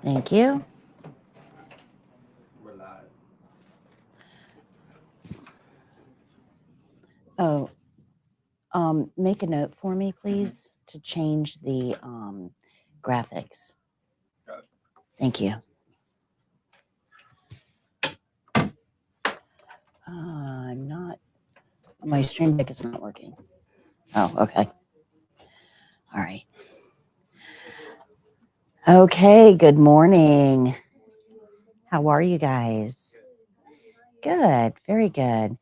Thank you. Oh, make a note for me, please, to change the graphics. Thank you. I'm not, my stream deck is not working. Oh, okay. All right. Okay, good morning. How are you guys? Good, very good.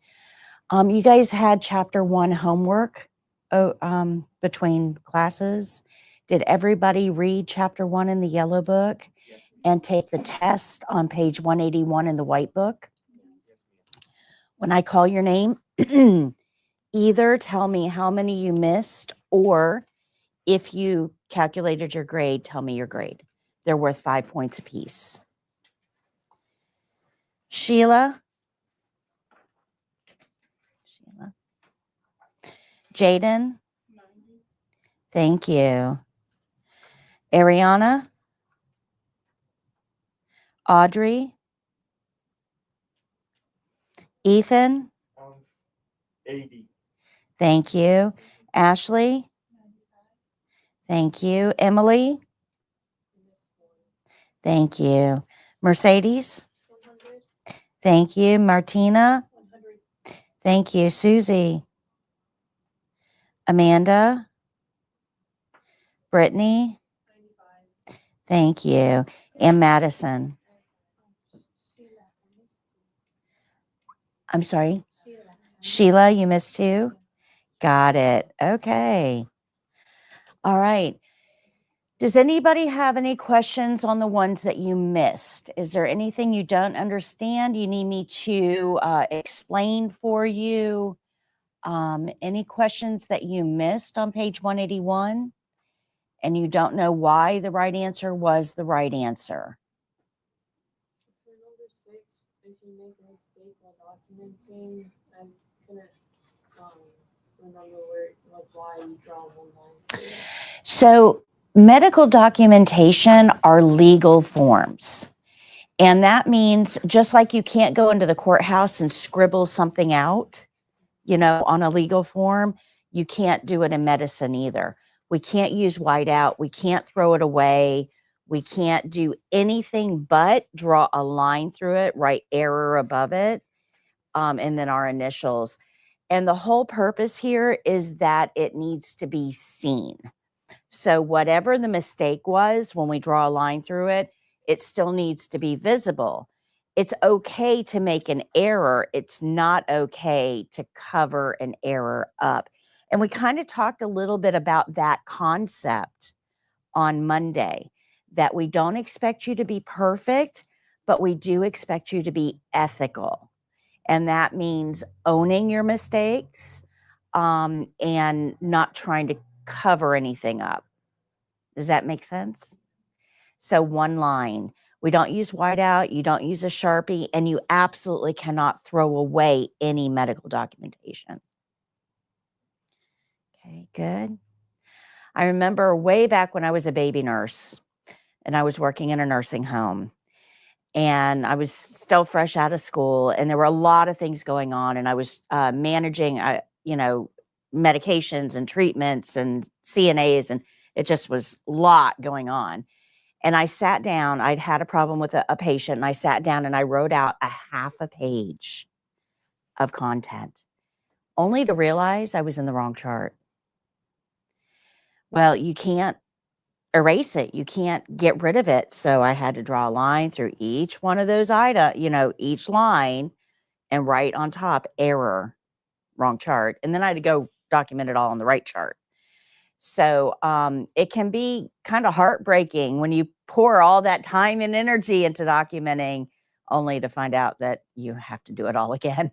You guys had chapter 1 homework between classes. Did everybody read chapter 1 in the yellow book and take the test on page 181 in the white book? When I call your name, either tell me how many you missed, or if you calculated your grade, tell me your grade. They're worth 5 points apiece. Sheila? Jaden? Thank you. Ariana? Audrey? Ethan? 80. Thank you. Ashley? Thank you. Emily? Thank you. Mercedes? 100. Thank you. Martina? 100. Thank you. Susie? Amanda? Brittany? 95. Thank you. And Madison? I'm sorry? Sheila, you missed 2? Got it. Okay. All right. Does anybody have any questions on the ones that you missed? Is there anything you don't understand you need me to explain for you? Any questions that you missed on page 181 and you don't know why the right answer was the right answer? For number 6, if you make a mistake while documenting, I couldn't remember why you draw one line. So medical documentation are legal forms. And that means just like you can't go into the courthouse and scribble something out, on a legal form, you can't do it in medicine either. We can't use whiteout. We can't throw it away. We can't do anything but draw a line through it, write error above it, and then our initials. And the whole purpose here is that it needs to be seen. So whatever the mistake was when we draw a line through it, it still needs to be visible. It's okay to make an error. It's not okay to cover an error up. And we kind of talked a little bit about that concept on Monday, that we don't expect you to be perfect, but we do expect you to be ethical. And that means owning your mistakes and not trying to cover anything up. Does that make sense? So one line. We don't use whiteout. You don't use a Sharpie, and you absolutely cannot throw away any medical documentation. Okay, good. I remember way back when I was a baby nurse and I was working in a nursing home, and I was still fresh out of school, and there were a lot of things going on, and I was managing, medications and treatments and CNAs, and it just was a lot going on. And I sat down, I'd had a problem with a patient, and I sat down and I wrote out a half a page of content, only to realize I was in the wrong chart. Well, you can't erase it. You can't get rid of it. So I had to draw a line through each one of those items, each line, and write on top, error, wrong chart. And then I had to go document it all on the right chart. So it can be kind of heartbreaking when you pour all that time and energy into documenting, only to find out that you have to do it all again.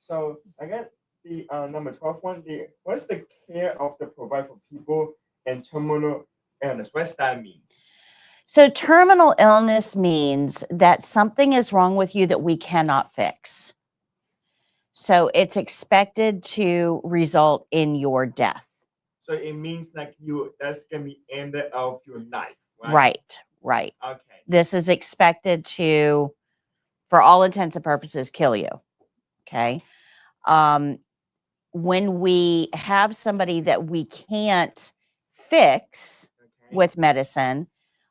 So I got the number 12 one. What's the care of the provide for people and terminal illness? What's that mean? So terminal illness means that something is wrong with you that we cannot fix. So it's expected to result in your death. So it means like that's gonna be end of your life. Right, right. Okay. This is expected to, for all intents and purposes, kill you. Okay. When we have somebody that we can't fix Okay. with medicine,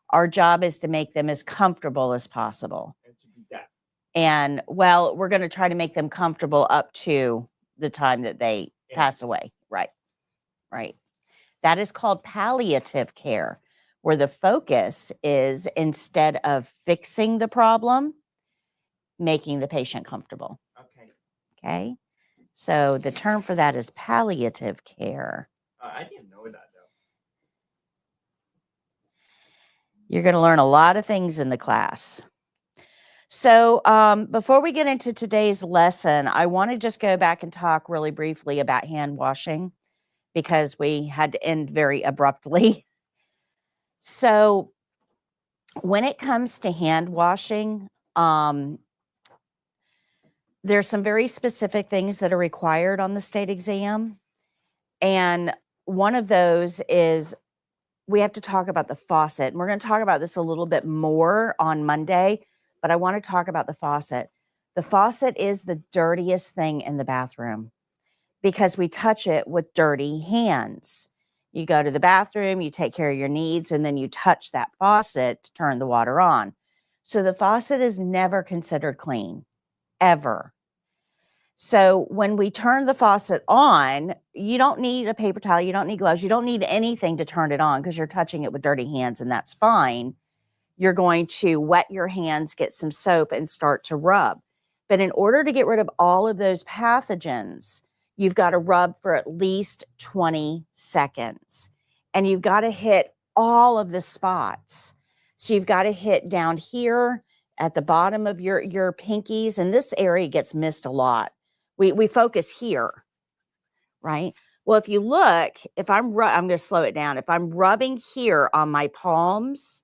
our job is to make them as comfortable as possible. And to be deaf. And well, we're going to try to make them comfortable up to the time that they pass away. Right. Right. That is called palliative care, where the focus is, instead of fixing the problem, making the patient comfortable. Okay. Okay. So the term for that is palliative care. I didn't know that though. You're going to learn a lot of things in the class. So before we get into today's lesson, I want to just go back and talk really briefly about hand washing, because we had to end very abruptly. So when it comes to hand washing, there's some very specific things that are required on the state exam. And one of those is we have to talk about the faucet. And we're going to talk about this a little bit more on Monday, but I want to talk about the faucet. The faucet is the dirtiest thing in the bathroom because we touch it with dirty hands. You go to the bathroom, you take care of your needs, and then you touch that faucet to turn the water on. So the faucet is never considered clean, ever. So when we turn the faucet on, you don't need a paper towel, you don't need gloves, you don't need anything to turn it on because you're touching it with dirty hands, and that's fine. You're going to wet your hands, get some soap, and start to rub. But in order to get rid of all of those pathogens, you've got to rub for at least 20 seconds. And you've got to hit all of the spots. So you've got to hit down here at the bottom of your pinkies, and this area gets missed a lot. We focus here, right? Well, if you look, if I'm going to slow it down. If I'm rubbing here on my palms,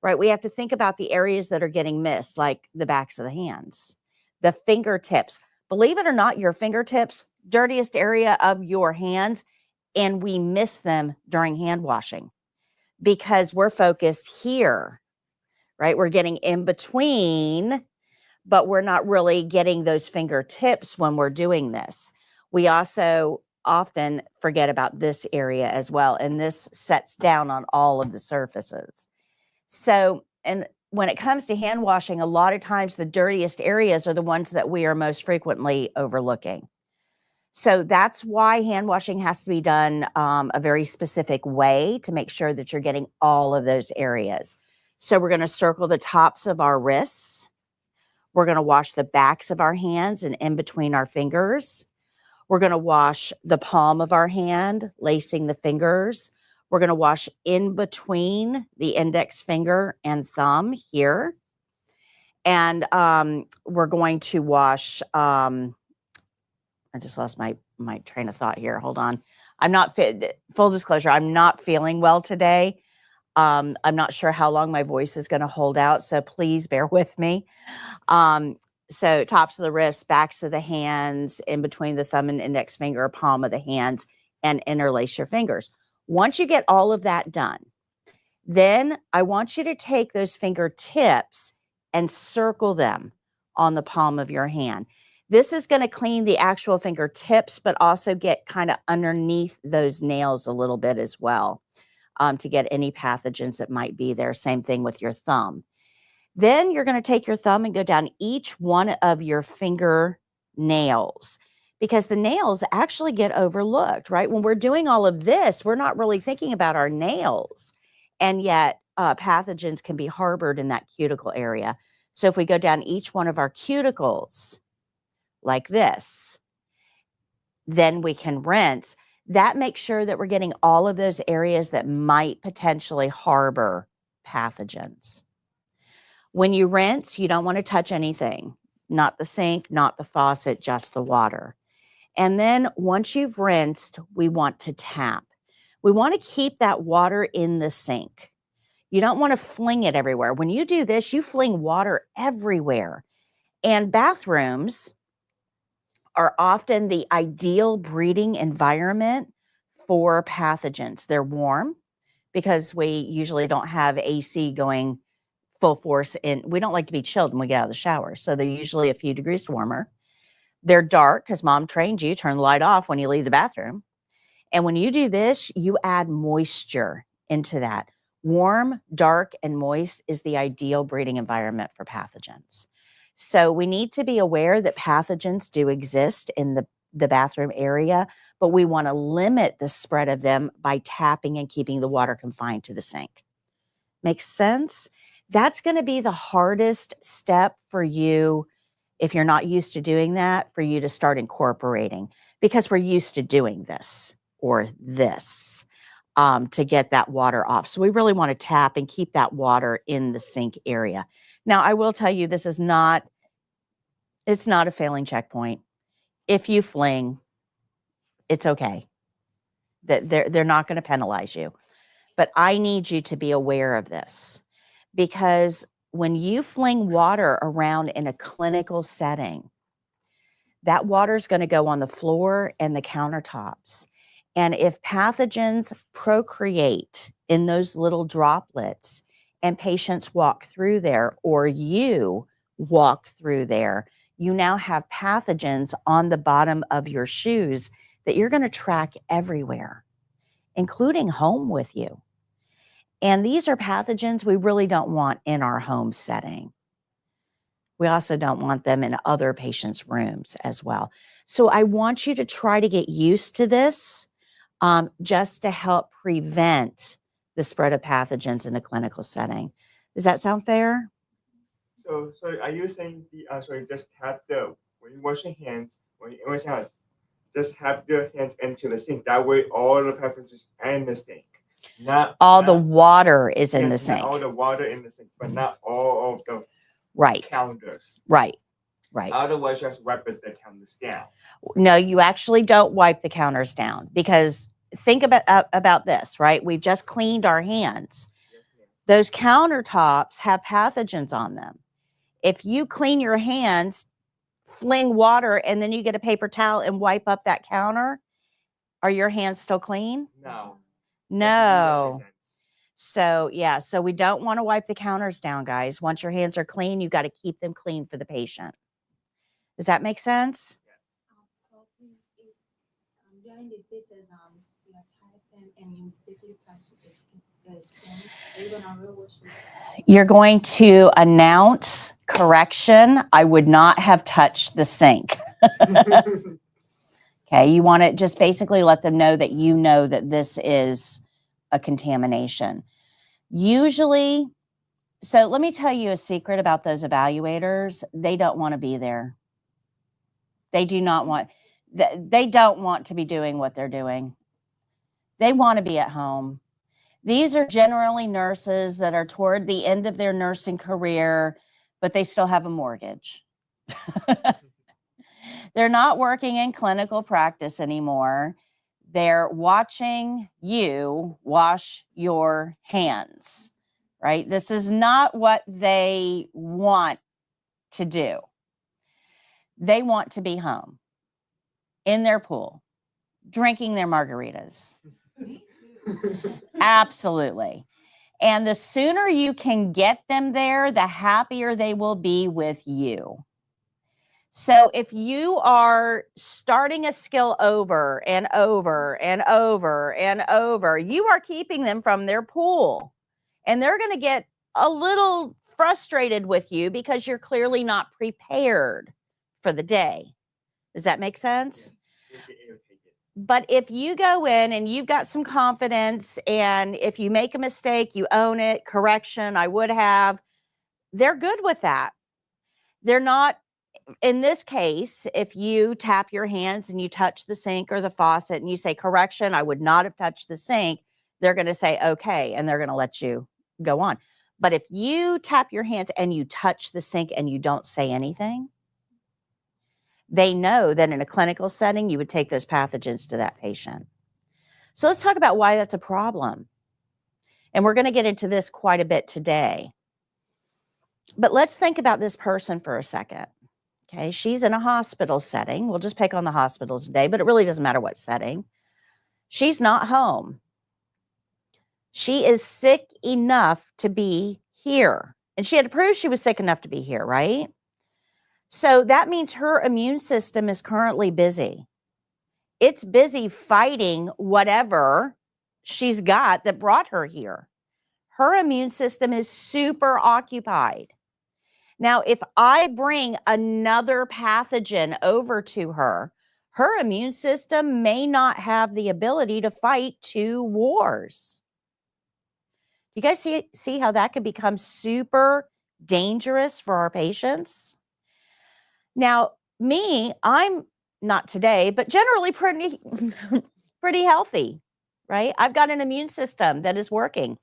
right, we have to think about the areas that are getting missed, like the backs of the hands, the fingertips. Believe it or not, your fingertips, dirtiest area of your hands, and we miss them during hand washing because we're focused here, right? We're getting in between, but we're not really getting those fingertips when we're doing this. We also often forget about this area as well, and this sets down on all of the surfaces. So, and when it comes to hand washing, a lot of times the dirtiest areas are the ones that we are most frequently overlooking. So that's why hand washing has to be done a very specific way to make sure that you're getting all of those areas. So we're going to circle the tops of our wrists. We're going to wash the backs of our hands and in between our fingers. We're going to wash the palm of our hand, lacing the fingers. We're going to wash in between the index finger and thumb here. And we're going to wash, I just lost my train of thought here. Hold on. I'm not fit. Full disclosure, I'm not feeling well today. I'm not sure how long my voice is going to hold out, so please bear with me. So tops of the wrists, backs of the hands, in between the thumb and index finger, palm of the hands, and interlace your fingers. Once you get all of that done, then I want you to take those fingertips and circle them on the palm of your hand. This is going to clean the actual fingertips, but also get kind of underneath those nails a little bit as well, to get any pathogens that might be there. Same thing with your thumb. Then you're going to take your thumb and go down each one of your finger nails, because the nails actually get overlooked, right? When we're doing all of this, we're not really thinking about our nails. And yet pathogens can be harbored in that cuticle area. So if we go down each one of our cuticles like this, then we can rinse. That makes sure that we're getting all of those areas that might potentially harbor pathogens. When you rinse, you don't want to touch anything, not the sink, not the faucet, just the water. And then once you've rinsed, we want to tap. We want to keep that water in the sink. You don't want to fling it everywhere. When you do this, you fling water everywhere. And bathrooms are often the ideal breeding environment for pathogens. They're warm because we usually don't have AC going full force in. We don't like to be chilled when we get out of the shower. So they're usually a few degrees warmer. They're dark because mom trained you, turn the light off when you leave the bathroom. And when you do this, you add moisture into that. Warm, dark, and moist is the ideal breeding environment for pathogens. So we need to be aware that pathogens do exist in the bathroom area, but we want to limit the spread of them by tapping and keeping the water confined to the sink. Makes sense? That's going to be the hardest step for you if you're not used to doing that, for you to start incorporating, because we're used to doing this or this to get that water off. So we really want to tap and keep that water in the sink area. Now, I will tell you, this is not, it's not a failing checkpoint. If you fling, it's okay. That they're not going to penalize you. But I need you to be aware of this, because when you fling water around in a clinical setting, that water is going to go on the floor and the countertops. And if pathogens procreate in those little droplets and patients walk through there, or you walk through there, you now have pathogens on the bottom of your shoes that you're going to track everywhere, including home with you. And these are pathogens we really don't want in our home setting. We also don't want them in other patients' rooms as well. So I want you to try to get used to this just to help prevent the spread of pathogens in a clinical setting. Does that sound fair? So are you saying just tap when you wash your hands, when you wash your hands, just tap your hands into the sink. That way all the pathogens are in the sink. All the water is in the sink. Not all the water in the sink, but not all of the counters. Right. Otherwise, just wipe the counters down. No, you actually don't wipe the counters down, because think about this, right? We've just cleaned our hands. Yes, ma'am. Those countertops have pathogens on them. If you clean your hands, fling water, and then you get a paper towel and wipe up that counter, are your hands still clean? No. No. So yeah, so we don't want to wipe the counters down, guys. Once your hands are clean, you've got to keep them clean for the patient. Does that make sense? So if during the state exams, you are typing and you mistakenly touch the sink, are you gonna rewash it? You're going to announce, correction, I would not have touched the sink. Okay, you want to just basically let them know that you know that this is a contamination. Usually, so let me tell you a secret about those evaluators. They don't want to be there. They do not want, they don't want to be doing what they're doing. They want to be at home. These are generally nurses that are toward the end of their nursing career, but they still have a mortgage. They're not working in clinical practice anymore. They're watching you wash your hands, right? This is not what they want to do. They want to be home in their pool, drinking their margaritas. Absolutely. And the sooner you can get them there, the happier they will be with you. So if you are starting a skill over and over and over and over, you are keeping them from their pool. And they're going to get a little frustrated with you because you're clearly not prepared for the day. Does that make sense? But if you go in and you've got some confidence, and if you make a mistake, you own it, correction, I would have, they're good with that. They're not, in this case, if you tap your hands and you touch the sink or the faucet and you say, correction, I would not have touched the sink, they're going to say, okay, and they're going to let you go on. But if you tap your hands and you touch the sink and you don't say anything, they know that in a clinical setting, you would take those pathogens to that patient. So let's talk about why that's a problem. And we're going to get into this quite a bit today. But let's think about this person for a second. Okay, she's in a hospital setting. We'll just pick on the hospitals today, but it really doesn't matter what setting. She's not home. She is sick enough to be here. And she had to prove she was sick enough to be here, right? So that means her immune system is currently busy. It's busy fighting whatever she's got that brought her here. Her immune system is super occupied. Now, if I bring another pathogen over to her, her immune system may not have the ability to fight two wars. You guys see how that could become super dangerous for our patients? Now, me, I'm not today, but generally pretty pretty healthy, right? I've got an immune system that is working.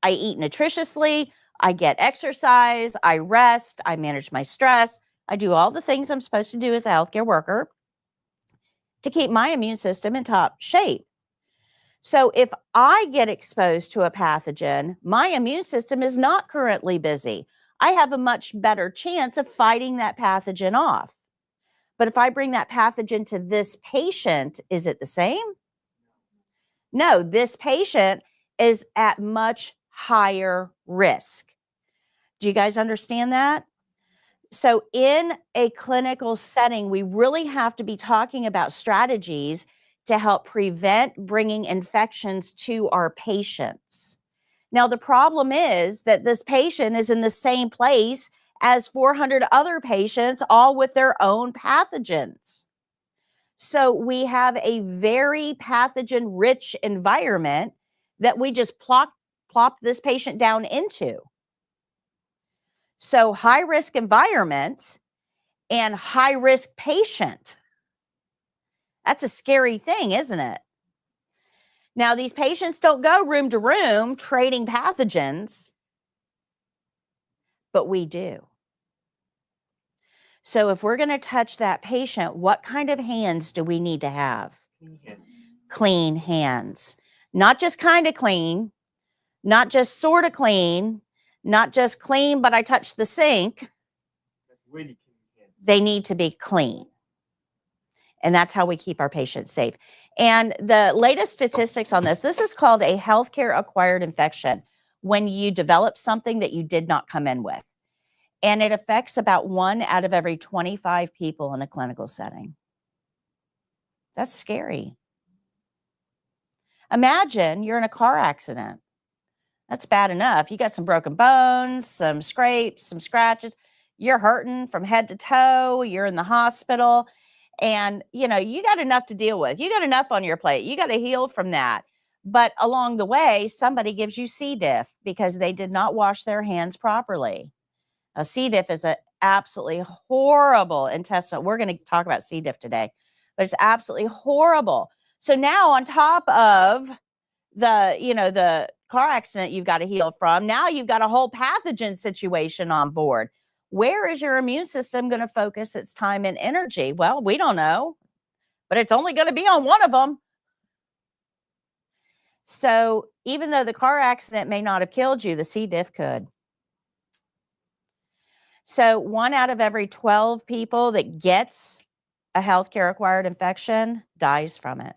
I eat nutritiously, I get exercise, I rest, I manage my stress, I do all the things I'm supposed to do as a healthcare worker to keep my immune system in top shape. So if I get exposed to a pathogen, my immune system is not currently busy. I have a much better chance of fighting that pathogen off. But if I bring that pathogen to this patient, is it the same? No, this patient is at much higher risk. Do you guys understand that? So in a clinical setting, we really have to be talking about strategies to help prevent bringing infections to our patients. Now, the problem is that this patient is in the same place as 400 other patients, all with their own pathogens. So we have a very pathogen-rich environment that we just plop this patient down into. So high-risk environment and high-risk patient. That's a scary thing, isn't it? Now, these patients don't go room to room trading pathogens, but we do. So if we're going to touch that patient, what kind of hands do we need to have? Clean hands. Clean hands. Not just kind of clean, not just sort of clean, not just clean, but I touched the sink. Like really clean hands. They need to be clean. And that's how we keep our patients safe. And the latest statistics on this is called a healthcare acquired infection, when you develop something that you did not come in with. And it affects about 1 out of every 25 people in a clinical setting. That's scary. Imagine you're in a car accident. That's bad enough. You got some broken bones, some scrapes, some scratches. You're hurting from head to toe. You're in the hospital. And, you got enough to deal with. You got enough on your plate. You got to heal from that. But along the way, somebody gives you C. diff because they did not wash their hands properly. A C. diff is an absolutely horrible intestinal. We're going to talk about C. diff today, but it's absolutely horrible. So now on top of the car accident you've got to heal from, now you've got a whole pathogen situation on board. Where is your immune system going to focus its time and energy? Well, we don't know, but it's only going to be on one of them. So even though the car accident may not have killed you, the C. diff could. So 1 out of every 12 people that gets a healthcare acquired infection dies from it.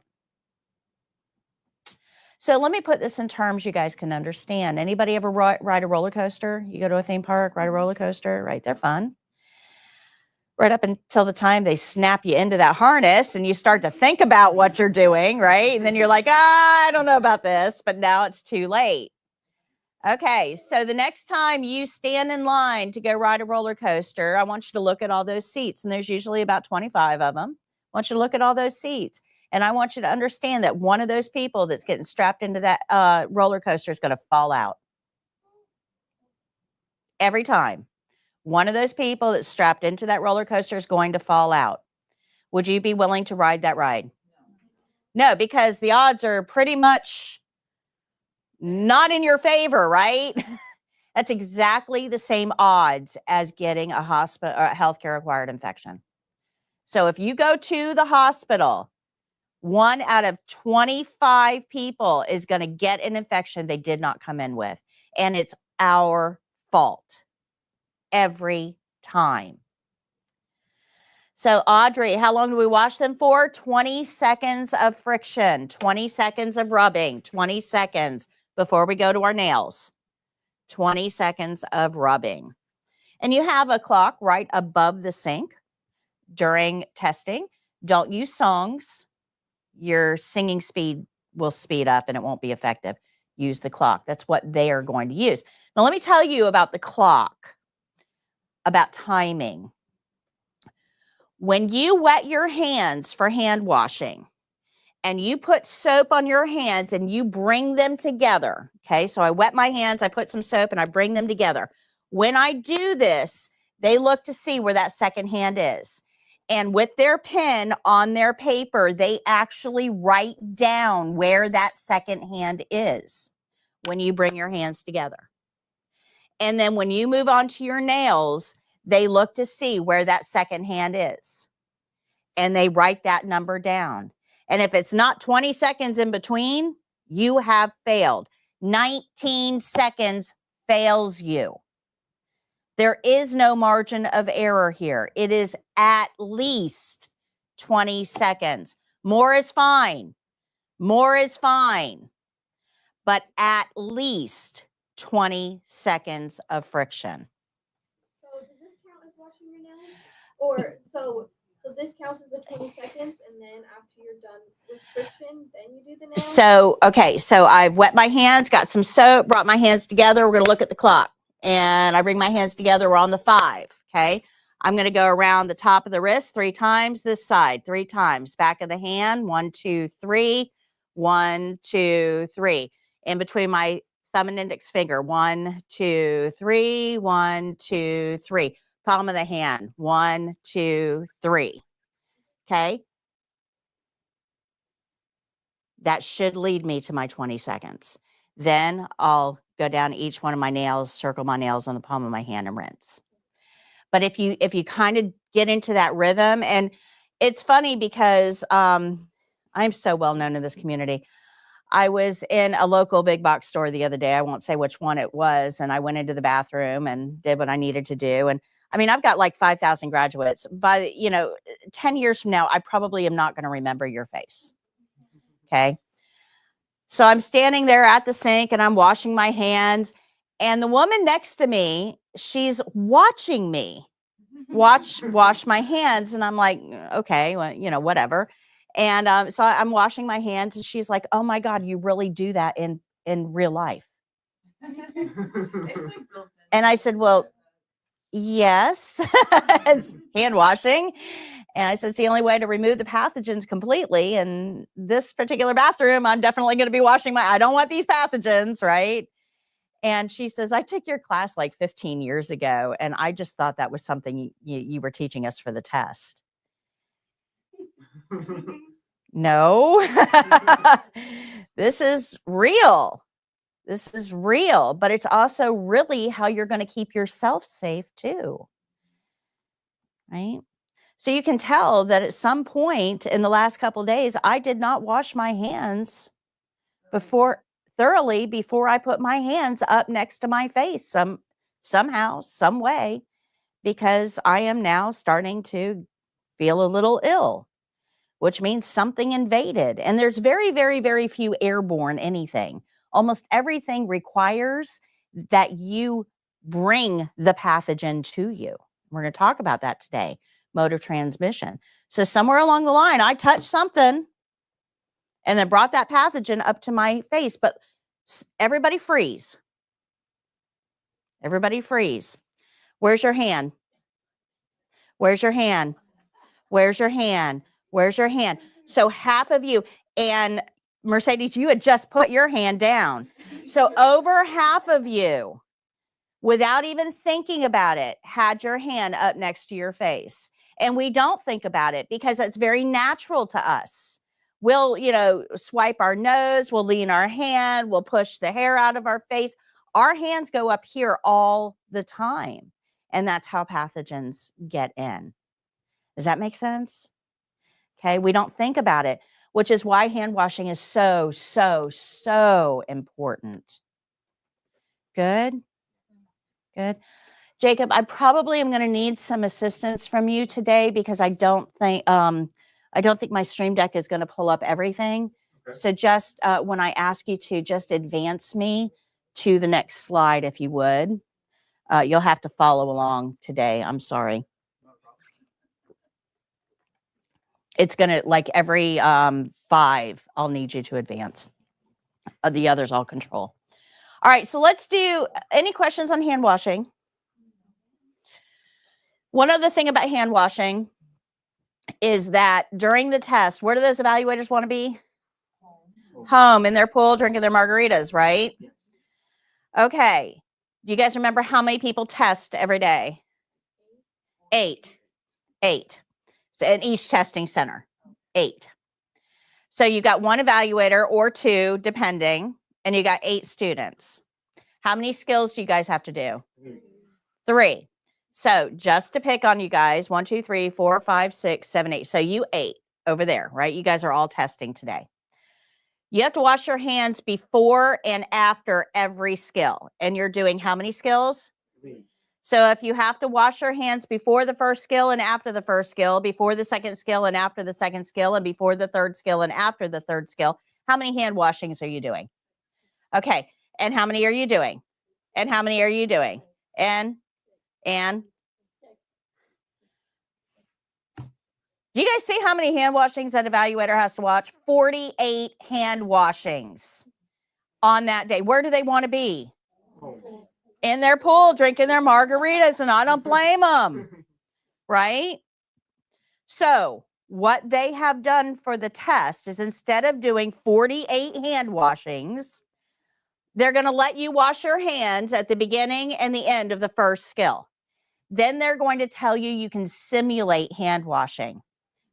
So let me put this in terms you guys can understand. Anybody ever ride a roller coaster? You go to a theme park, ride a roller coaster, right? They're fun. Right up until the time they snap you into that harness and you start to think about what you're doing, right? And then you're like, I don't know about this, but now it's too late. Okay, so the next time you stand in line to go ride a roller coaster, I want you to look at all those seats, and there's usually about 25 of them. I want you to look at all those seats, and I want you to understand that one of those people that's getting strapped into that roller coaster is going to fall out. Every time. One of those people that's strapped into that roller coaster is going to fall out. Would you be willing to ride that ride? No, because the odds are pretty much not in your favor, right? That's exactly the same odds as getting a healthcare acquired infection. So if you go to the hospital, 1 out of 25 people is going to get an infection they did not come in with. And it's our fault every time. So Audrey, how long do we wash them for? 20 seconds of friction, 20 seconds of rubbing, 20 seconds. before we go to our nails. 20 seconds of rubbing. And you have a clock right above the sink during testing. Don't use songs. Your singing speed will speed up and it won't be effective. Use the clock. That's what they are going to use. Now, let me tell you about the clock, about timing. When you wet your hands for hand washing and you put soap on your hands and you bring them together, okay? So I wet my hands, I put some soap and I bring them together. When I do this, they look to see where that second hand is. And with their pen on their paper, they actually write down where that second hand is when you bring your hands together. And then when you move on to your nails, they look to see where that second hand is. And they write that number down. And if it's not 20 seconds in between, you have failed. 19 seconds fails you. There is no margin of error here. It is at least 20 seconds. More is fine. More is fine. But at least 20 seconds of friction. So does this count as washing your nails? Or so this counts as the 20 seconds, and then after you're done with friction, then you do the nails? So, okay, so I've wet my hands, got some soap, brought my hands together. We're going to look at the clock. And I bring my hands together. We're on the 5, okay? I'm going to go around the top of the wrist 3 times, this side 3 times, back of the hand, 1, 2, 3, 1, 2, 3. In between my thumb and index finger, 1, 2, 3, 1, 2, 3. Palm of the hand, 1, 2, 3. Okay? That should lead me to my 20 seconds. Then I'll go down each one of my nails, circle my nails on the palm of my hand and rinse. But if you kind of get into that rhythm, and it's funny because I'm so well known in this community. I was in a local big box store the other day. I won't say which one it was. And I went into the bathroom and did what I needed to do. And I mean, I've got like 5,000 graduates. By, 10 years from now, I probably am not going to remember your face. Okay. So I'm standing there at the sink and I'm washing my hands. And the woman next to me, she's watching me wash my hands. And I'm like, okay, well, whatever. And so I'm washing my hands and she's like, oh my God, you really do that in real life. And I said, well, yes, it's hand washing. And I said, it's the only way to remove the pathogens completely. And this particular bathroom, I'm definitely going to be washing I don't want these pathogens, right? And she says, I took your class like 15 years ago. And I just thought that was something you were teaching us for the test. No, this is real. This is real, but it's also really how you're going to keep yourself safe too. Right? So you can tell that at some point in the last couple of days, I did not wash my hands thoroughly before I put my hands up next to my face somehow, some way, because I am now starting to feel a little ill, which means something invaded. And there's very, very, very few airborne anything. Almost everything requires that you bring the pathogen to you. We're going to talk about that today, mode of transmission. So somewhere along the line, I touched something and then brought that pathogen up to my face. But everybody freeze. Everybody freeze. Where's your hand? Where's your hand? Where's your hand? Where's your hand? So half of you, and Mercedes, you had just put your hand down. So over half of you, without even thinking about it, had your hand up next to your face. And we don't think about it because it's very natural to us. We'll, swipe our nose, we'll lean our hand, we'll push the hair out of our face. Our hands go up here all the time. And that's how pathogens get in. Does that make sense? Okay, we don't think about it, which is why hand washing is so, so, so important. Good? Good. Jacob, I probably am going to need some assistance from you today because I don't think my Stream Deck is going to pull up everything. So just when I ask you to just advance me to the next slide, if you would, you'll have to follow along today. I'm sorry. It's going to, like every 5, I'll need you to advance. The others I'll control. All right, so let's do, any questions on hand washing? One other thing about hand washing is that during the test, where do those evaluators want to be? Home, in their pool, drinking their margaritas, right? Yes. Okay. Do you guys remember how many people test every day? 8. So in each testing center, 8. So you got 1 evaluator or 2, depending, and you got 8 students. How many skills do you guys have to do? 3. So just to pick on you guys, 1, 2, 3, 4, 5, 6, 7, 8. So you 8 over there, right? You guys are all testing today. You have to wash your hands before and after every skill. And you're doing how many skills? 3. So if you have to wash your hands before the first skill and after the first skill, before the second skill and after the second skill, and before the third skill and after the third skill, how many hand washings are you doing? Okay. And how many are you doing? And how many are you doing? And do you guys see how many hand washings that evaluator has to watch? 48 hand washings on that day. Where do they want to be? Home. In their pool, drinking their margaritas, and I don't blame them, right? So what they have done for the test is instead of doing 48 hand washings, they're going to let you wash your hands at the beginning and the end of the first skill. Then they're going to tell you you can simulate hand washing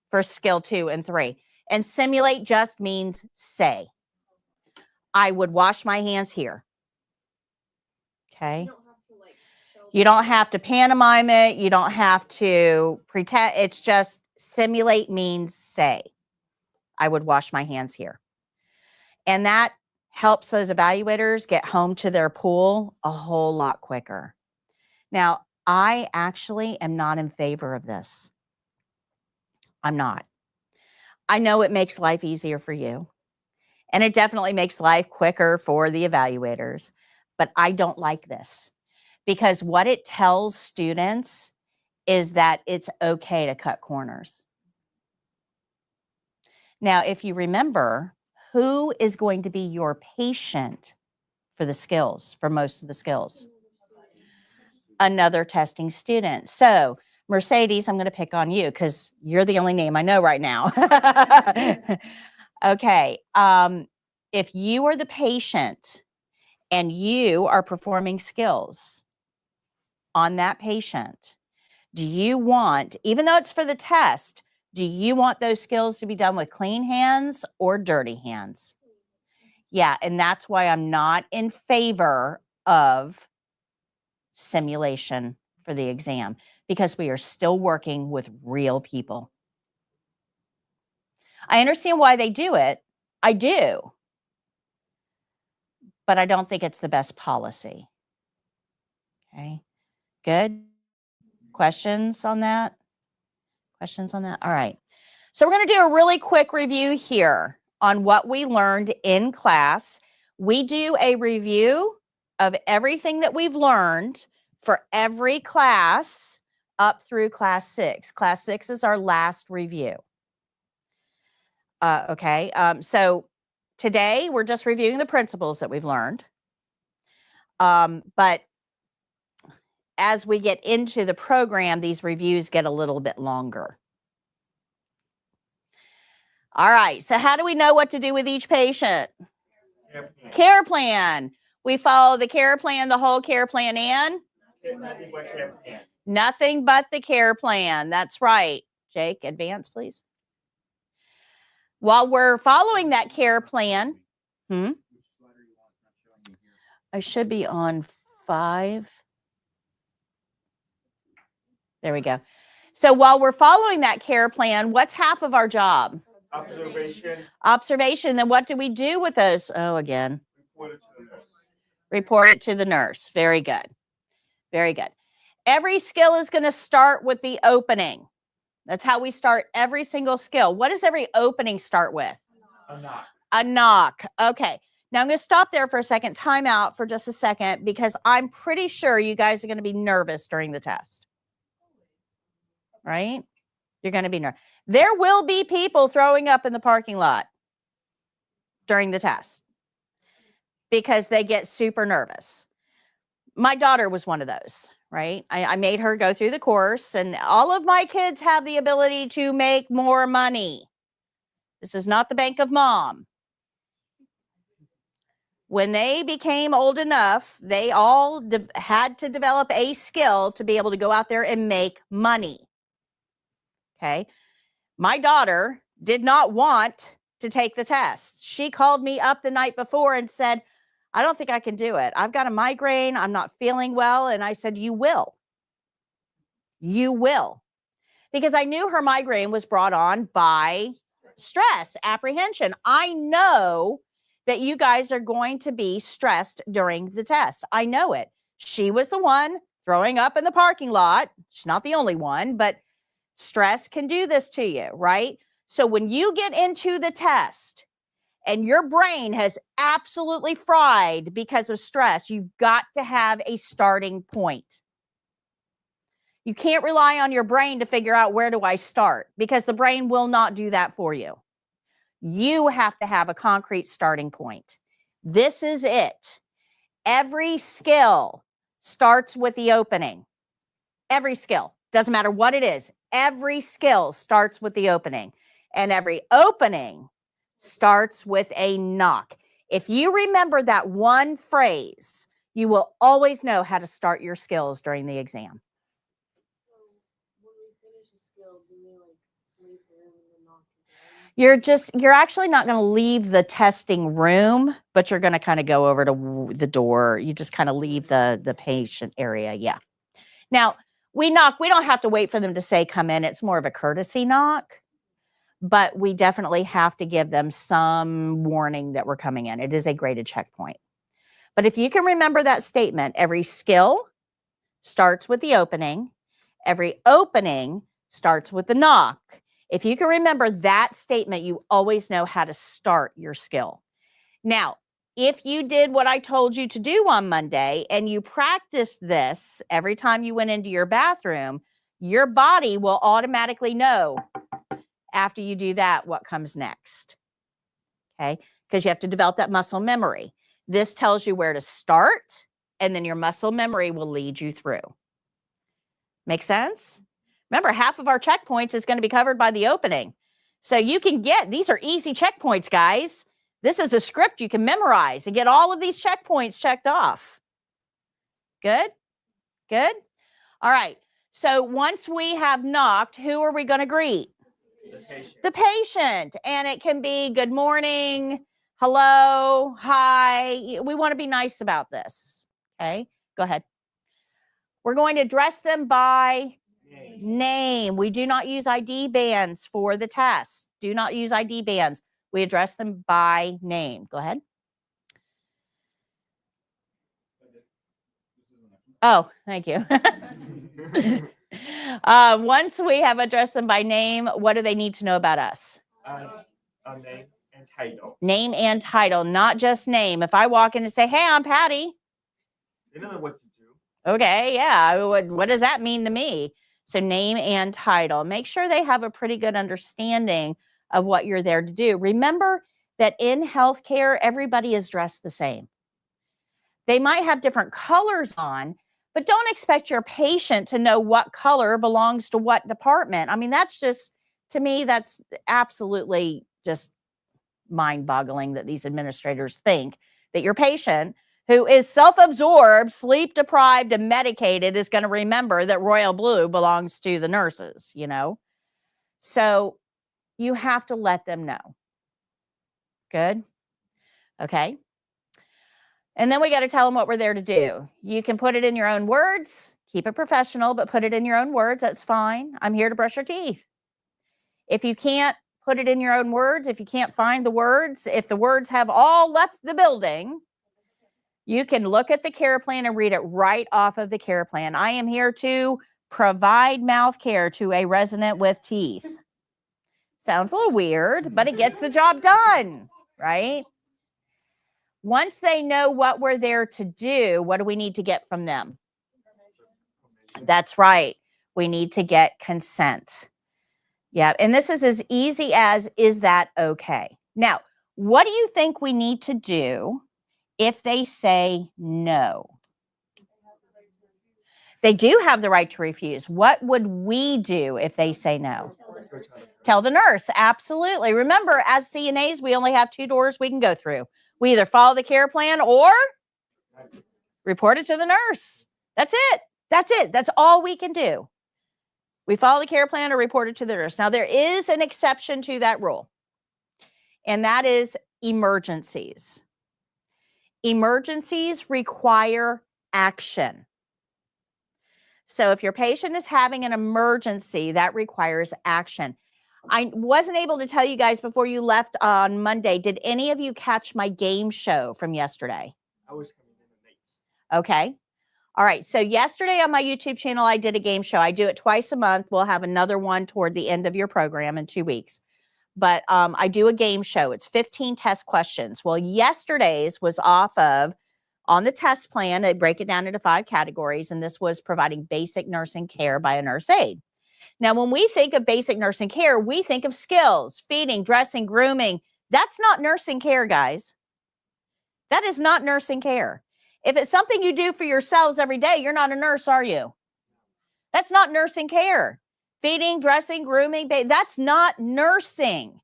for skill 2 and 3. And simulate just means say. I would wash my hands here. Okay. You don't have to pantomime it. You don't have to pretend. It's just simulate means say. I would wash my hands here. And that helps those evaluators get home to their pool a whole lot quicker. Now, I actually am not in favor of this. I'm not. I know it makes life easier for you. And it definitely makes life quicker for the evaluators. But I don't like this because what it tells students is that it's okay to cut corners. Now, if you remember, who is going to be your patient for the skills, for most of the skills? Another testing student. So, Mercedes, I'm going to pick on you because you're the only name I know right now. Okay. If you are the patient and you are performing skills on that patient, do you want, even though it's for the test, do you want those skills to be done with clean hands or dirty hands? Yeah, and that's why I'm not in favor of simulation for the exam, because we are still working with real people. I understand why they do it. I do. But I don't think it's the best policy. Okay, good. Questions on that? Questions on that? All right. So we're going to do a really quick review here on what we learned in class. We do a review of everything that we've learned for every class up through class 6. Class 6 is our last review. Okay. So today we're just reviewing the principles that we've learned. But as we get into the program, these reviews get a little bit longer. All right. So how do we know what to do with each patient? Care plan. We follow the care plan, the whole care plan, and Nothing but care plan. nothing but the care plan. That's right. Jake, advance, please. While we're following that care plan, I should be on 5. There we go. So while we're following that care plan, what's half of our job? Observation. Observation. Then what do we do with those? Oh, again. Report it to the nurse. Report it to the nurse. Very good. Very good. Every skill is going to start with the opening. That's how we start every single skill. What does every opening start with? A knock. A knock. Okay. Now I'm going to stop there for a second, time out for just a second, because I'm pretty sure you guys are going to be nervous during the test. Right? You're going to be nervous. There will be people throwing up in the parking lot during the test because they get super nervous. My daughter was one of those, right? I made her go through the course, and all of my kids have the ability to make more money. This is not the bank of mom. When they became old enough, they all had to develop a skill to be able to go out there and make money. Okay. My daughter did not want to take the test. She called me up the night before and said, I don't think I can do it. I've got a migraine. I'm not feeling well. And I said, you will. You will. Because I knew her migraine was brought on by stress, apprehension. I know that you guys are going to be stressed during the test. I know it. She was the one throwing up in the parking lot. She's not the only one, but stress can do this to you, right? So when you get into the test and your brain has absolutely fried because of stress, you've got to have a starting point. You can't rely on your brain to figure out where do I start, because the brain will not do that for you. You have to have a concrete starting point. This is it. Every skill starts with the opening. Every skill, doesn't matter what it is. Every skill starts with the opening, and every opening starts with a knock. If you remember that one phrase, you will always know how to start your skills during the exam. So when we finish a skill, do we like leave the room and then knock again? You're actually not going to leave the testing room, but you're going to kind of go over to the door. You just kind of leave the patient area. Yeah. Now, we knock. We don't have to wait for them to say come in. It's more of a courtesy knock, but we definitely have to give them some warning that we're coming in. It is a graded checkpoint. But if you can remember that statement, every skill starts with the opening. Every opening starts with the knock. If you can remember that statement, you always know how to start your skill. Now, if you did what I told you to do on Monday and you practiced this every time you went into your bathroom, your body will automatically know after you do that what comes next. Okay? Because you have to develop that muscle memory. This tells you where to start, and then your muscle memory will lead you through. Make sense? Remember, half of our checkpoints is going to be covered by the opening. So you can get, these are easy checkpoints, guys. This is a script you can memorize and get all of these checkpoints checked off. Good? Good? All right. So once we have knocked, who are we going to greet? The patient. The patient. And it can be good morning, hello, hi. We want to be nice about this. Okay? Go ahead. We're going to address them by name. We do not use ID bands for the test. Do not use ID bands. We address them by name. Go ahead. Oh, thank you. Once we have addressed them by name, what do they need to know about us? Name and title. Name and title, not just name. If I walk in and say, hey, I'm Patty. They don't know what to do. Okay, yeah. What does that mean to me? So name and title. Make sure they have a pretty good understanding of what you're there to do. Remember that in healthcare, everybody is dressed the same. They might have different colors on, but don't expect your patient to know what color belongs to what department. I mean, that's just, to me, that's absolutely just mind-boggling that these administrators think that your patient, who is self-absorbed, sleep-deprived, and medicated, is going to remember that royal blue belongs to the nurses, you know? So you have to let them know. Good? Okay. And then we got to tell them what we're there to do. You can put it in your own words, keep it professional, but put it in your own words. That's fine. I'm here to brush your teeth. If you can't put it in your own words, if you can't find the words, if the words have all left the building, you can look at the care plan and read it right off of the care plan. I am here to provide mouth care to a resident with teeth. Sounds a little weird, but it gets the job done, right? Once they know what we're there to do, what do we need to get from them? That's right. We need to get consent. Yeah, and this is as easy as, is that okay? Now, what do you think we need to do if they say no? They do have the right to refuse. What would we do if they say no? Tell the nurse. Absolutely. Remember, as CNAs, we only have 2 doors we can go through. We either follow the care plan or report it to the nurse. That's it. That's it. That's all we can do. We follow the care plan or report it to the nurse. Now, there is an exception to that rule, and that is emergencies. Emergencies require action. So if your patient is having an emergency, that requires action. I wasn't able to tell you guys before you left on Monday. Did any of you catch my game show from yesterday? I was coming in late. Okay. All right. So yesterday on my YouTube channel, I did a game show. I do it twice a month. We'll have another one toward the end of your program in 2 weeks. But I do a game show. It's 15 test questions. Well, yesterday's was off of, on the test plan, they break it down into 5 categories. And this was providing basic nursing care by a nurse aide. Now, when we think of basic nursing care, we think of skills, feeding, dressing, grooming. That's not nursing care, guys. That is not nursing care. If it's something you do for yourselves every day, you're not a nurse, are you? That's not nursing care. Feeding, dressing, grooming, that's not nursing.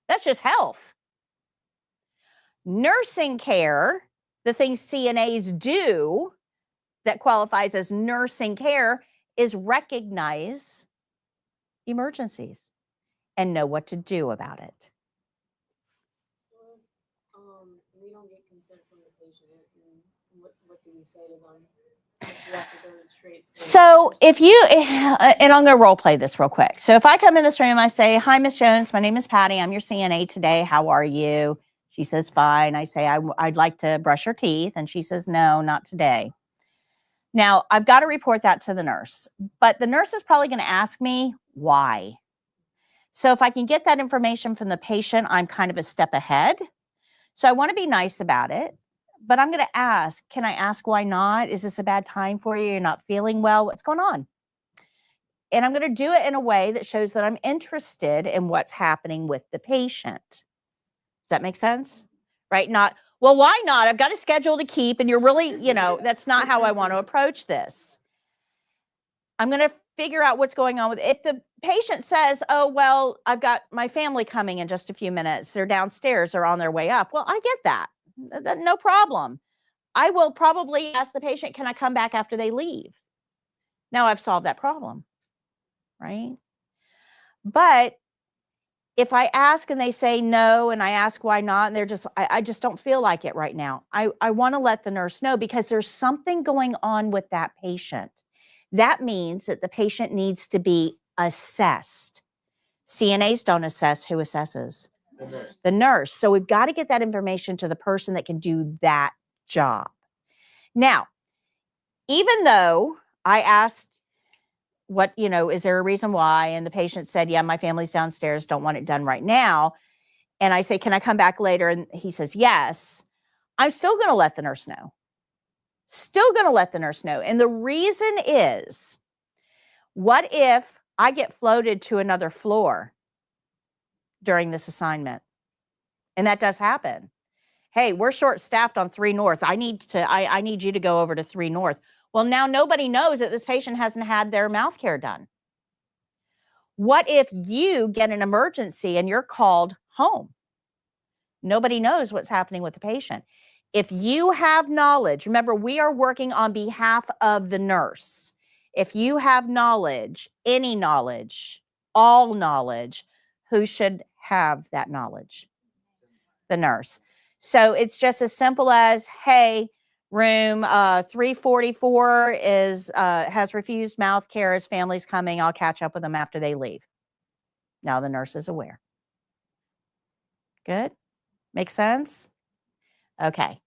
That's just health. Nursing care, the things CNAs do that qualifies as nursing care, is recognize emergencies and know what to do about it. So, we don't get consent from the patient. And what do we say to them? We have to go straight to So if you, and I'm going to role play this real quick. So if I come in this room, I say, hi, Miss Jones, my name is Patty. I'm your CNA today. How are you? She says, fine. I say, I'd like to brush your teeth. And she says, no, not today. Now, I've got to report that to the nurse, but the nurse is probably going to ask me why. So if I can get that information from the patient, I'm kind of a step ahead. So I want to be nice about it, but I'm going to ask, can I ask why not? Is this a bad time for you? You're not feeling well? What's going on? And I'm going to do it in a way that shows that I'm interested in what's happening with the patient. Does that make sense? Right? Not, well, why not? I've got a schedule to keep, and you're really, that's not how I want to approach this. I'm going to figure out what's going on with it. If the patient says, oh, well, I've got my family coming in just a few minutes. They're downstairs. They're on their way up. Well, I get that. No problem. I will probably ask the patient, can I come back after they leave? Now I've solved that problem, right? But if I ask and they say no, and I ask why not, and they're just, I just don't feel like it right now. I want to let the nurse know because there's something going on with that patient. That means that the patient needs to be assessed. CNAs don't assess. Who assesses? The nurse. The nurse. So we've got to get that information to the person that can do that job. Now, even though I asked what, is there a reason why? And the patient said, yeah, my family's downstairs, don't want it done right now. And I say, can I come back later? And he says, yes. I'm still going to let the nurse know. Still going to let the nurse know. And the reason is, what if I get floated to another floor during this assignment? And that does happen. Hey, we're short-staffed on 3 North. I need you to go over to 3 North. Well, now nobody knows that this patient hasn't had their mouth care done. What if you get an emergency and you're called home? Nobody knows what's happening with the patient. If you have knowledge, remember, we are working on behalf of the nurse. If you have knowledge, any knowledge, all knowledge, who should have that knowledge? The nurse. So it's just as simple as, hey, room 344 has refused mouth care. His family's coming. I'll catch up with them after they leave. Now the nurse is aware. Good? Make sense? Okay.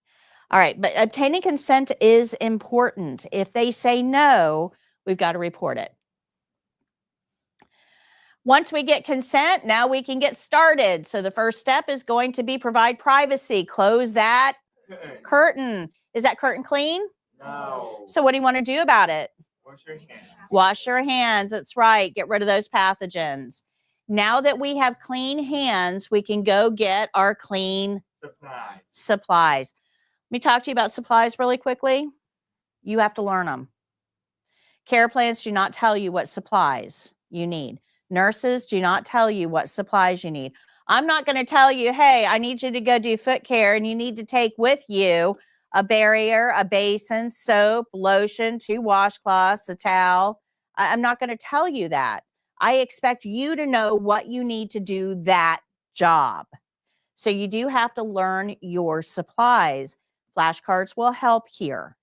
All right. But obtaining consent is important. If they say no, we've got to report it. Once we get consent, now we can get started. So the first step is going to be provide privacy. Close that curtain. Is that curtain clean? No. So what do you want to do about it? Wash your hands. Wash your hands. That's right. Get rid of those pathogens. Now that we have clean hands, we can go get our clean supplies. Let me talk to you about supplies really quickly. You have to learn them. Care plans do not tell you what supplies you need. Nurses do not tell you what supplies you need. I'm not going to tell you, hey, I need you to go do foot care and you need to take with you a barrier, a basin, soap, lotion, 2 washcloths, a towel. I'm not going to tell you that. I expect you to know what you need to do that job. So you do have to learn your supplies. Flashcards will help here.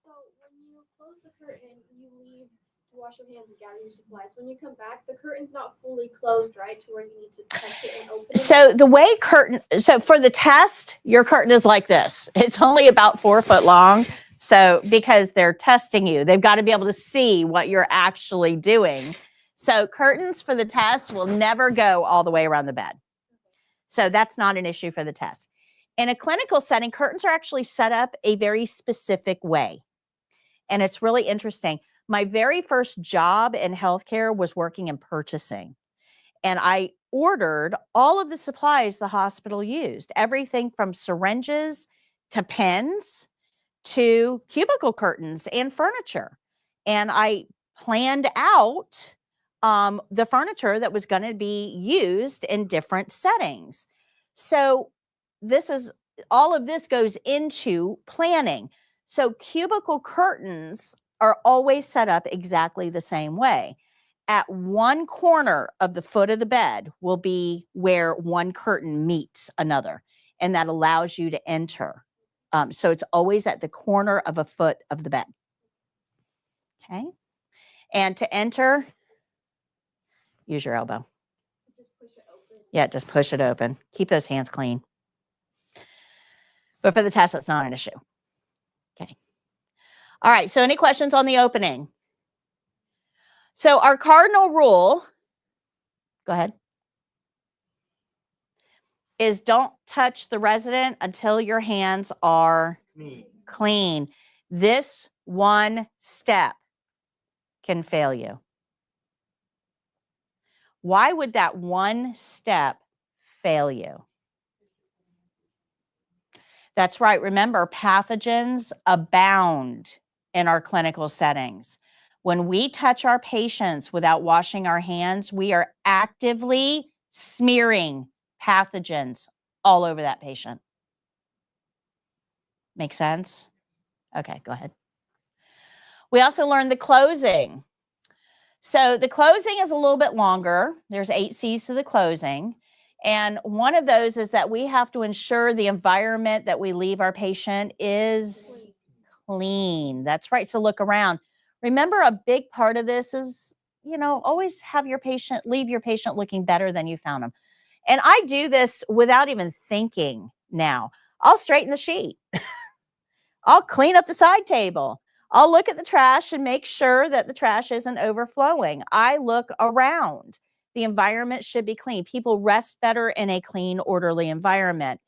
So when you close the curtain, you leave to wash your hands and gather your supplies. When you come back, the curtain's not fully closed, right? To where you need to touch it and open it. So the way so for the test, your curtain is like this. It's only about 4 foot long. So because they're testing you, they've got to be able to see what you're actually doing. So curtains for the test will never go all the way around the bed. So that's not an issue for the test. In a clinical setting, curtains are actually set up a very specific way. And it's really interesting. My very first job in healthcare was working in purchasing. And I ordered all of the supplies the hospital used, everything from syringes to pens to cubicle curtains and furniture. And I planned out the furniture that was going to be used in different settings. So all of this goes into planning. So cubicle curtains are always set up exactly the same way. At one corner of the foot of the bed will be where one curtain meets another, and that allows you to enter. So it's always at the corner of a foot of the bed. Okay. And to enter, use your elbow. Just push it open. Yeah, just push it open. Keep those hands clean. But for the test, it's not an issue. Okay. All right. So any questions on the opening? So our cardinal rule, go ahead, is don't touch the resident until your hands are clean. This one step can fail you. Why would that one step fail you? That's right. Remember, pathogens abound in our clinical settings. When we touch our patients without washing our hands, we are actively smearing pathogens all over that patient. Make sense? Okay, go ahead. We also learned the closing. So the closing is a little bit longer. There's 8 C's to the closing. And one of those is that we have to ensure the environment that we leave our patient is clean. That's right. So look around. Remember, a big part of this is, always have leave your patient looking better than you found them. And I do this without even thinking now. I'll straighten the sheet. I'll clean up the side table. I'll look at the trash and make sure that the trash isn't overflowing. I look around. The environment should be clean. People rest better in a clean, orderly environment.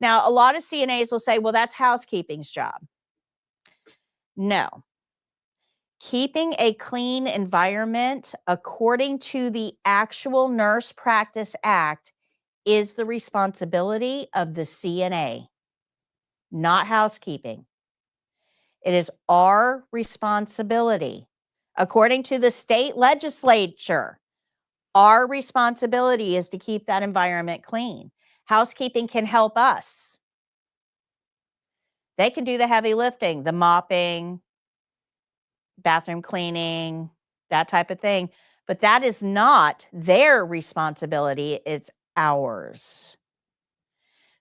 Now, a lot of CNAs will say, well, that's housekeeping's job. No. Keeping a clean environment, according to the actual Nurse Practice Act, is the responsibility of the CNA, not housekeeping. It is our responsibility. According to the state legislature, our responsibility is to keep that environment clean. Housekeeping can help us. They can do the heavy lifting, the mopping, bathroom cleaning, that type of thing. But that is not their responsibility. It's ours.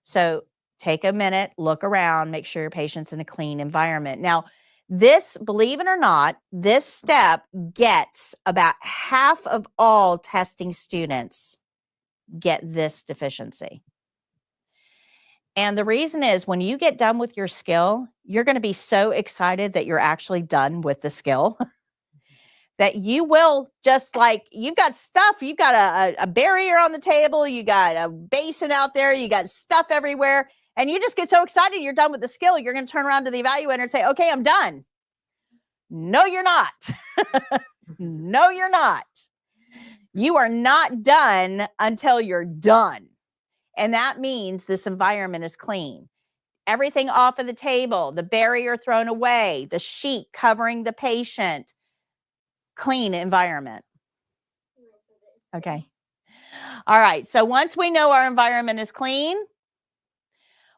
So take a minute, look around, make sure your patient's in a clean environment. Now, this, believe it or not, this step gets about half of all testing students get this deficiency. And the reason is when you get done with your skill, you're going to be so excited that you're actually done with the skill that you will just like, you've got stuff, you've got a barrier on the table, you got a basin out there, you got stuff everywhere, and you just get so excited you're done with the skill, you're going to turn around to the evaluator and say, okay, I'm done. No, you're not. No, you're not. You are not done until you're done. And that means this environment is clean. Everything off of the table, the barrier thrown away, the sheet covering the patient, clean environment. Okay. All right. So once we know our environment is clean,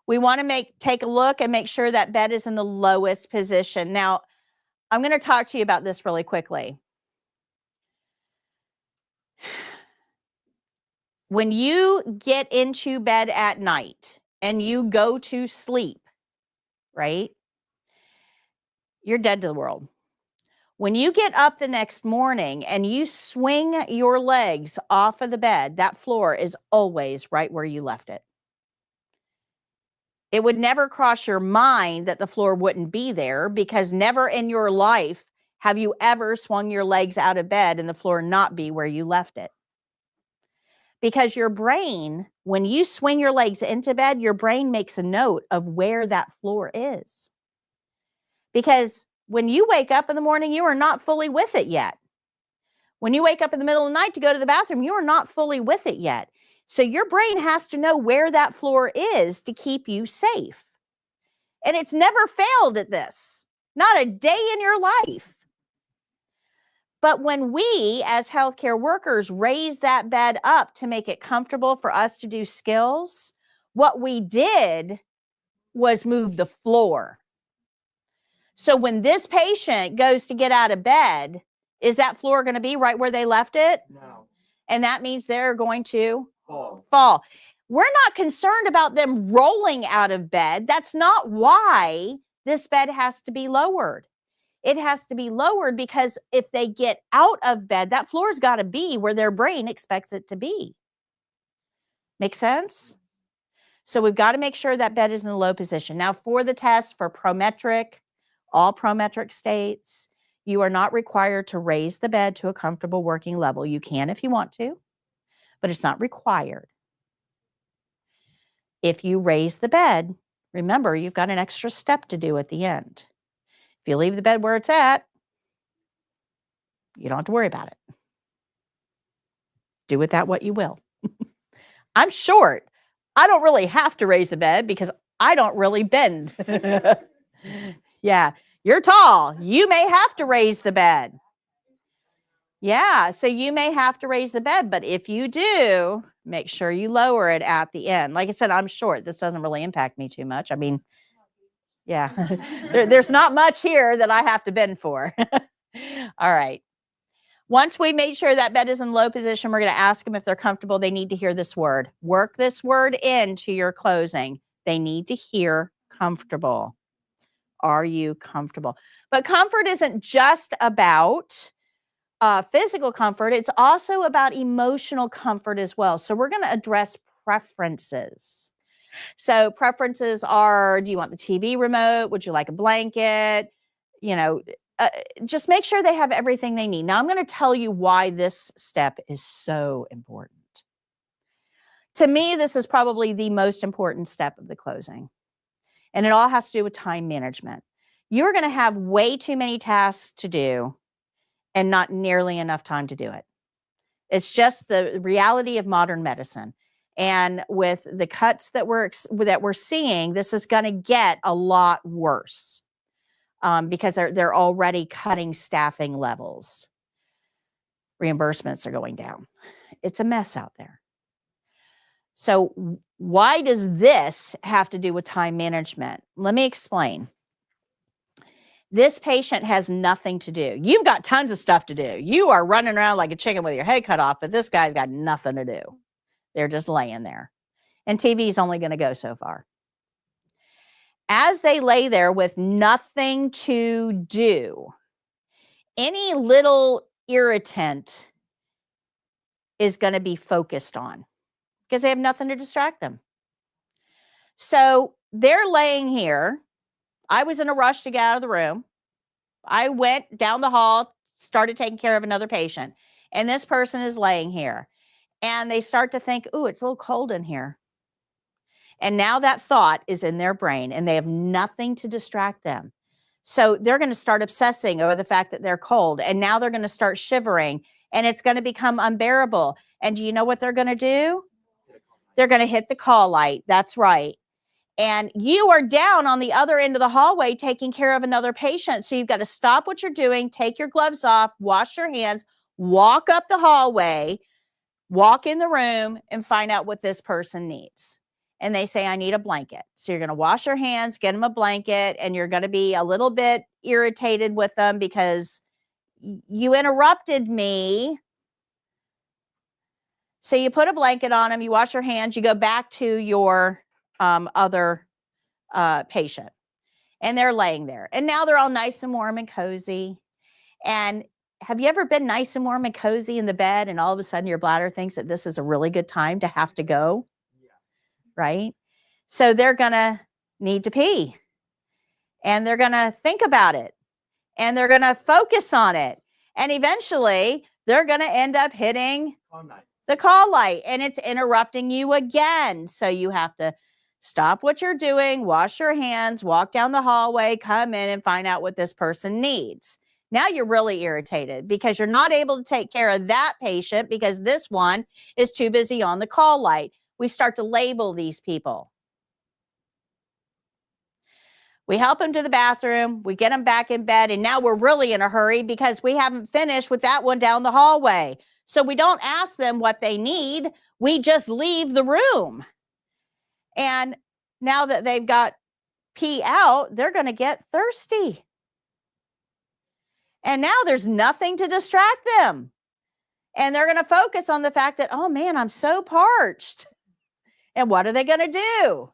we want to take a look and make sure that bed is in the lowest position. Now, I'm going to talk to you about this really quickly. When you get into bed at night and you go to sleep, right? You're dead to the world. When you get up the next morning and you swing your legs off of the bed, that floor is always right where you left it. It would never cross your mind that the floor wouldn't be there, because never in your life have you ever swung your legs out of bed and the floor not be where you left it. Because your brain, when you swing your legs into bed, your brain makes a note of where that floor is. Because when you wake up in the morning, you are not fully with it yet. When you wake up in the middle of the night to go to the bathroom, you are not fully with it yet. So your brain has to know where that floor is to keep you safe. And it's never failed at this, not a day in your life. But when we, as healthcare workers, raise that bed up to make it comfortable for us to do skills, what we did was move the floor. So when this patient goes to get out of bed, is that floor going to be right where they left it? No. And that means they're going to Fall. We're not concerned about them rolling out of bed. That's not why this bed has to be lowered. It has to be lowered because if they get out of bed, that floor's got to be where their brain expects it to be. Make sense? So we've got to make sure that bed is in the low position. Now, for the test for prometric, all prometric states, you are not required to raise the bed to a comfortable working level. You can if you want to, but it's not required. If you raise the bed, remember, you've got an extra step to do at the end. If you leave the bed where it's at, you don't have to worry about it. Do with that what you will. I'm short. I don't really have to raise the bed because I don't really bend. Yeah, you're tall. You may have to raise the bed. Yeah, so you may have to raise the bed, but if you do, make sure you lower it at the end. Like I said, I'm short. This doesn't really impact me too much. I mean, yeah, there's not much here that I have to bend for. All right. Once we made sure that bed is in low position, we're going to ask them if they're comfortable. They need to hear this word. Work this word into your closing. They need to hear comfortable. Are you comfortable? But comfort isn't just about physical comfort. It's also about emotional comfort as well. So we're going to address preferences. So preferences are, do you want the TV remote? Would you like a blanket? You know, just make sure they have everything they need. Now, I'm going to tell you why this step is so important. To me, this is probably the most important step of the closing. And it all has to do with time management. You're going to have way too many tasks to do and not nearly enough time to do it. It's just the reality of modern medicine. And with the cuts that we're seeing, this is going to get a lot worse. Because they're already cutting staffing levels. Reimbursements are going down. It's a mess out there. So why does this have to do with time management? Let me explain. This patient has nothing to do. You've got tons of stuff to do. You are running around like a chicken with your head cut off, but this guy's got nothing to do. They're just laying there. And TV is only going to go so far. As they lay there with nothing to do, any little irritant is going to be focused on because they have nothing to distract them. So they're laying here. I was in a rush to get out of the room. I went down the hall started taking care of another patient, and this person is laying here, and they start to think, "Ooh, it's a little cold in here." And now that thought is in their brain, and they have nothing to distract them. So they're going to start obsessing over the fact that they're cold, and now they're going to start shivering, and it's going to become unbearable. And do you know what they're going to do? They're going to hit the call light. That's right. And you are down on the other end of the hallway taking care of another patient. So you've got to stop what you're doing, take your gloves off, wash your hands, walk up the hallway, walk in the room, and find out what this person needs. And they say, "I need a blanket." So you're going to wash your hands, get them a blanket, and you're going to be a little bit irritated with them because you interrupted me. So you put a blanket on them, you wash your hands, you go back to your other patient, and they're laying there. And now they're all nice and warm and cozy. And have you ever been nice and warm and cozy in the bed, and all of a sudden your bladder thinks that this is a really good time to have to go? Yeah. Right? So they're going to need to pee, and they're going to think about it, and they're going to focus on it. And eventually they're going to end up hitting the call light, and it's interrupting you again. So you have to stop what you're doing, wash your hands, walk down the hallway, come in and find out what this person needs. Now you're really irritated because you're not able to take care of that patient because this one is too busy on the call light. We start to label these people. We help them to the bathroom, we get them back in bed, and now we're really in a hurry because we haven't finished with that one down the hallway. So we don't ask them what they need, we just leave the room. And now that they've got pee out, they're going to get thirsty. And now there's nothing to distract them. And they're going to focus on the fact that, "Oh man, I'm so parched." And what are they going to do?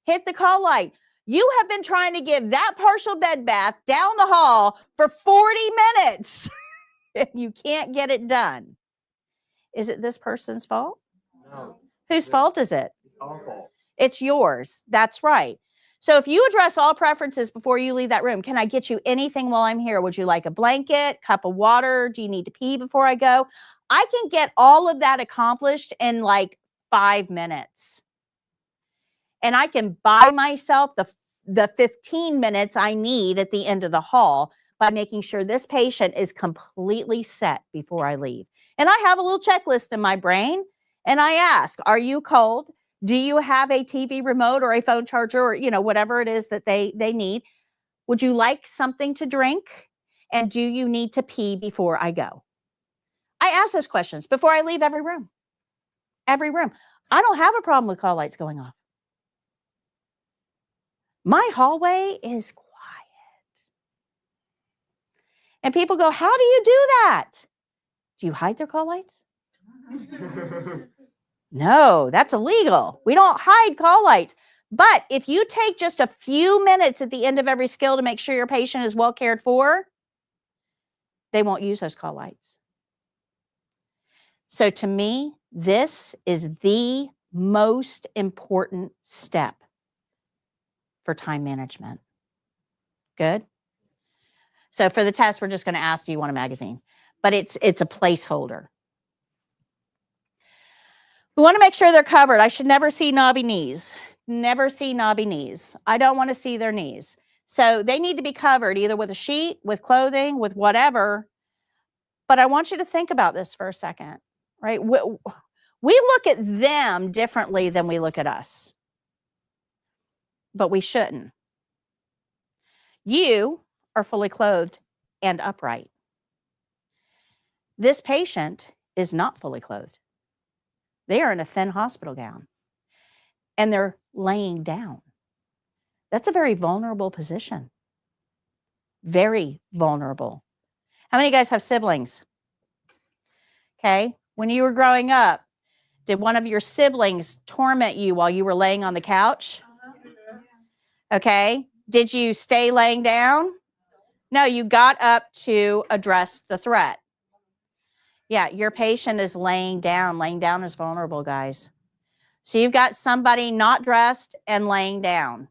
Hit the call light. You have been trying to give that partial bed bath down the hall for 40 minutes and you can't get it done. Is it this person's fault? No. Whose fault is it? It's our fault. It's yours. That's right. So if you address all preferences before you leave that room, "Can I get you anything while I'm here? Would you like a blanket, cup of water? Do you need to pee before I go?" I can get all of that accomplished in like 5 minutes. And I can buy myself the 15 minutes I need at the end of the hall by making sure this patient is completely set before I leave. And I have a little checklist in my brain, and I ask, "Are you cold? Do you have a TV remote or a phone charger or, whatever it is that they need? Would you like something to drink? And do you need to pee before I go?" I ask those questions before I leave every room. Every room. I don't have a problem with call lights going off. My hallway is quiet. And people go, "How do you do that?" Do you hide their call lights? No, that's illegal. We don't hide call lights. But if you take just a few minutes at the end of every skill to make sure your patient is well cared for, they won't use those call lights. So to me, this is the most important step for time management. Good? So for the test, we're just going to ask, do you want a magazine? But it's a placeholder. We want to make sure they're covered. I should never see knobby knees. Never see knobby knees. I don't want to see their knees. So they need to be covered either with a sheet, with clothing, with whatever. But I want you to think about this for a second, right? We look at them differently than we look at us. But we shouldn't. You are fully clothed and upright. This patient is not fully clothed. They are in a thin hospital gown and they're laying down. That's a very vulnerable position. Very vulnerable. How many of you guys have siblings? Okay. When you were growing up, did one of your siblings torment you while you were laying on the couch? Okay. Did you stay laying down? No, you got up to address the threat. Yeah, your patient is laying down. Laying down is vulnerable, guys. So you've got somebody not dressed and laying down.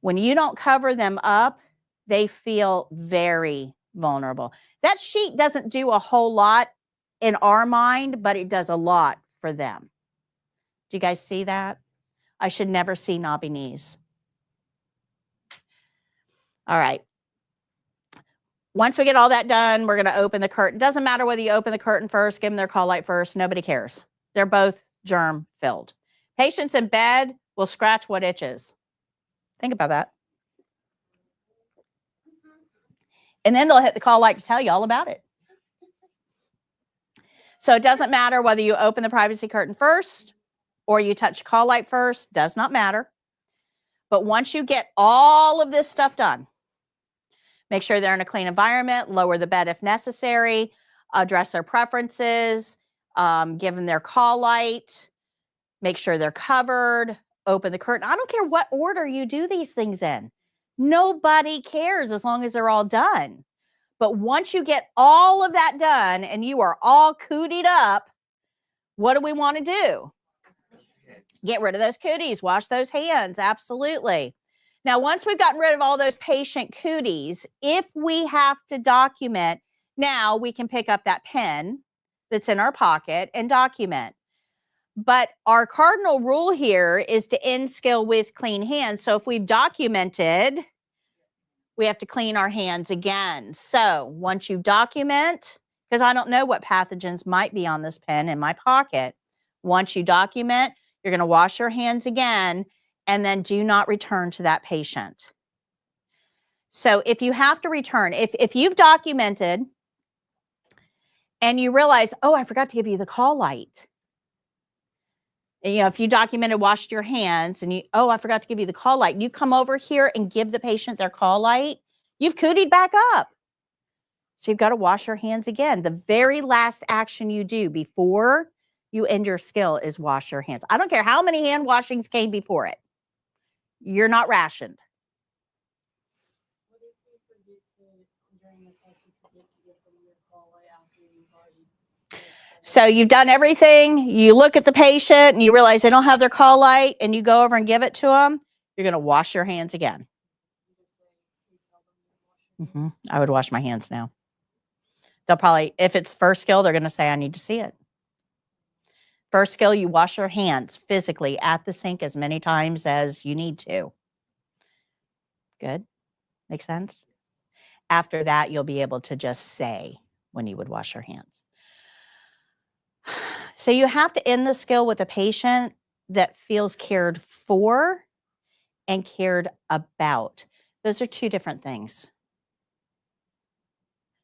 When you don't cover them up, they feel very vulnerable. That sheet doesn't do a whole lot in our mind, but it does a lot for them. Do you guys see that? I should never see knobby knees. All right. Once we get all that done, we're going to open the curtain. Doesn't matter whether you open the curtain first, give them their call light first. Nobody cares. They're both germ filled. Patients in bed will scratch what itches. Think about that. And then they'll hit the call light to tell you all about it. So it doesn't matter whether you open the privacy curtain first or you touch call light first, does not matter. But once you get all of this stuff done, make sure they're in a clean environment, lower the bed if necessary, address their preferences, give them their call light, make sure they're covered, open the curtain. I don't care what order you do these things in. Nobody cares as long as they're all done. But once you get all of that done and you are all cootied up, what do we want to do? Get rid of those cooties, wash those hands. Absolutely. Now, once we've gotten rid of all those patient cooties, if we have to document, now we can pick up that pen that's in our pocket and document. But our cardinal rule here is to end skill with clean hands. So if we've documented, we have to clean our hands again. So once you document, because I don't know what pathogens might be on this pen in my pocket, once you document, you're going to wash your hands again, and then do not return to that patient. So if you have to return, if you've documented and you realize, oh, I forgot to give you the call light. And, you know, if you documented, washed your hands, and oh, I forgot to give you the call light. You come over here and give the patient their call light, you've cootied back up. So you've got to wash your hands again. The very last action you do before you end your skill is wash your hands. I don't care how many hand washings came before it. You're not rationed. What if you forget to, during the test, you forget to give them your call light after you've already. So you've done everything. You look at the patient and you realize they don't have their call light and you go over and give it to them. You're going to wash your hands again. I would wash my hands now. They'll probably, if it's first skill, they're going to say, I need to see it. First skill, you wash your hands physically at the sink as many times as you need to. Good? Make sense? After that, you'll be able to just say when you would wash your hands. So you have to end the skill with a patient that feels cared for and cared about. Those are two different things.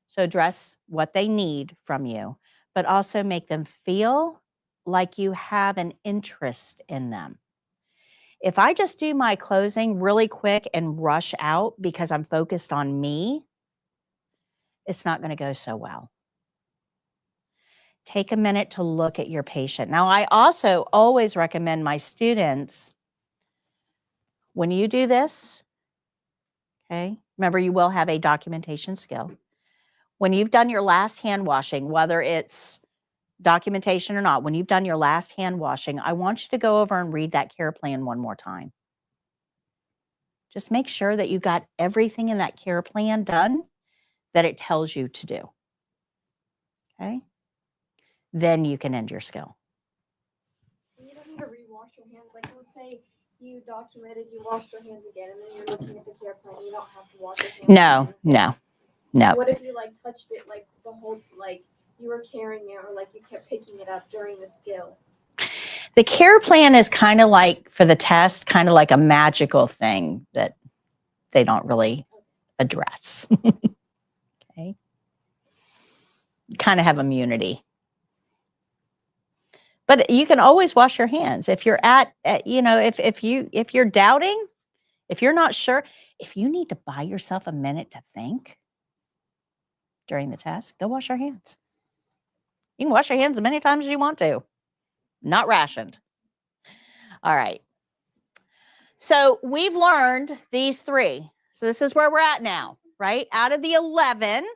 So address what they need from you, but also make them feel like you have an interest in them. If I just do my closing really quick and rush out because I'm focused on me, it's not going to go so well. Take a minute to look at your patient. Now, I also always recommend my students, when you do this, okay, remember you will have a documentation skill. When you've done your last hand washing, whether it's documentation or not, when you've done your last hand washing, I want you to go over and read that care plan one more time. Just make sure that you got everything in that care plan done that it tells you to do. Okay? Then you can end your skill. You don't need to re-wash your hands. Like, let's say you documented, you washed your hands again, and then you're looking at the care plan. You don't have to wash your hands. No. What if you like touched it like the whole, like you were carrying it, or like you kept picking it up during the skill? The care plan is kind of like, for the test, kind of like a magical thing that they don't really address. Okay. You kind of have immunity. But you can always wash your hands. If you're if you're doubting, if you're not sure, if you need to buy yourself a minute to think during the test, go wash your hands. You can wash your hands as many times as you want to. Not rationed. All right. So we've learned these 3. So this is where we're at now, right? Out of the 11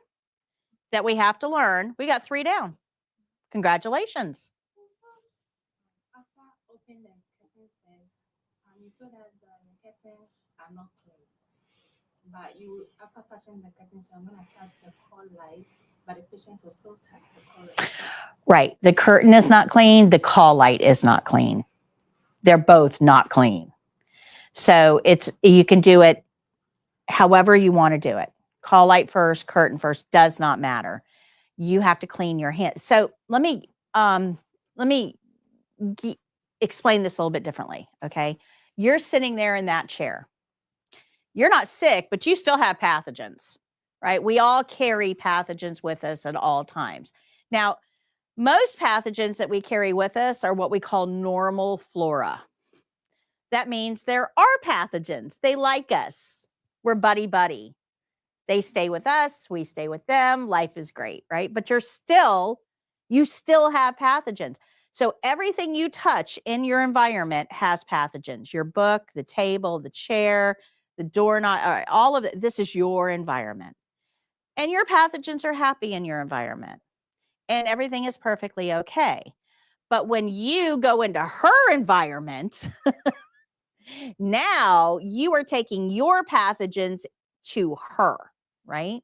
that we have to learn, we got 3 down. Congratulations. After opening the curtains first, you told us that the curtains are not clean. but you after touching the curtain, so I'm gonna touch the call light, but the patient will still touch the call light. So Right. The curtain is not clean. The call light is not clean. They're both not clean. So you can do it however you want to do it. Call light first, curtain first, does not matter. You have to clean your hands. So let me explain this a little bit differently. Okay. You're sitting there in that chair. You're not sick, but you still have pathogens, right? We all carry pathogens with us at all times. Now, most pathogens that we carry with us are what we call normal flora. That means there are pathogens. They like us. We're buddy-buddy. They stay with us. We stay with them. Life is great, right? But you still have pathogens. So everything you touch in your environment has pathogens. Your book, the table, the chair, the doorknob, all of it. This is your environment. And your pathogens are happy in your environment. And everything is perfectly okay. But when you go into her environment, now you are taking your pathogens to her, right?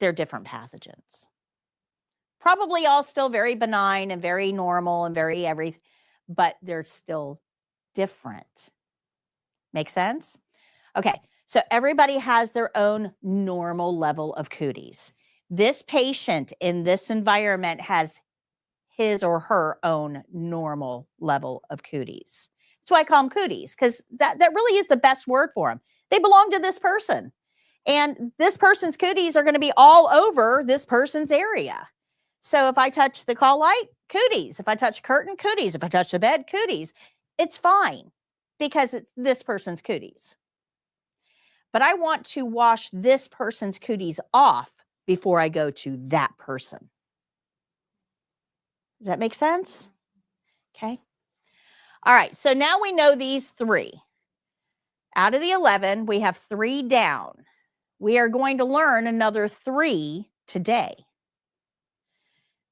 They're different pathogens. Probably all still very benign and very normal and very everything, but they're still different. Make sense? Okay, so everybody has their own normal level of cooties. This patient in this environment has his or her own normal level of cooties. That's why I call them cooties, because that really is the best word for them. They belong to this person. And this person's cooties are going to be all over this person's area. So if I touch the call light, cooties. If I touch curtain, cooties. If I touch the bed, cooties. It's fine because it's this person's cooties. But I want to wash this person's cooties off before I go to that person. Does that make sense? Okay. All right. So now we know these 3. Out of the 11, we have 3 down. We are going to learn another 3 today.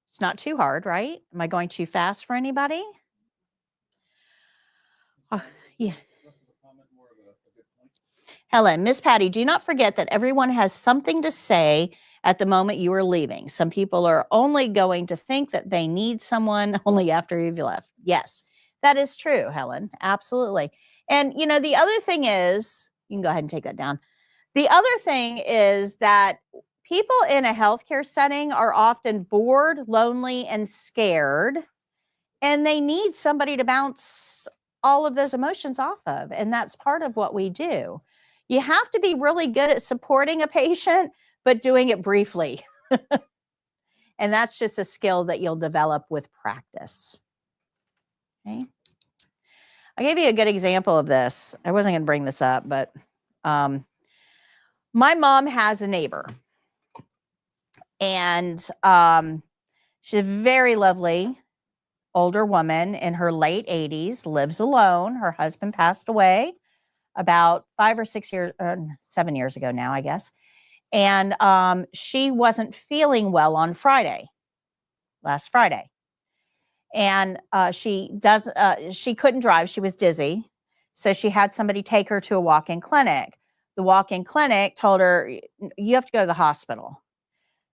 It's not too hard, right? Am I going too fast for anybody? Yeah. Helen, Miss Patty, do not forget that everyone has something to say at the moment you are leaving. Some people are only going to think that they need someone only after you've left. Yes, that is true, Helen. Absolutely. And, the other thing is, you can go ahead and take that down. The other thing is that people in a healthcare setting are often bored, lonely, and scared, and they need somebody to bounce all of those emotions off of. And that's part of what we do. You have to be really good at supporting a patient, but doing it briefly. And that's just a skill that you'll develop with practice. Okay. I'll give you a good example of this. I wasn't going to bring this up, but my mom has a neighbor. And she's a very lovely older woman in her late 80s, lives alone. Her husband passed away about 5 or 6 years, 7 years ago now, I guess. And she wasn't feeling well on last Friday. And she couldn't drive. She was dizzy. So she had somebody take her to a walk-in clinic. The walk-in clinic told her, you have to go to the hospital.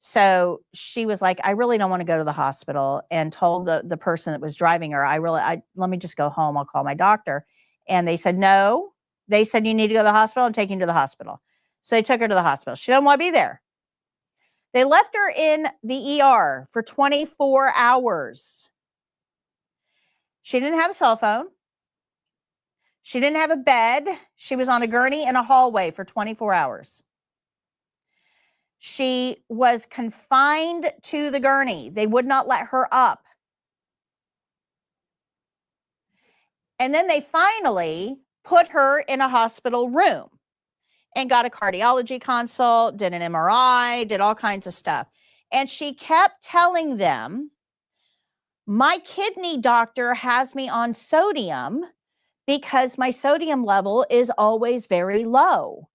So she was like, I really don't want to go to the hospital, and told the person that was driving her, let me just go home. I'll call my doctor. And they said, no. They said, you need to go to the hospital and take you to the hospital. So they took her to the hospital. She didn't want to be there. They left her in the ER for 24 hours. She didn't have a cell phone. She didn't have a bed. She was on a gurney in a hallway for 24 hours. She was confined to the gurney. They would not let her up. And then they finally put her in a hospital room and got a cardiology consult, did an MRI, did all kinds of stuff. And she kept telling them, my kidney doctor has me on sodium because my sodium level is always very low.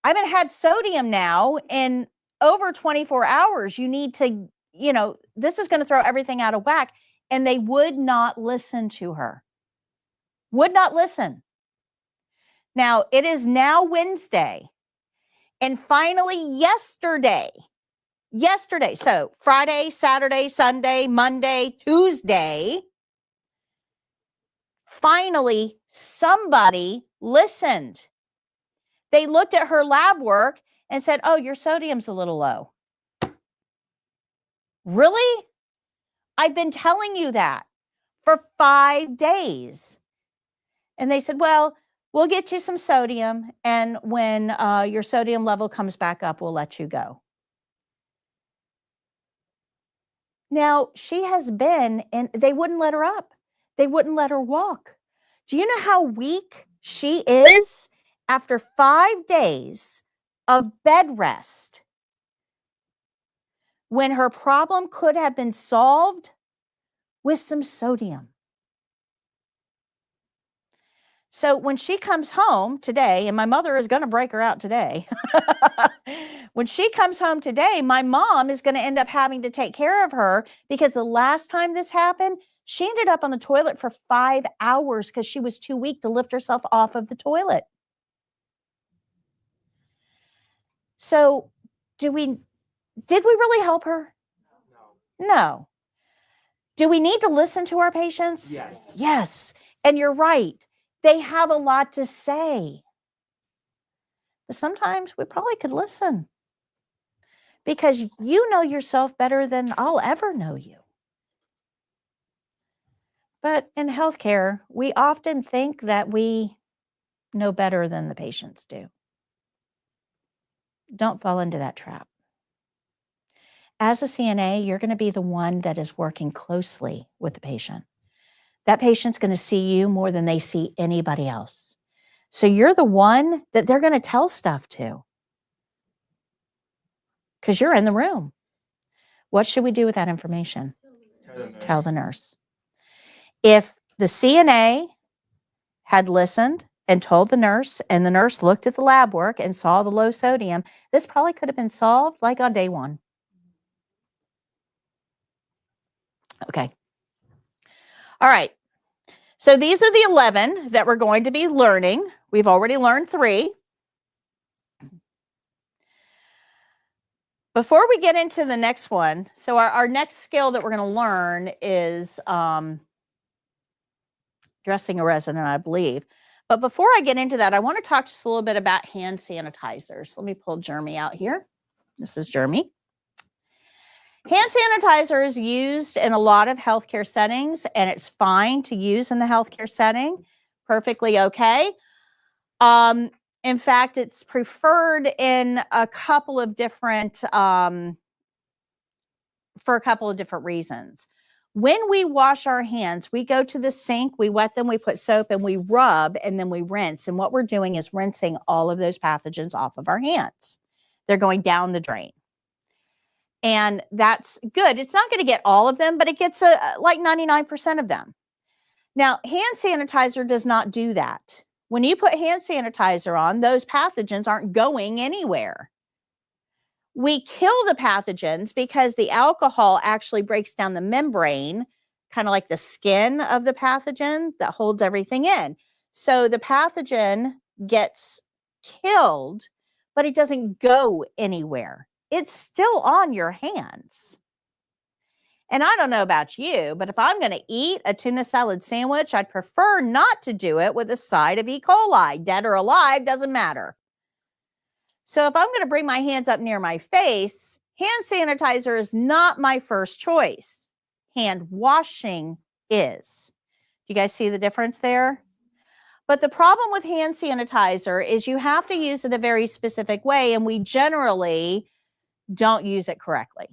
I haven't had sodium now in over 24 hours. You need to, this is going to throw everything out of whack. And they would not listen to her. Would not listen. Now, it is now Wednesday. And finally, yesterday, so Friday, Saturday, Sunday, Monday, Tuesday, finally, somebody listened. They looked at her lab work and said, oh, your sodium's a little low. Really? I've been telling you that for 5 days. And they said, well, we'll get you some sodium. And when your sodium level comes back up, we'll let you go. Now, she has been, and they wouldn't let her up. They wouldn't let her walk. Do you know how weak she is after 5 days of bed rest, when her problem could have been solved with some sodium? So when she comes home today, and my mother is going to break her out today, when she comes home today, my mom is going to end up having to take care of her, because the last time this happened, she ended up on the toilet for 5 hours because she was too weak to lift herself off of the toilet. So did we really help her? No. Do we need to listen to our patients? Yes. Yes. And you're right. They have a lot to say. But sometimes we probably could listen, because you know yourself better than I'll ever know you. But in healthcare, we often think that we know better than the patients do. Don't fall into that trap. As a CNA, you're going to be the one that is working closely with the patient. That patient's going to see you more than they see anybody else. So you're the one that they're going to tell stuff to, because you're in the room. What should we do with that information? Tell the nurse. If the CNA had listened and told the nurse, and the nurse looked at the lab work and saw the low sodium, this probably could have been solved like on day 1. Okay. All right. So these are the 11 that we're going to be learning. We've already learned 3. Before we get into the next one, so our next skill that we're going to learn is dressing a resident, I believe. But before I get into that, I want to talk just a little bit about hand sanitizers. Let me pull Jeremy out here. This is Jeremy. Hand sanitizer is used in a lot of healthcare settings, and it's fine to use in the healthcare setting. Perfectly okay. In fact, it's preferred in a couple of different, for a couple of different reasons. When we wash our hands, we go to the sink, we wet them, we put soap, and we rub, and then we rinse. And what we're doing is rinsing all of those pathogens off of our hands. They're going down the drain. And that's good. It's not going to get all of them, but it gets like 99% of them. Now, hand sanitizer does not do that. When you put hand sanitizer on, those pathogens aren't going anywhere. We kill the pathogens because the alcohol actually breaks down the membrane, kind of like the skin of the pathogen that holds everything in. So the pathogen gets killed, but it doesn't go anywhere. It's still on your hands. And I don't know about you, but if I'm going to eat a tuna salad sandwich, I'd prefer not to do it with a side of E. coli. Dead or alive, doesn't matter. So if I'm going to bring my hands up near my face, hand sanitizer is not my first choice. Hand washing is. You guys see the difference there? But the problem with hand sanitizer is you have to use it a very specific way, and we generally don't use it correctly.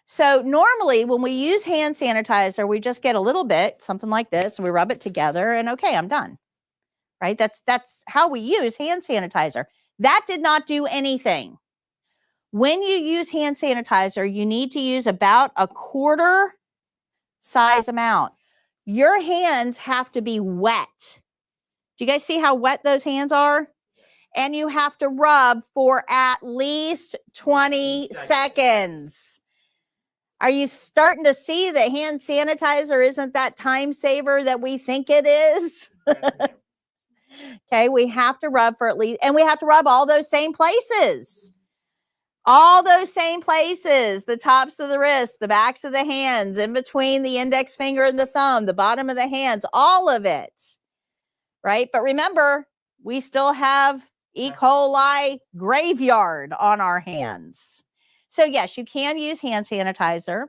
So normally when we use hand sanitizer, we just get a little bit, something like this, and we rub it together, and okay, I'm done. Right? That's how we use hand sanitizer. That did not do anything. When you use hand sanitizer, you need to use about a quarter size amount. Your hands have to be wet. Do you guys see how wet those hands are? And you have to rub for at least 20 seconds. Are you starting to see that hand sanitizer isn't that time saver that we think it is? Okay, we have to rub for at least, and we have to rub all those same places. All those same places, the tops of the wrists, the backs of the hands, in between the index finger and the thumb, the bottom of the hands, all of it, right? But remember, we still have E. coli graveyard on our hands. So yes, you can use hand sanitizer.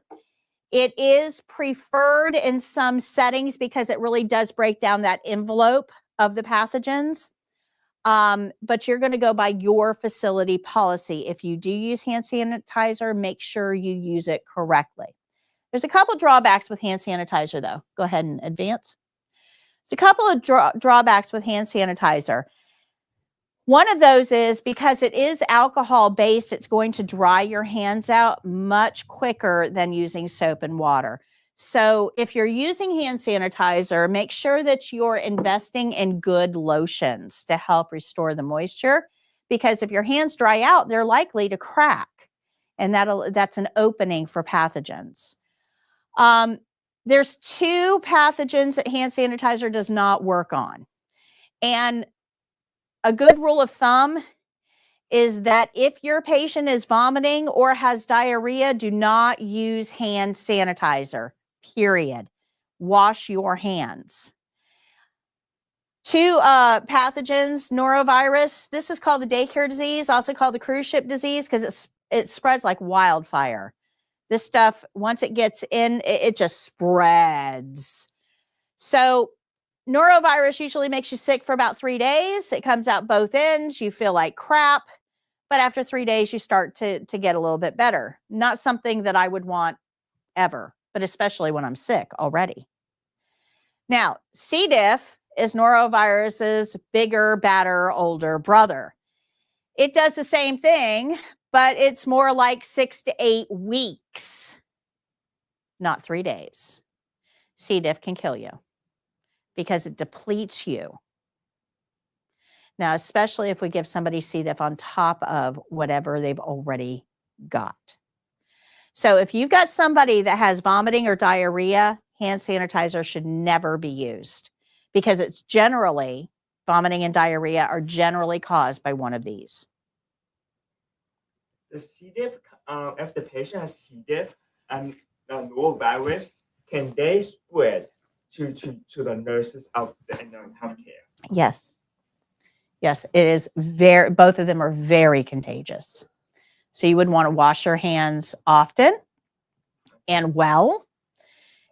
It is preferred in some settings because it really does break down that envelope of the pathogens. But you're going to go by your facility policy. If you do use hand sanitizer, make sure you use it correctly. There's a couple drawbacks with hand sanitizer, though. Go ahead and advance. There's a couple of drawbacks with hand sanitizer. One of those is because it is alcohol-based, it's going to dry your hands out much quicker than using soap and water. So if you're using hand sanitizer, make sure that you're investing in good lotions to help restore the moisture, because if your hands dry out, they're likely to crack, and that's an opening for pathogens. There's 2 pathogens that hand sanitizer does not work on. And a good rule of thumb is that if your patient is vomiting or has diarrhea, do not use hand sanitizer, period. Wash your hands. 2 pathogens, norovirus. This is called the daycare disease, also called the cruise ship disease, because it spreads like wildfire. This stuff, once it gets in, it just spreads. So norovirus usually makes you sick for about 3 days. It comes out both ends. You feel like crap. But after 3 days, you start to get a little bit better. Not something that I would want ever, but especially when I'm sick already. Now, C. diff is norovirus's bigger, badder, older brother. It does the same thing, but it's more like 6 to 8 weeks, not 3 days. C. diff can kill you because it depletes you. Now, especially if we give somebody C. diff on top of whatever they've already got. So if you've got somebody that has vomiting or diarrhea, hand sanitizer should never be used, because it's generally, vomiting and diarrhea are generally caused by one of these. The C. diff, if the patient has C. diff and norovirus, can they spread to the nurses out in the healthcare? Yes. Yes, it is both of them are very contagious. So you would want to wash your hands often and well,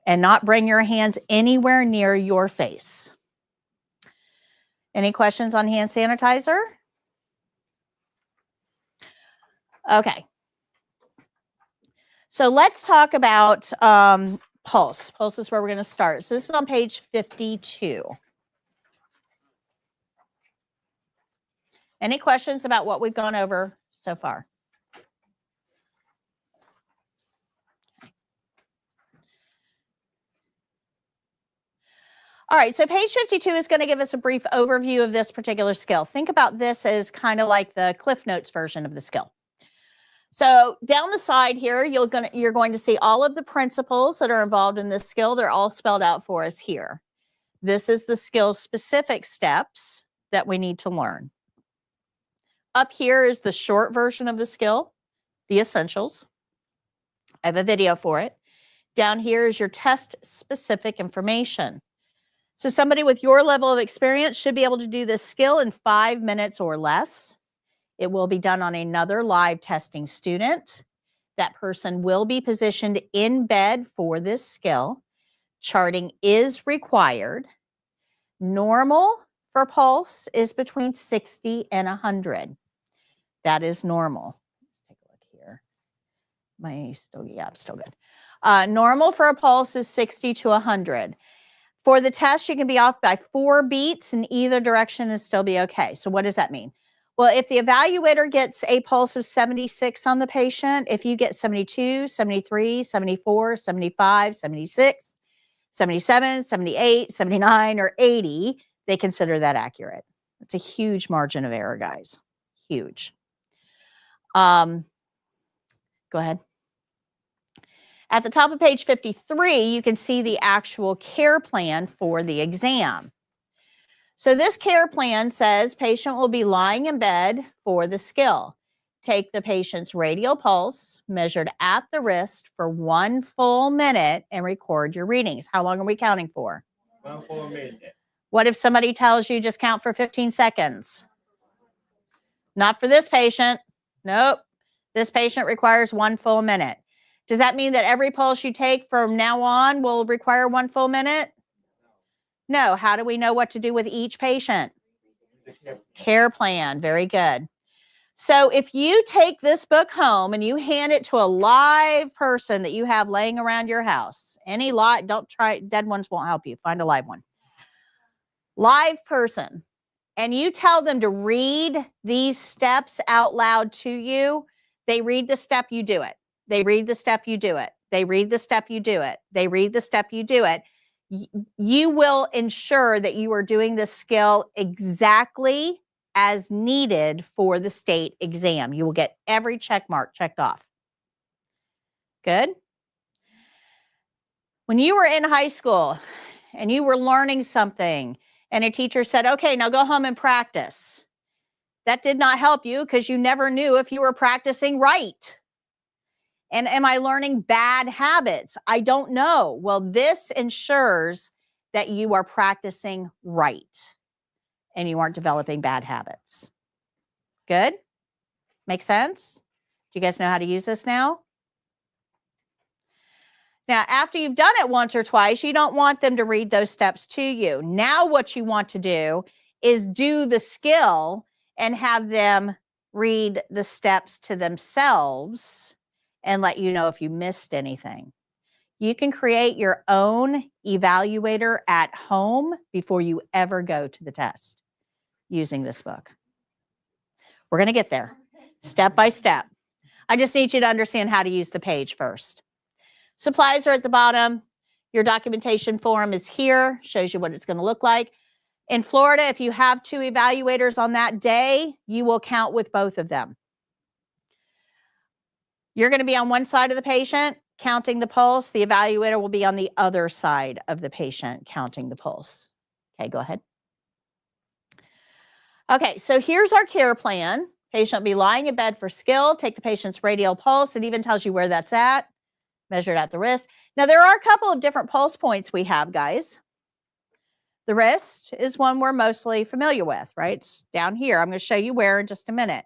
and not bring your hands anywhere near your face. Any questions on hand sanitizer? Okay. So let's talk about pulse. Pulse is where we're going to start. So this is on page 52. Any questions about what we've gone over so far? All right, so page 52 is going to give us a brief overview of this particular skill. Think about this as kind of like the Cliff Notes version of the skill. So down the side here, you're going to see all of the principles that are involved in this skill. They're all spelled out for us here. This is the skill-specific steps that we need to learn. Up here is the short version of the skill, the essentials. I have a video for it. Down here is your test-specific information. So somebody with your level of experience should be able to do this skill in 5 minutes or less. It will be done on another live testing student. That person will be positioned in bed for this skill. Charting is required. Normal for pulse is between 60 and 100. That is normal. Let's take a look here. I'm still good. Normal for a pulse is 60 to 100. For the test, you can be off by 4 beats in either direction and still be okay. So what does that mean? Well, if the evaluator gets a pulse of 76 on the patient, if you get 72, 73, 74, 75, 76, 77, 78, 79, or 80, they consider that accurate. It's a huge margin of error, guys. Huge. Go ahead. At the top of page 53, you can see the actual care plan for the exam. So this care plan says patient will be lying in bed for the skill. Take the patient's radial pulse measured at the wrist for 1 full minute and record your readings. How long are we counting for? 1 full minute. What if somebody tells you just count for 15 seconds? Not for this patient. Nope. This patient requires 1 full minute. Does that mean that every pulse you take from now on will require 1 full minute? No. How do we know what to do with each patient? Care plan. Very good. So if you take this book home and you hand it to a live person that you have laying around your house, any live, don't try, dead ones won't help you. Find a live one. Live person. And you tell them to read these steps out loud to you, they read the step, you do it. They read the step, you do it. They read the step, you do it. They read the step, you do it. You will ensure that you are doing this skill exactly as needed for the state exam. You will get every check mark checked off. Good. When you were in high school and you were learning something and a teacher said, okay, now go home and practice. That did not help you because you never knew if you were practicing right. And am I learning bad habits? I don't know. Well, this ensures that you are practicing right and you aren't developing bad habits. Good? Make sense? Do you guys know how to use this now? Now, after you've done it once or twice, you don't want them to read those steps to you. Now what you want to do is do the skill and have them read the steps to themselves and let you know if you missed anything. You can create your own evaluator at home before you ever go to the test using this book. We're going to get there step by step. I just need you to understand how to use the page first. Supplies are at the bottom. Your documentation form is here, shows you what it's going to look like. In Florida, if you have 2 evaluators on that day, you will count with both of them. You're going to be on one side of the patient counting the pulse. The evaluator will be on the other side of the patient counting the pulse. Okay, go ahead. Okay, so here's our care plan. Patient will be lying in bed for skill. Take the patient's radial pulse. It even tells you where that's at, measured at the wrist. Now, there are a couple of different pulse points we have, guys. The wrist is one we're mostly familiar with, right? It's down here. I'm going to show you where in just a minute.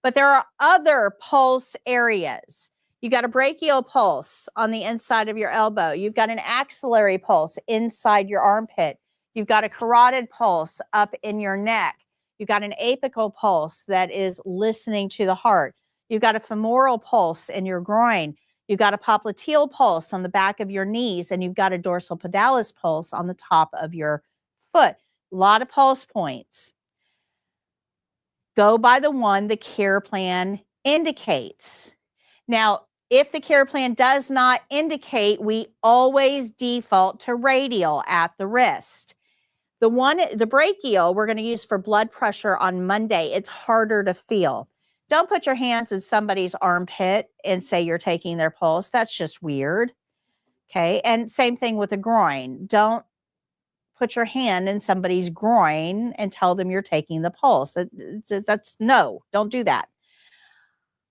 But there are other pulse areas. You've got a brachial pulse on the inside of your elbow. You've got an axillary pulse inside your armpit. You've got a carotid pulse up in your neck. You've got an apical pulse that is listening to the heart. You've got a femoral pulse in your groin. You've got a popliteal pulse on the back of your knees, and you've got a dorsal pedalis pulse on the top of your foot. A lot of pulse points. Go by the one the care plan indicates. Now, if the care plan does not indicate, we always default to radial at the wrist. The brachial, we're going to use for blood pressure on Monday. It's harder to feel. Don't put your hands in somebody's armpit and say you're taking their pulse. That's just weird. Okay. And same thing with the groin. Don't put your hand in somebody's groin and tell them you're taking the pulse. That's no, don't do that.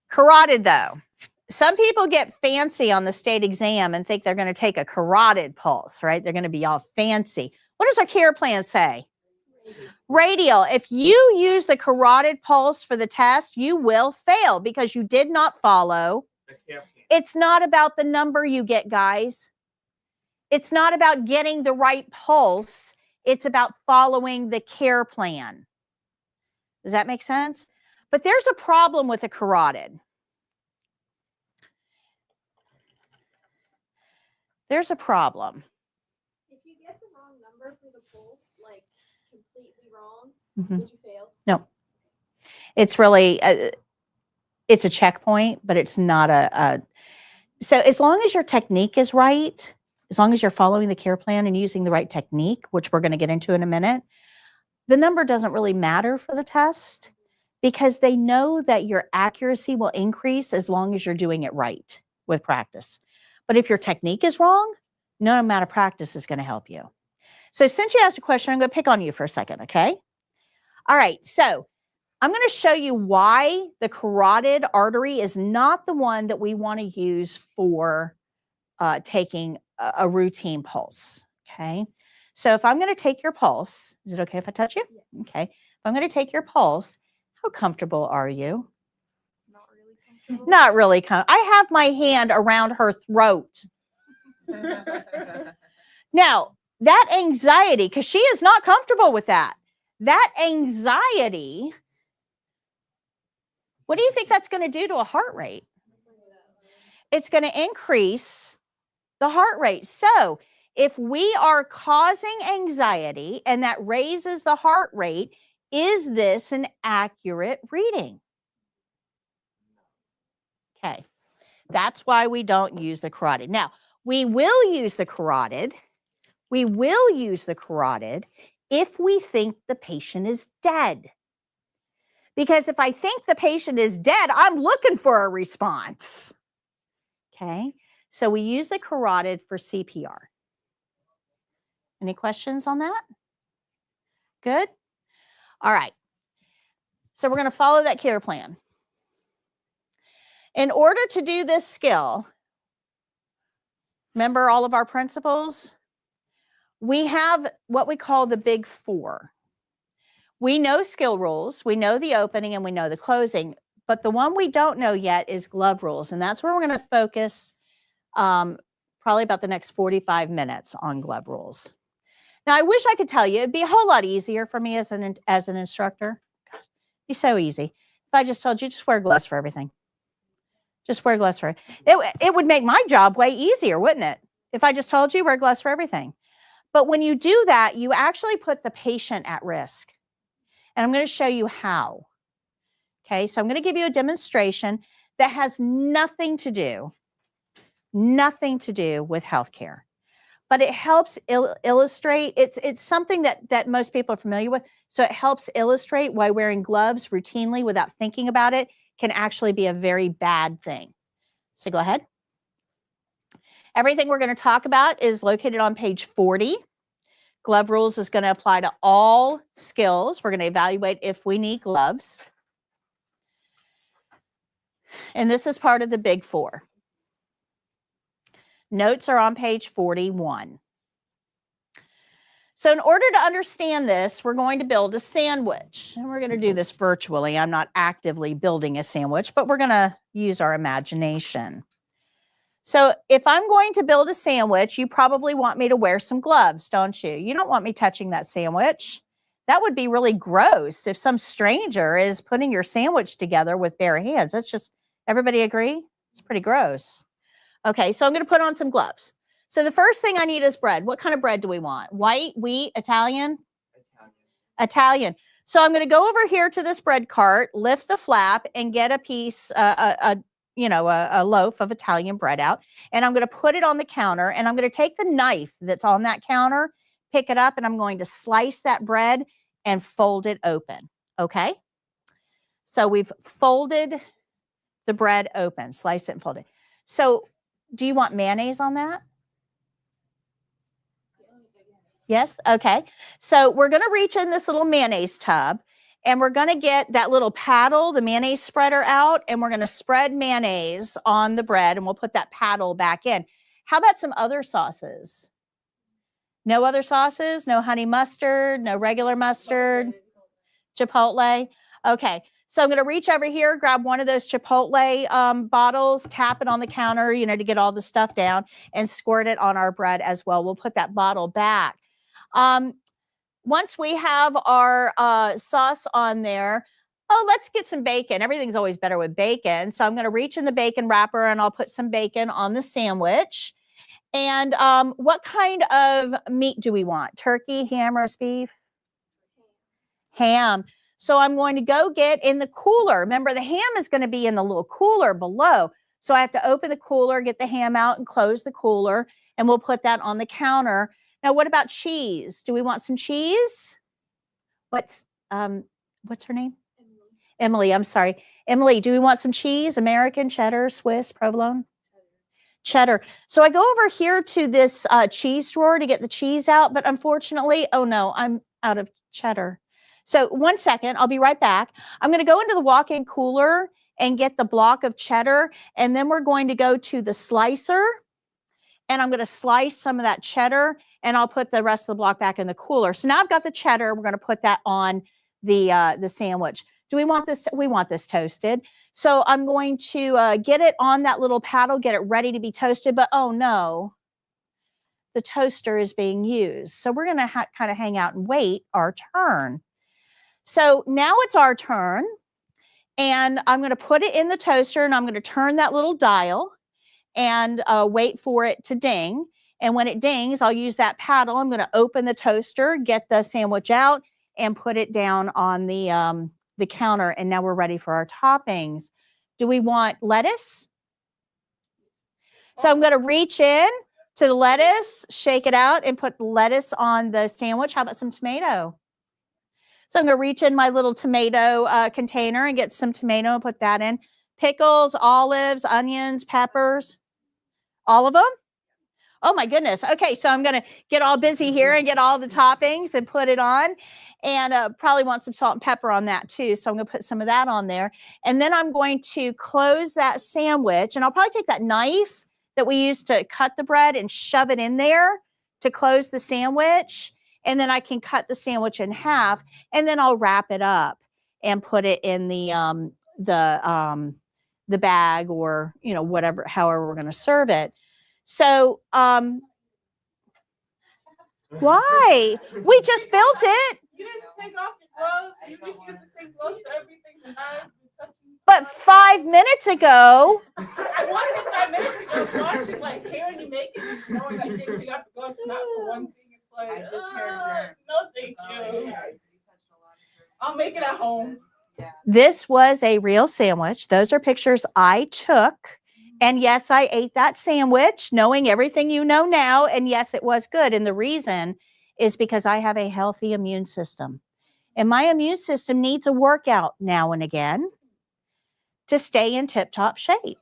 Carotid, though. Some people get fancy on the state exam and think they're going to take a carotid pulse, right? They're going to be all fancy. What does our care plan say? Radial. If you use the carotid pulse for the test, you will fail because you did not follow. It's not about the number you get, guys. It's not about getting the right pulse. It's about following the care plan. Does that make sense? But there's a problem with a carotid. There's a problem. If you get the wrong number for the pulse, like completely wrong, Mm-hmm. would you fail? No. It's really, it's a checkpoint, but it's not so as long as your technique is right, as long as you're following the care plan and using the right technique, which we're going to get into in a minute, the number doesn't really matter for the test because they know that your accuracy will increase as long as you're doing it right with practice. But if your technique is wrong, no amount of practice is going to help you. So since you asked a question, I'm going to pick on you for a second, okay? All right, so I'm going to show you why the carotid artery is not the one that we want to use for taking a routine pulse, okay? So if I'm going to take your pulse, is it okay if I touch you? Yes. Okay. If I'm going to take your pulse, how comfortable are you? Not really comfortable. Not really. I have my hand around her throat. Now, that anxiety, because she is not comfortable with that, that anxiety, what do you think that's going to do to a heart rate? It's going to increase the heart rate. So if we are causing anxiety and that raises the heart rate, is this an accurate reading? Okay. That's why we don't use the carotid. Now, we will use the carotid. We will use the carotid if we think the patient is dead. Because if I think the patient is dead, I'm looking for a response. Okay, so we use the carotid for CPR. Any questions on that? Good? All right. So we're going to follow that care plan. In order to do this skill, remember all of our principles? We have what we call the big four. We know skill rules, we know the opening, and we know the closing. But the one we don't know yet is glove rules. And that's where we're going to focus probably about the next 45 minutes on glove rules. Now, I wish I could tell you it'd be a whole lot easier for me as an instructor. It'd be so easy if I just told you just wear gloves for everything. Just wear gloves for it. It would make my job way easier, wouldn't it? If I just told you wear gloves for everything. But when you do that, you actually put the patient at risk. And I'm going to show you how. Okay, so I'm going to give you a demonstration that has nothing to do with healthcare. But it helps illustrate, it's something that most people are familiar with. So it helps illustrate why wearing gloves routinely without thinking about it can actually be a very bad thing. So go ahead. Everything we're going to talk about is located on page 40. Glove rules is going to apply to all skills. We're going to evaluate if we need gloves. And this is part of the big four. Notes are on page 41. So in order to understand this, we're going to build a sandwich. And we're going to do this virtually. I'm not actively building a sandwich, but we're going to use our imagination. So if I'm going to build a sandwich, you probably want me to wear some gloves, don't you? You don't want me touching that sandwich. That would be really gross if some stranger is putting your sandwich together with bare hands. That's just, everybody agree? It's pretty gross. Okay, so I'm going to put on some gloves. So the first thing I need is bread. What kind of bread do we want? White, wheat, Italian? Italian. So I'm going to go over here to this bread cart, lift the flap, and get a piece, a loaf of Italian bread out. And I'm going to put it on the counter. And I'm going to take the knife that's on that counter, pick it up, and I'm going to slice that bread and fold it open. Okay? So we've folded the bread open, slice it and fold it. So do you want mayonnaise on that? Yes? Okay. So we're going to reach in this little mayonnaise tub and we're going to get that little paddle, the mayonnaise spreader out, and we're going to spread mayonnaise on the bread and we'll put that paddle back in. How about some other sauces? No other sauces? No honey mustard? No regular mustard? Chipotle? Okay. So I'm going to reach over here, grab one of those Chipotle bottles, tap it on the counter, to get all the stuff down and squirt it on our bread as well. We'll put that bottle back. Once we have our sauce on there, let's get some bacon. Everything's always better with bacon. So I'm going to reach in the bacon wrapper and I'll put some bacon on the sandwich. And what kind of meat do we want? Turkey, ham, roast beef? Ham. So I'm going to go get in the cooler. Remember, the ham is going to be in the little cooler below. So I have to open the cooler, get the ham out, and close the cooler. And we'll put that on the counter. Now, what about cheese? Do we want some cheese? What's her name? Emily, I'm sorry. Emily, do we want some cheese? American, cheddar, Swiss, provolone? cheddar. So I go over here to this cheese drawer to get the cheese out, but unfortunately, oh no, I'm out of cheddar. So 1 second, I'll be right back. I'm going to go into the walk-in cooler and get the block of cheddar, and then we're going to go to the slicer, and I'm going to slice some of that cheddar, and I'll put the rest of the block back in the cooler. So now I've got the cheddar. We're going to put that on the sandwich. Do we want this? We want this toasted. So I'm going to get it on that little paddle, get it ready to be toasted. But oh no, the toaster is being used. So we're going to kind of hang out and wait our turn. So now it's our turn. And I'm going to put it in the toaster, and I'm going to turn that little dial and wait for it to ding. And when it dings, I'll use that paddle. I'm going to open the toaster, get the sandwich out, and put it down on the counter. And now we're ready for our toppings. Do we want lettuce? So I'm going to reach in to the lettuce, shake it out, and put lettuce on the sandwich. How about some tomato? So I'm going to reach in my little tomato container and get some tomato and put that in. Pickles, olives, onions, peppers, all of them? Oh my goodness. Okay, so I'm going to get all busy here and get all the toppings and put it on. And probably want some salt and pepper on that too. So I'm going to put some of that on there. And then I'm going to close that sandwich. And I'll probably take that knife that we used to cut the bread and shove it in there to close the sandwich. And then I can cut the sandwich in half, and then I'll wrap it up and put it in the bag, or, you know, whatever, however we're going to serve it. So, why? We just built it. You didn't take off your gloves. You just used the same gloves for everything. The knives, the touching. But 5 minutes ago. I wanted it 5 minutes ago. Watching, like, hearing you make it, knowing that you didn't take off the gloves, not for one thing. It's like, I just heard no, thank you. I'll make it at home. Yeah. This was a real sandwich. Those are pictures I took. And yes, I ate that sandwich, knowing everything you know now. And yes, it was good. And the reason is because I have a healthy immune system. And my immune system needs a workout now and again to stay in tip-top shape,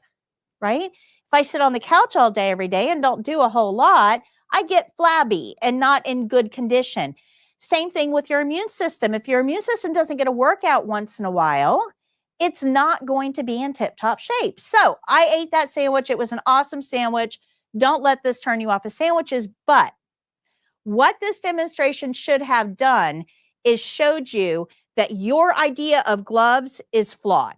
right? If I sit on the couch all day, every day, and don't do a whole lot, I get flabby and not in good condition. Same thing with your immune system. If your immune system doesn't get a workout once in a while, it's not going to be in tip-top shape. So I ate that sandwich. It was an awesome sandwich. Don't let this turn you off of sandwiches. But what this demonstration should have done is showed you that your idea of gloves is flawed.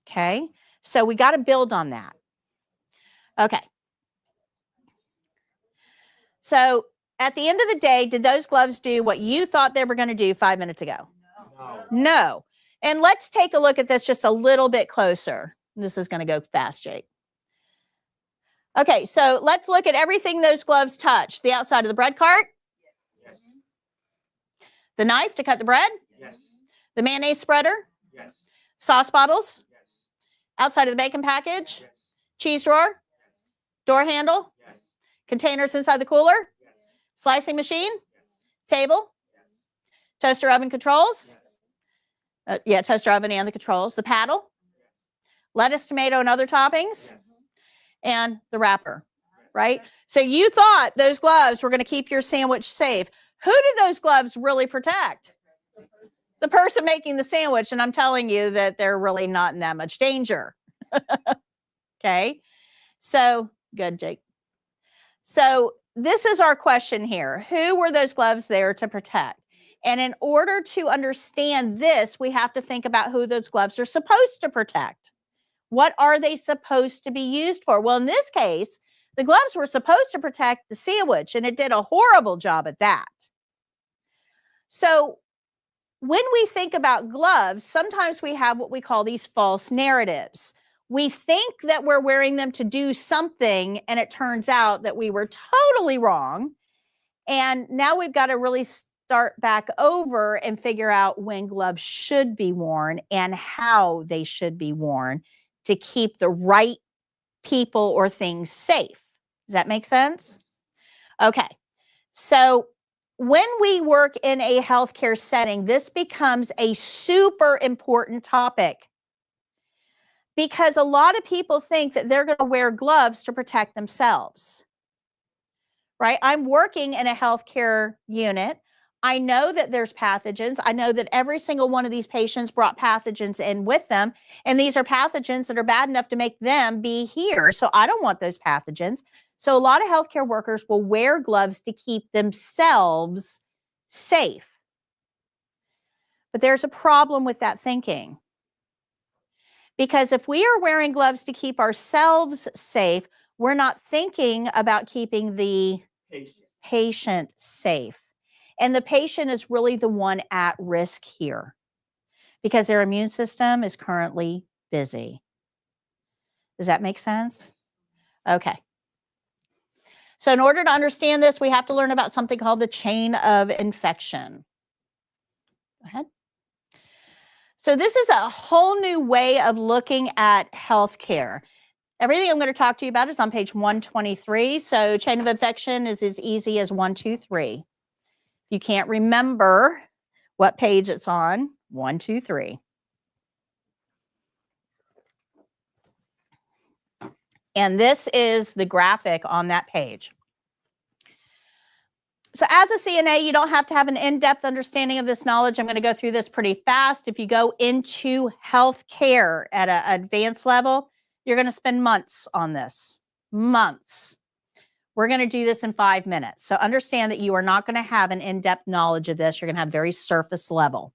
Okay, so we got to build on that. Okay. So at the end of the day, did those gloves do what you thought they were going to do 5 minutes ago? No. And let's take a look at this just a little bit closer. This is going to go fast, Jake. Okay, so let's look at everything those gloves touch. The outside of the bread cart. Yes. The knife to cut the bread. Yes. The mayonnaise spreader. Yes. Sauce bottles. Yes. Outside of the bacon package. Yes. Cheese drawer. Door handle. Yes. Containers inside the cooler. Yes. Slicing machine. Yes. Table. Yes. Toaster oven controls. Yes. Toaster oven and the controls. The paddle. Yes. Lettuce, tomato, and other toppings. Yes. And the wrapper, right? So you thought those gloves were going to keep your sandwich safe. Who did those gloves really protect? The person making the sandwich. And I'm telling you that they're really not in that much danger. Okay. So good, Jake. So this is our question here. Who were those gloves there to protect? And in order to understand this, we have to think about who those gloves are supposed to protect. What are they supposed to be used for? Well, in this case, the gloves were supposed to protect the sandwich, and it did a horrible job at that. So when we think about gloves, sometimes we have what we call these false narratives. We think that we're wearing them to do something, and it turns out that we were totally wrong. And now we've got to really start back over and figure out when gloves should be worn and how they should be worn to keep the right people or things safe. Does that make sense? Okay. So when we work in a healthcare setting, this becomes a super important topic. Because a lot of people think that they're going to wear gloves to protect themselves, right? I'm working in a healthcare unit. I know that there's pathogens. I know that every single one of these patients brought pathogens in with them. And these are pathogens that are bad enough to make them be here. So I don't want those pathogens. So a lot of healthcare workers will wear gloves to keep themselves safe. But there's a problem with that thinking. Because if we are wearing gloves to keep ourselves safe, we're not thinking about keeping the patient safe. And the patient is really the one at risk here because their immune system is currently busy. Does that make sense? Okay. So in order to understand this, we have to learn about something called the chain of infection. Go ahead. So this is a whole new way of looking at healthcare. Everything I'm going to talk to you about is on page 123. So chain of infection is as easy as 1, 2, 3. If you can't remember what page it's on, 1, 2, 3. And this is the graphic on that page. So as a CNA, you don't have to have an in-depth understanding of this knowledge. I'm going to go through this pretty fast. If you go into healthcare at an advanced level, you're going to spend months on this. Months. We're going to do this in 5 minutes. So understand that you are not going to have an in-depth knowledge of this. You're going to have very surface level.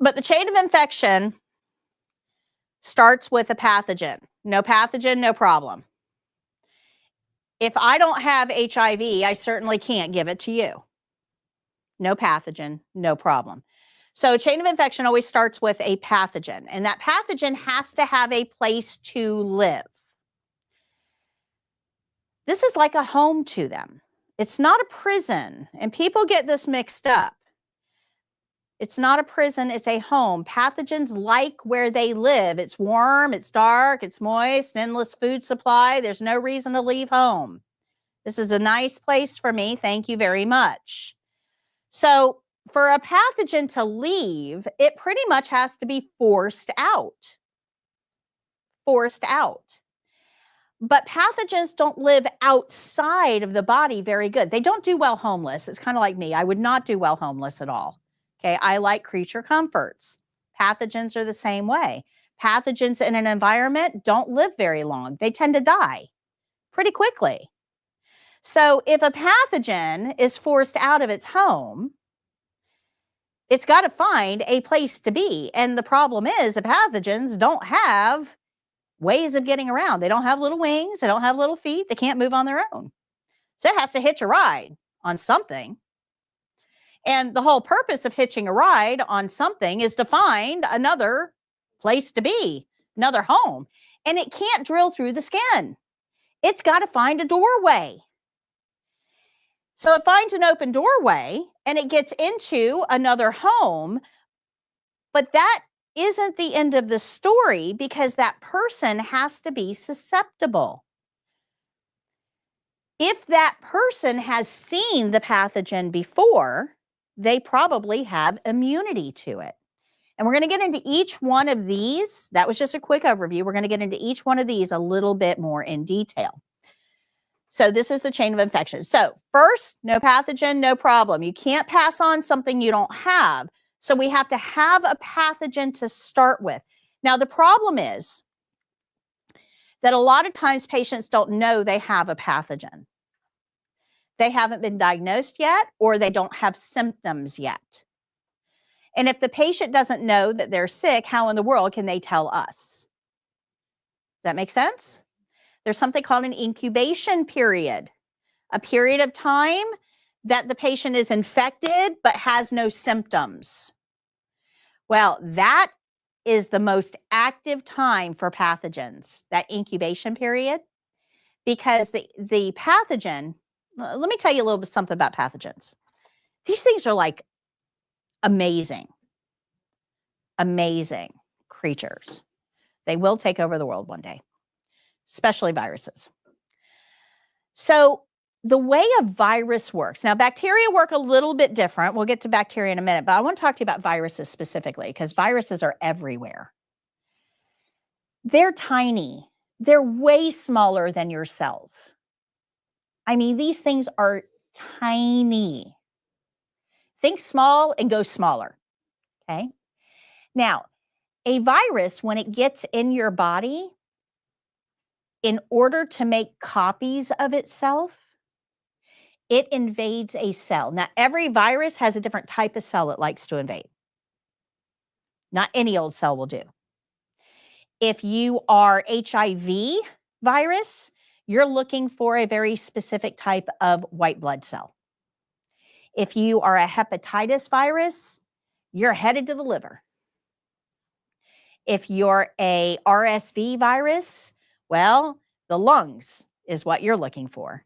But the chain of infection starts with a pathogen. No pathogen, no problem. If I don't have HIV, I certainly can't give it to you. No pathogen, no problem. So chain of infection always starts with a pathogen, and that pathogen has to have a place to live. This is like a home to them. It's not a prison, and people get this mixed up. It's not a prison, it's a home. Pathogens like where they live. It's warm, it's dark, it's moist, endless food supply. There's no reason to leave home. This is a nice place for me. Thank you very much. So for a pathogen to leave, it pretty much has to be forced out. Forced out. But pathogens don't live outside of the body very good. They don't do well homeless. It's kind of like me. I would not do well homeless at all. Okay, I like creature comforts. Pathogens are the same way. Pathogens in an environment don't live very long. They tend to die pretty quickly. So if a pathogen is forced out of its home, it's got to find a place to be. And the problem is the pathogens don't have ways of getting around. They don't have little wings. They don't have little feet. They can't move on their own. So it has to hitch a ride on something. And the whole purpose of hitching a ride on something is to find another place to be, another home. And it can't drill through the skin. It's got to find a doorway. So it finds an open doorway and it gets into another home. But that isn't the end of the story because that person has to be susceptible. If that person has seen the pathogen before, they probably have immunity to it. And we're going to get into each one of these. That was just a quick overview. We're going to get into each one of these a little bit more in detail. So this is the chain of infection. So first, no pathogen, no problem. You can't pass on something you don't have. So we have to have a pathogen to start with. Now, the problem is that a lot of times patients don't know they have a pathogen. They haven't been diagnosed yet, or they don't have symptoms yet. And if the patient doesn't know that they're sick, how in the world can they tell us? Does that make sense? There's something called an incubation period, a period of time that the patient is infected but has no symptoms. Well, that is the most active time for pathogens, that incubation period, because the pathogen, let me tell you a little bit something about pathogens. These things are like amazing creatures. They will take over the world one day, especially viruses. So the way a virus works, now bacteria work a little bit different. We'll get to bacteria in a minute, but I want to talk to you about viruses specifically because viruses are everywhere. They're tiny. They're way smaller than your cells. I mean, these things are tiny. Think small and go smaller, okay? Now, a virus, when it gets in your body, in order to make copies of itself, it invades a cell. Now, every virus has a different type of cell it likes to invade. Not any old cell will do. If you are HIV virus, you're looking for a very specific type of white blood cell. If you are a hepatitis virus, you're headed to the liver. If you're a RSV virus, well, the lungs is what you're looking for.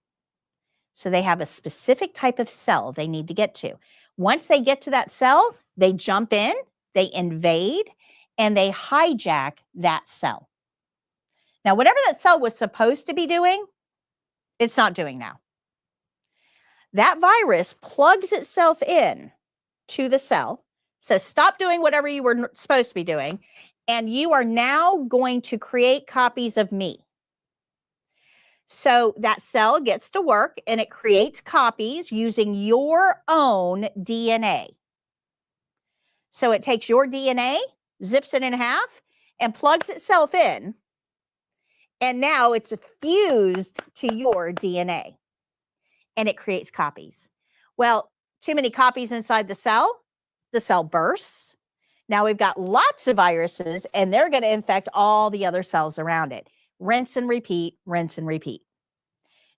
So they have a specific type of cell they need to get to. Once they get to that cell, they jump in, they invade, and they hijack that cell. Now, whatever that cell was supposed to be doing, it's not doing now. That virus plugs itself in to the cell, says, stop doing whatever you were supposed to be doing, and you are now going to create copies of me. So that cell gets to work and it creates copies using your own DNA. So it takes your DNA, zips it in half, and plugs itself in. And now it's fused to your DNA. And it creates copies. Well, too many copies inside the cell bursts. Now we've got lots of viruses, and they're going to infect all the other cells around it. Rinse and repeat, rinse and repeat.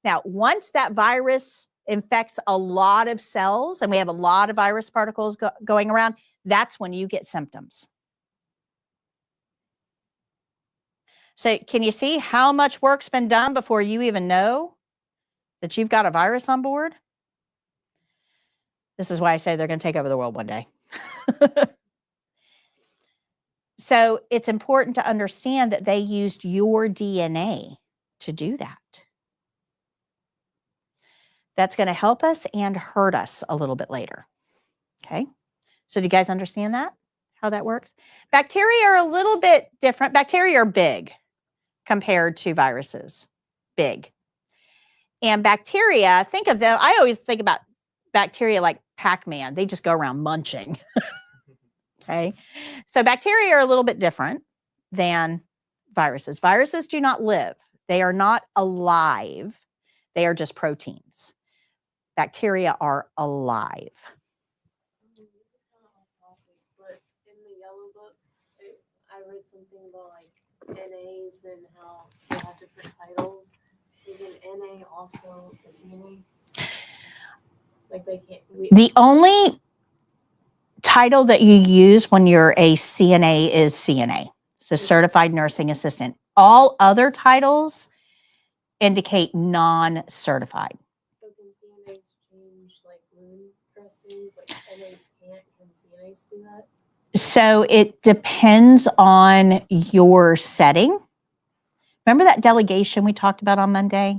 Now, once that virus infects a lot of cells, and we have a lot of virus particles going around, that's when you get symptoms. So can you see how much work's been done before you even know that you've got a virus on board? This is why I say they're going to take over the world one day. So it's important to understand that they used your DNA to do that. That's going to help us and hurt us a little bit later. Okay. So do you guys understand that? How that works? Bacteria are a little bit different. Bacteria are big compared to viruses. Big. And bacteria, think of them. I always think about bacteria like Pac-Man. They just go around munching. Okay. So bacteria are a little bit different than viruses. Viruses do not live. They are not alive. They are just proteins. Bacteria are alive. This is kind of off topic, but in the yellow book, I read something about like NAs and how they have different titles. Is an NA also a CNA? Like they can't. The only title that you use when you're a CNA is CNA, so Certified Nursing Assistant. All other titles indicate non-certified. So can CNAs change like wound dressings? Like NAs can't. Can CNAs do that? So it depends on your setting. Remember that delegation we talked about on Monday,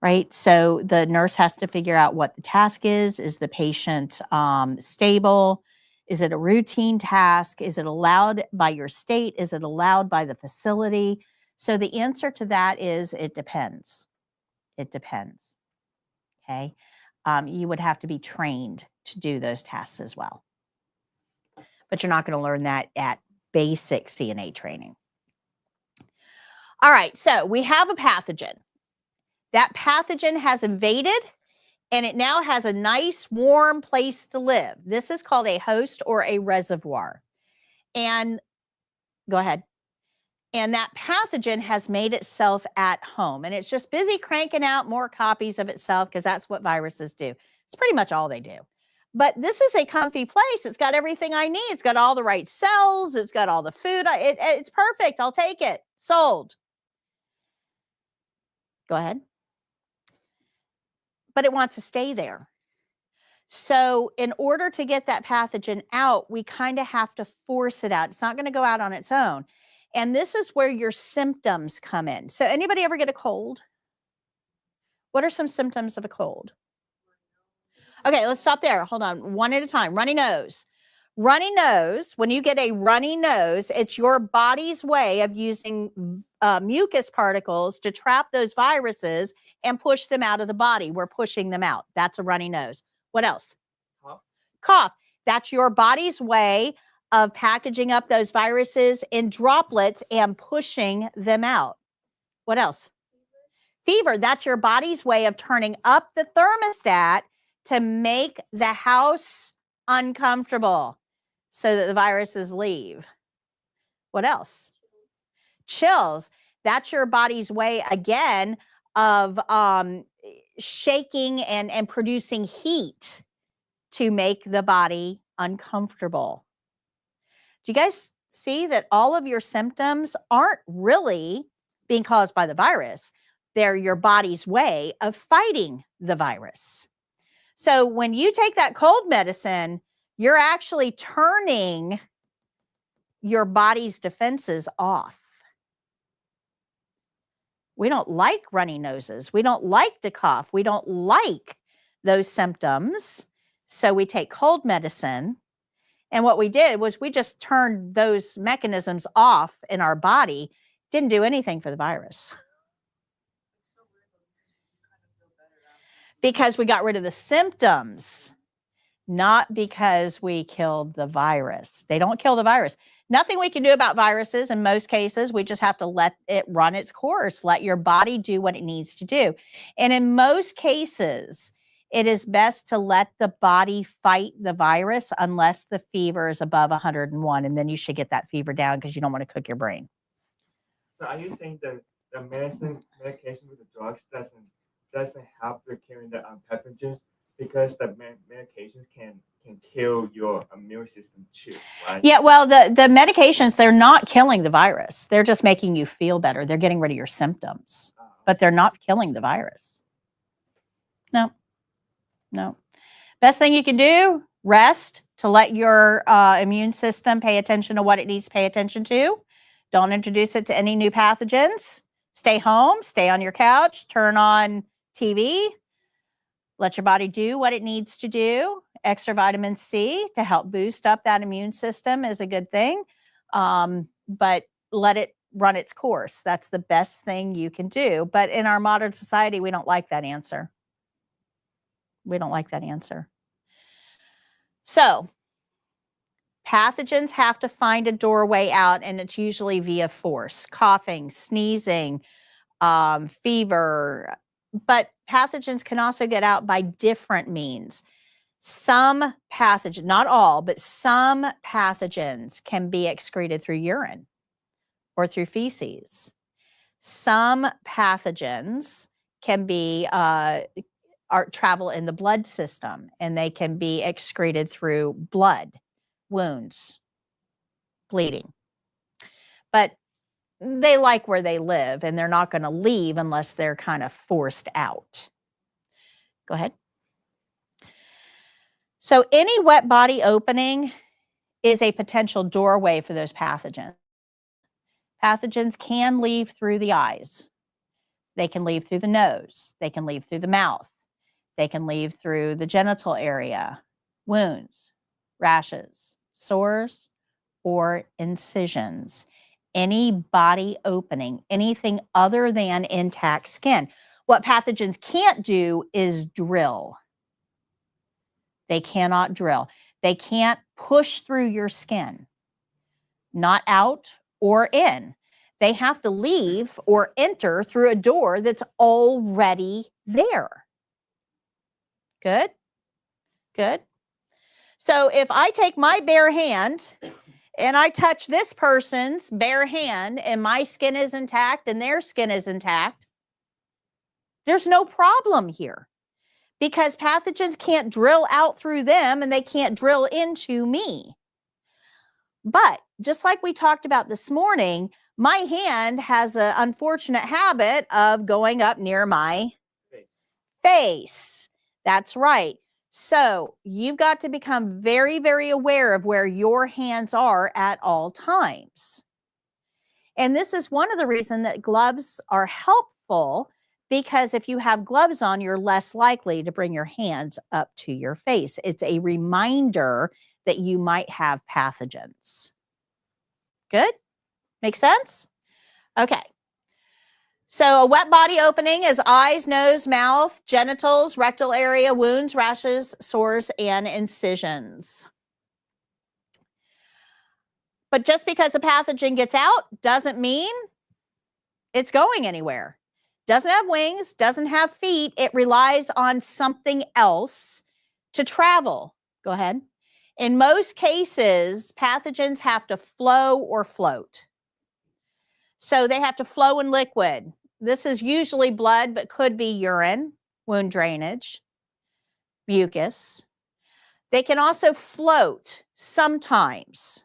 right? So the nurse has to figure out what the task is. Is the patient stable? Is it a routine task? Is it allowed by your state? Is it allowed by the facility? So the answer to that is it depends. It depends. Okay. You would have to be trained to do those tasks as well. But you're not going to learn that at basic CNA training. All right, so we have a pathogen. That pathogen has invaded, and it now has a nice, warm place to live. This is called a host or a reservoir. And go ahead. And that pathogen has made itself at home, and it's just busy cranking out more copies of itself because that's what viruses do. It's pretty much all they do. But this is a comfy place. It's got everything I need. It's got all the right cells. It's got all the food. It's perfect. I'll take it. Sold. Go ahead. But it wants to stay there. So in order to get that pathogen out, we kind of have to force it out. It's not going to go out on its own. And this is where your symptoms come in. So anybody ever get a cold? What are some symptoms of a cold? Okay, let's stop there. Hold on. One at a time. Runny nose, Runny nose, when you get a runny nose, it's your body's way of using mucus particles to trap those viruses and push them out of the body. We're pushing them out. That's a runny nose. What else? Cough. Cough. That's your body's way of packaging up those viruses in droplets and pushing them out. What else? Fever. That's your body's way of turning up the thermostat to make the house uncomfortable so that the viruses leave. What else? Chills. That's your body's way, again, of shaking and producing heat to make the body uncomfortable. Do you guys see that all of your symptoms aren't really being caused by the virus? They're your body's way of fighting the virus. So when you take that cold medicine, you're actually turning your body's defenses off. We don't like runny noses. We don't like to cough. We don't like those symptoms. So we take cold medicine. And what we did was we just turned those mechanisms off in our body. Didn't do anything for the virus. Because we got rid of the symptoms, not because we killed the virus. They don't kill the virus. Nothing we can do about viruses in most cases. We just have to let it run its course. Let your body do what it needs to do. And in most cases, it is best to let the body fight the virus unless the fever is above 101. And then you should get that fever down because you don't want to cook your brain. So are you saying that the medication with the drugs doesn't help with killing the pathogens because the medications can kill your immune system too, right? Yeah, well, the medications, they're not killing the virus. They're just making you feel better. They're getting rid of your symptoms, but they're not killing the virus. No. Best thing you can do, rest to let your immune system pay attention to what it needs to pay attention to. Don't introduce it to any new pathogens. Stay home, stay on your couch, turn on TV. Let your body do what it needs to do. Extra vitamin C to help boost up that immune system is a good thing. But let it run its course. That's the best thing you can do. But in our modern society, we don't like that answer. We don't like that answer. So pathogens have to find a doorway out, and it's usually via force, coughing, sneezing, fever. But pathogens can also get out by different means. Some pathogens, not all, but some pathogens can be excreted through urine or through feces. Some pathogens can be travel in the blood system, and they can be excreted through blood, wounds, bleeding. But they like where they live, and they're not going to leave unless they're kind of forced out. Go ahead. So any wet body opening is a potential doorway for those pathogens. Pathogens can leave through the eyes. They can leave through the nose. They can leave through the mouth. They can leave through the genital area, wounds, rashes, sores, or incisions. Any body opening, anything other than intact skin. What pathogens can't do is drill. They cannot drill. They can't push through your skin, not out or in. They have to leave or enter through a door that's already there. Good? Good. So if I take my bare hand and I touch this person's bare hand and my skin is intact and their skin is intact, there's no problem here because pathogens can't drill out through them and they can't drill into me. But just like we talked about this morning, my hand has an unfortunate habit of going up near my face. That's right. So you've got to become very, very aware of where your hands are at all times. And this is one of the reasons that gloves are helpful, because if you have gloves on, you're less likely to bring your hands up to your face. It's a reminder that you might have pathogens. Good? Make sense? Okay. So a wet body opening is eyes, nose, mouth, genitals, rectal area, wounds, rashes, sores, and incisions. But just because a pathogen gets out doesn't mean it's going anywhere. Doesn't have wings, doesn't have feet. It relies on something else to travel. Go ahead. In most cases, pathogens have to flow or float. So they have to flow in liquid. This is usually blood, but could be urine, wound drainage, mucus. They can also float sometimes.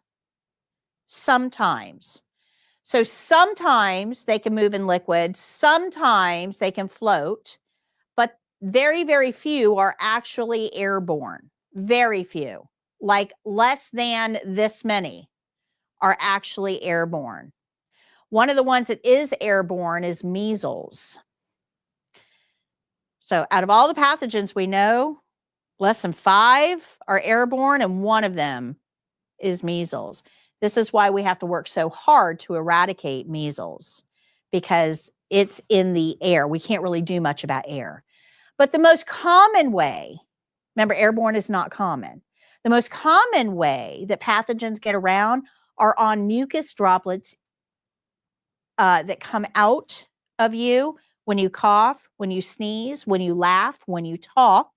Sometimes. So sometimes they can move in liquid, sometimes they can float, but very, very few are actually airborne. Very few, like less than this many are actually airborne. One of the ones that is airborne is measles. So out of all the pathogens we know, less than 5 are airborne, and one of them is measles. This is why we have to work so hard to eradicate measles, because it's in the air. We can't really do much about air. But the most common way, remember, airborne is not common. The most common way that pathogens get around are on mucus droplets that come out of you when you cough, when you sneeze, when you laugh, when you talk,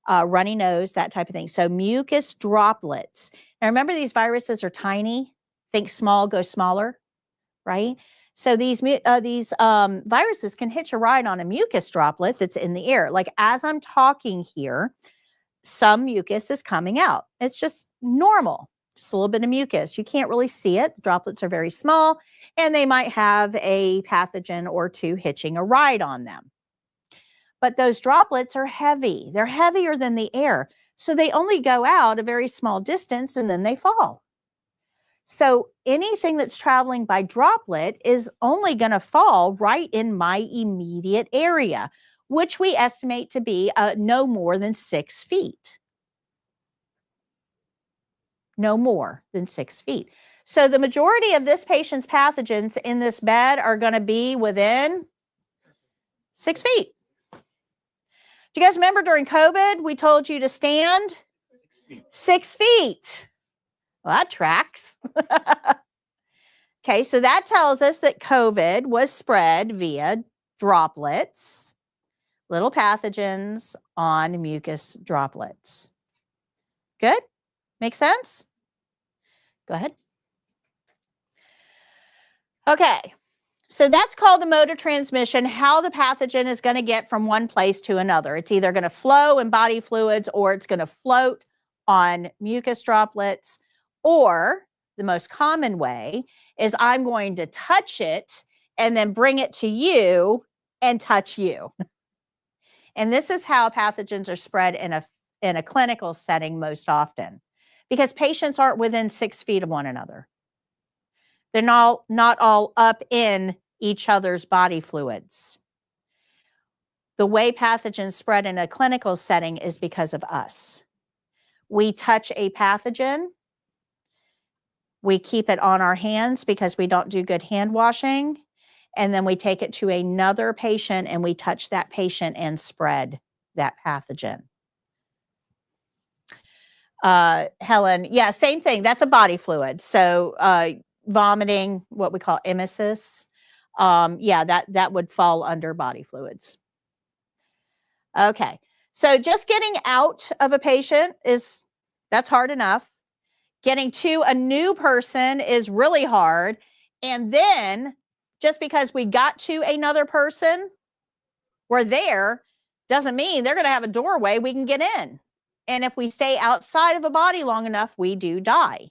runny nose, that type of thing. So mucus droplets. Now remember, these viruses are tiny. Think small, go smaller, right? So these viruses can hitch a ride on a mucus droplet that's in the air. Like as I'm talking here, some mucus is coming out. It's just normal, just a little bit of mucus. You can't really see it. The droplets are very small, and they might have a pathogen or two hitching a ride on them. But those droplets are heavy. They're heavier than the air. So they only go out a very small distance and then they fall. So anything that's traveling by droplet is only going to fall right in my immediate area, which we estimate to be no more than 6 feet. No more than 6 feet. So the majority of this patient's pathogens in this bed are going to be within 6 feet. Do you guys remember during COVID, we told you to stand 6 feet? Well, that tracks. Okay, so that tells us that COVID was spread via droplets, little pathogens on mucus droplets. Good? Make sense? Go ahead. Okay. So that's called the mode of transmission, how the pathogen is going to get from one place to another. It's either going to flow in body fluids, or it's going to float on mucus droplets, or the most common way is I'm going to touch it and then bring it to you and touch you. And this is how pathogens are spread in a clinical setting most often, because patients aren't within 6 feet of one another. They're not all up in each other's body fluids. The way pathogens spread in a clinical setting is because of us. We touch a pathogen. We keep it on our hands because we don't do good hand washing. And then we take it to another patient and we touch that patient and spread that pathogen. Helen, yeah, same thing. That's a body fluid. So vomiting, what we call emesis. Yeah, that would fall under body fluids. Okay, so just getting out of a patient that's hard enough. Getting to a new person is really hard. And then just because we got to another person, we're there, doesn't mean they're going to have a doorway we can get in. And if we stay outside of a body long enough, we do die.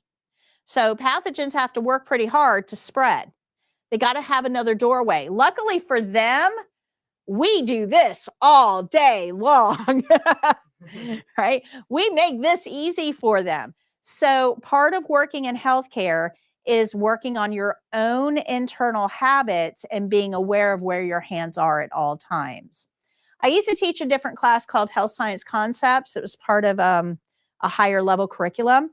So pathogens have to work pretty hard to spread. They got to have another doorway. Luckily for them, we do this all day long, right? We make this easy for them. So part of working in healthcare is working on your own internal habits and being aware of where your hands are at all times. I used to teach a different class called Health Science Concepts. It was part of a higher level curriculum.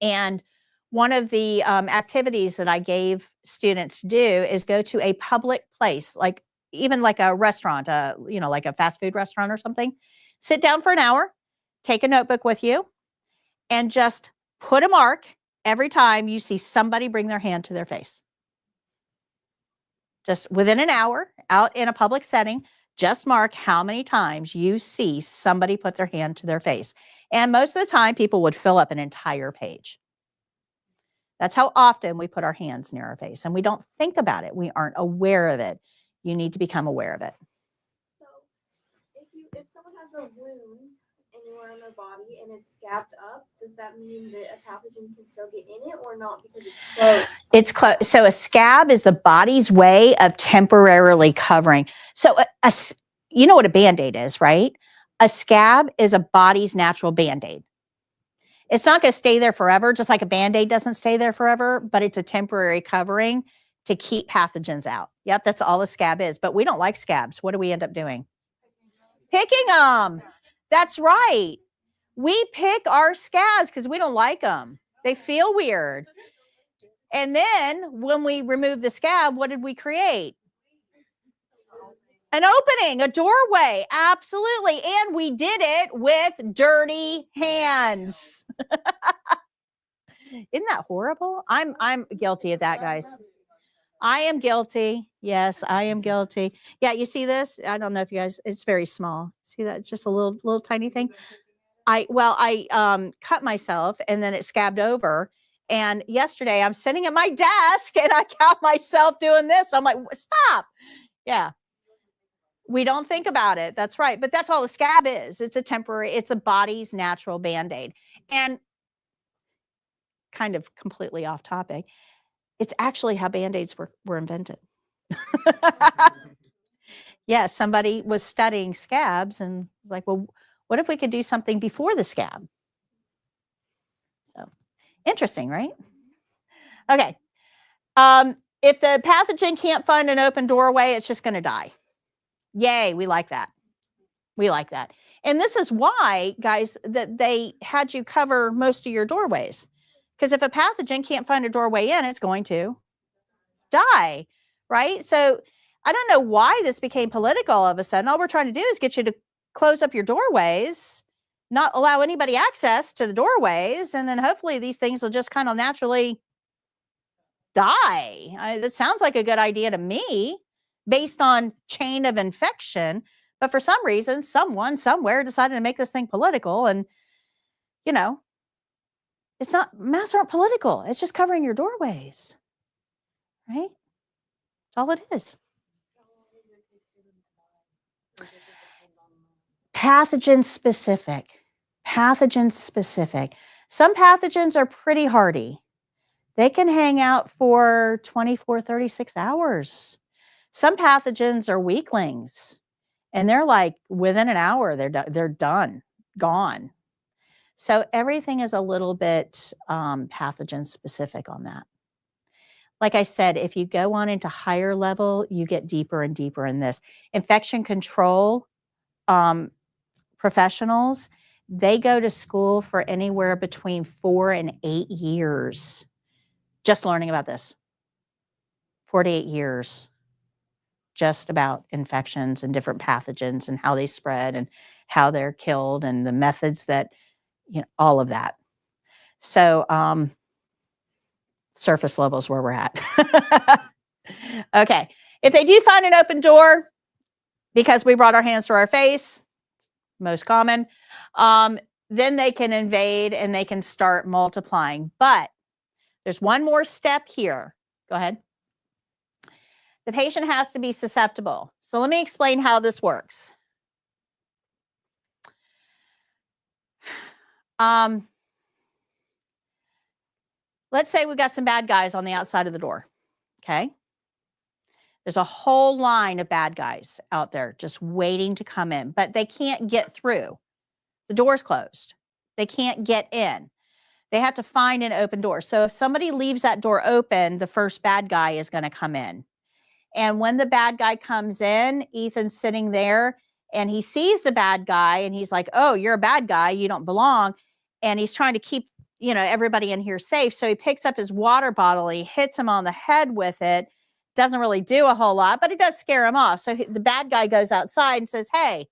And one of the activities that I gave students to do is go to a public place, like even like a restaurant, like a fast food restaurant or something. Sit down for an hour, take a notebook with you, and just put a mark every time you see somebody bring their hand to their face. Just within an hour, out in a public setting, just mark how many times you see somebody put their hand to their face. And most of the time, people would fill up an entire page. That's how often we put our hands near our face, and we don't think about it. We aren't aware of it. You need to become aware of it. So if someone has a wound anywhere on their body and it's scabbed up, does that mean that a pathogen can still get in it or not because it's closed? It's close. So a scab is the body's way of temporarily covering. So you know what a Band-Aid is, right? A scab is a body's natural Band-Aid. It's not going to stay there forever, just like a Band-Aid doesn't stay there forever, but it's a temporary covering to keep pathogens out. Yep, that's all a scab is. But we don't like scabs. What do we end up doing? Picking them. That's right. We pick our scabs because we don't like them. They feel weird. And then when we remove the scab, what did we create? An opening, a doorway. Absolutely. And we did it with dirty hands. Isn't that horrible? I'm guilty of that, guys. I am guilty. Yes, I am guilty. Yeah, you see this? I don't know if you guys, it's very small. See that? It's just a little tiny thing. I cut myself and then it scabbed over. And yesterday I'm sitting at my desk and I caught myself doing this. I'm like, stop. Yeah. We don't think about it. That's right. But that's all the scab is. It's the body's natural Band-Aid. And kind of completely off topic, it's actually how Band-Aids were invented. Yeah, somebody was studying scabs and was like, well, what if we could do something before the scab? So interesting, right? Okay. If the pathogen can't find an open doorway, it's just going to die. Yay, we like that. We like that. And this is why, guys, that they had you cover most of your doorways. Because if a pathogen can't find a doorway in, it's going to die, right? So I don't know why this became political all of a sudden. All we're trying to do is get you to close up your doorways, not allow anybody access to the doorways, and then hopefully these things will just kind of naturally die. That sounds like a good idea to me based on chain of infection. But for some reason, someone somewhere decided to make this thing political. And, it's not, masks aren't political. It's just covering your doorways, right? That's all it is. Pathogen specific. Pathogen specific. Some pathogens are pretty hardy. They can hang out for 24, 36 hours. Some pathogens are weaklings, and they're like within an hour, they're done, gone. So everything is a little bit pathogen specific on that. Like I said, if you go on into higher level, you get deeper and deeper in this. Infection control professionals, they go to school for anywhere between 4 and 8 years just learning about this. 4 to 8 years just about infections and different pathogens and how they spread and how they're killed and the methods that, all of that. So surface level is where we're at. Okay. If they do find an open door because we brought our hands to our face, most common, then they can invade and they can start multiplying. But there's one more step here. Go ahead. The patient has to be susceptible. So let me explain how this works. Let's say we've got some bad guys on the outside of the door. Okay. There's a whole line of bad guys out there just waiting to come in, but they can't get through. The door's closed. They can't get in. They have to find an open door. So if somebody leaves that door open, the first bad guy is going to come in. And when the bad guy comes in, Ethan's sitting there and he sees the bad guy and he's like, oh, you're a bad guy. You don't belong. and he's trying to keep, everybody in here safe. So he picks up his water bottle, he hits him on the head with it. Doesn't really do a whole lot, but it does scare him off. So the bad guy goes outside and says, hey,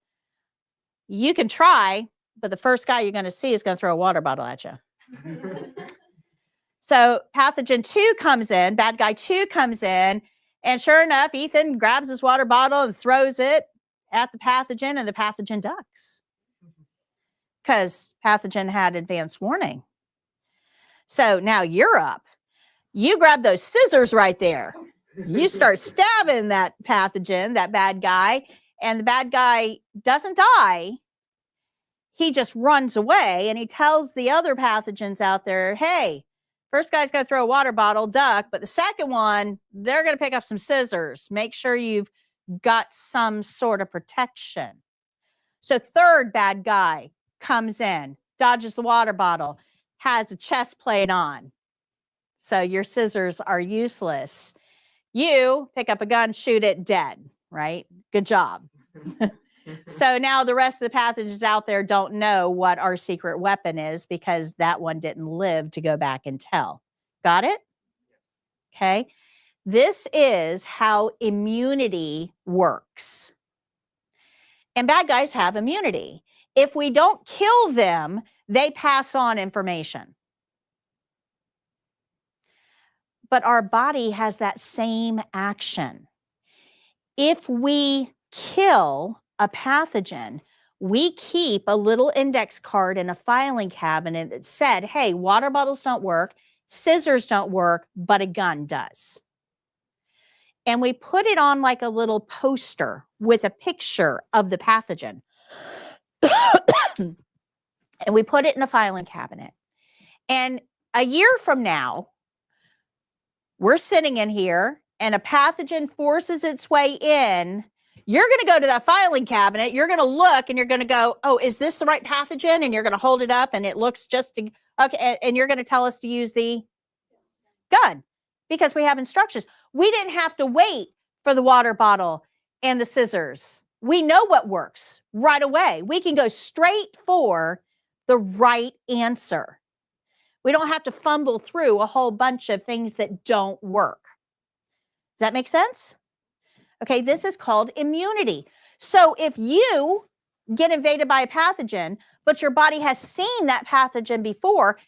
you can try, but the first guy you're going to see is going to throw a water bottle at you. So pathogen 2 comes in, bad guy 2 comes in, and sure enough, Ethan grabs his water bottle and throws it at the pathogen, and the pathogen ducks because pathogen had advanced warning. So now you're up. You grab those scissors right there. You start stabbing that pathogen, that bad guy, and the bad guy doesn't die. He just runs away, and he tells the other pathogens out there, hey, first guy's going to throw a water bottle, duck, but the second one, they're going to pick up some scissors. Make sure you've got some sort of protection. So third bad guy comes in, dodges the water bottle, has a chest plate on. So your scissors are useless. You pick up a gun, shoot it, dead, right? Good job. So now the rest of the pathogens out there don't know what our secret weapon is because that one didn't live to go back and tell. Got it? Okay. This is how immunity works. And bad guys have immunity. If we don't kill them, they pass on information. But our body has that same action. If we kill a pathogen, we keep a little index card in a filing cabinet that said, hey, water bottles don't work, scissors don't work, but a gun does. And we put it on like a little poster with a picture of the pathogen. And we put it in a filing cabinet. And a year from now, we're sitting in here and a pathogen forces its way in. You're going to go to that filing cabinet. You're going to look and you're going to go, oh, is this the right pathogen? And you're going to hold it up and it looks just, okay. And you're going to tell us to use the gun because we have instructions. We didn't have to wait for the water bottle and the scissors. We know what works right away. We can go straight for the right answer. We don't have to fumble through a whole bunch of things that don't work. Does that make sense? Okay, this is called immunity. So if you get invaded by a pathogen, but your body has seen that pathogen before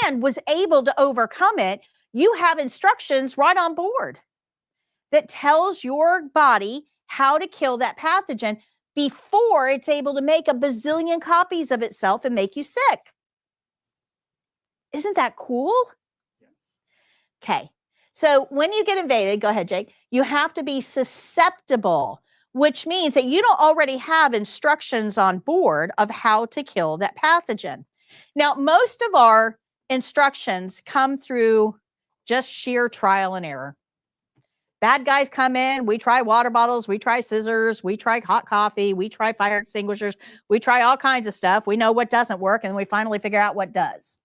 and was able to overcome it, you have instructions right on board that tells your body how to kill that pathogen before it's able to make a bazillion copies of itself and make you sick. Isn't that cool? Yes. Okay. So when you get invaded, go ahead, Jake, you have to be susceptible, which means that you don't already have instructions on board of how to kill that pathogen. Now, most of our instructions come through just sheer trial and error. Bad guys come in, we try water bottles, we try scissors, we try hot coffee, we try fire extinguishers, we try all kinds of stuff. We know what doesn't work, and we finally figure out what does.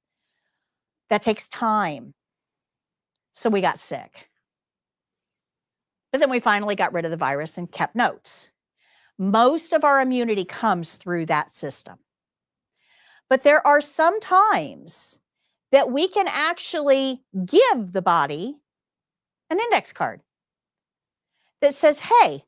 That takes time. So we got sick. But then we finally got rid of the virus and kept notes. Most of our immunity comes through that system. But there are some times that we can actually give the body an index card that says, hey,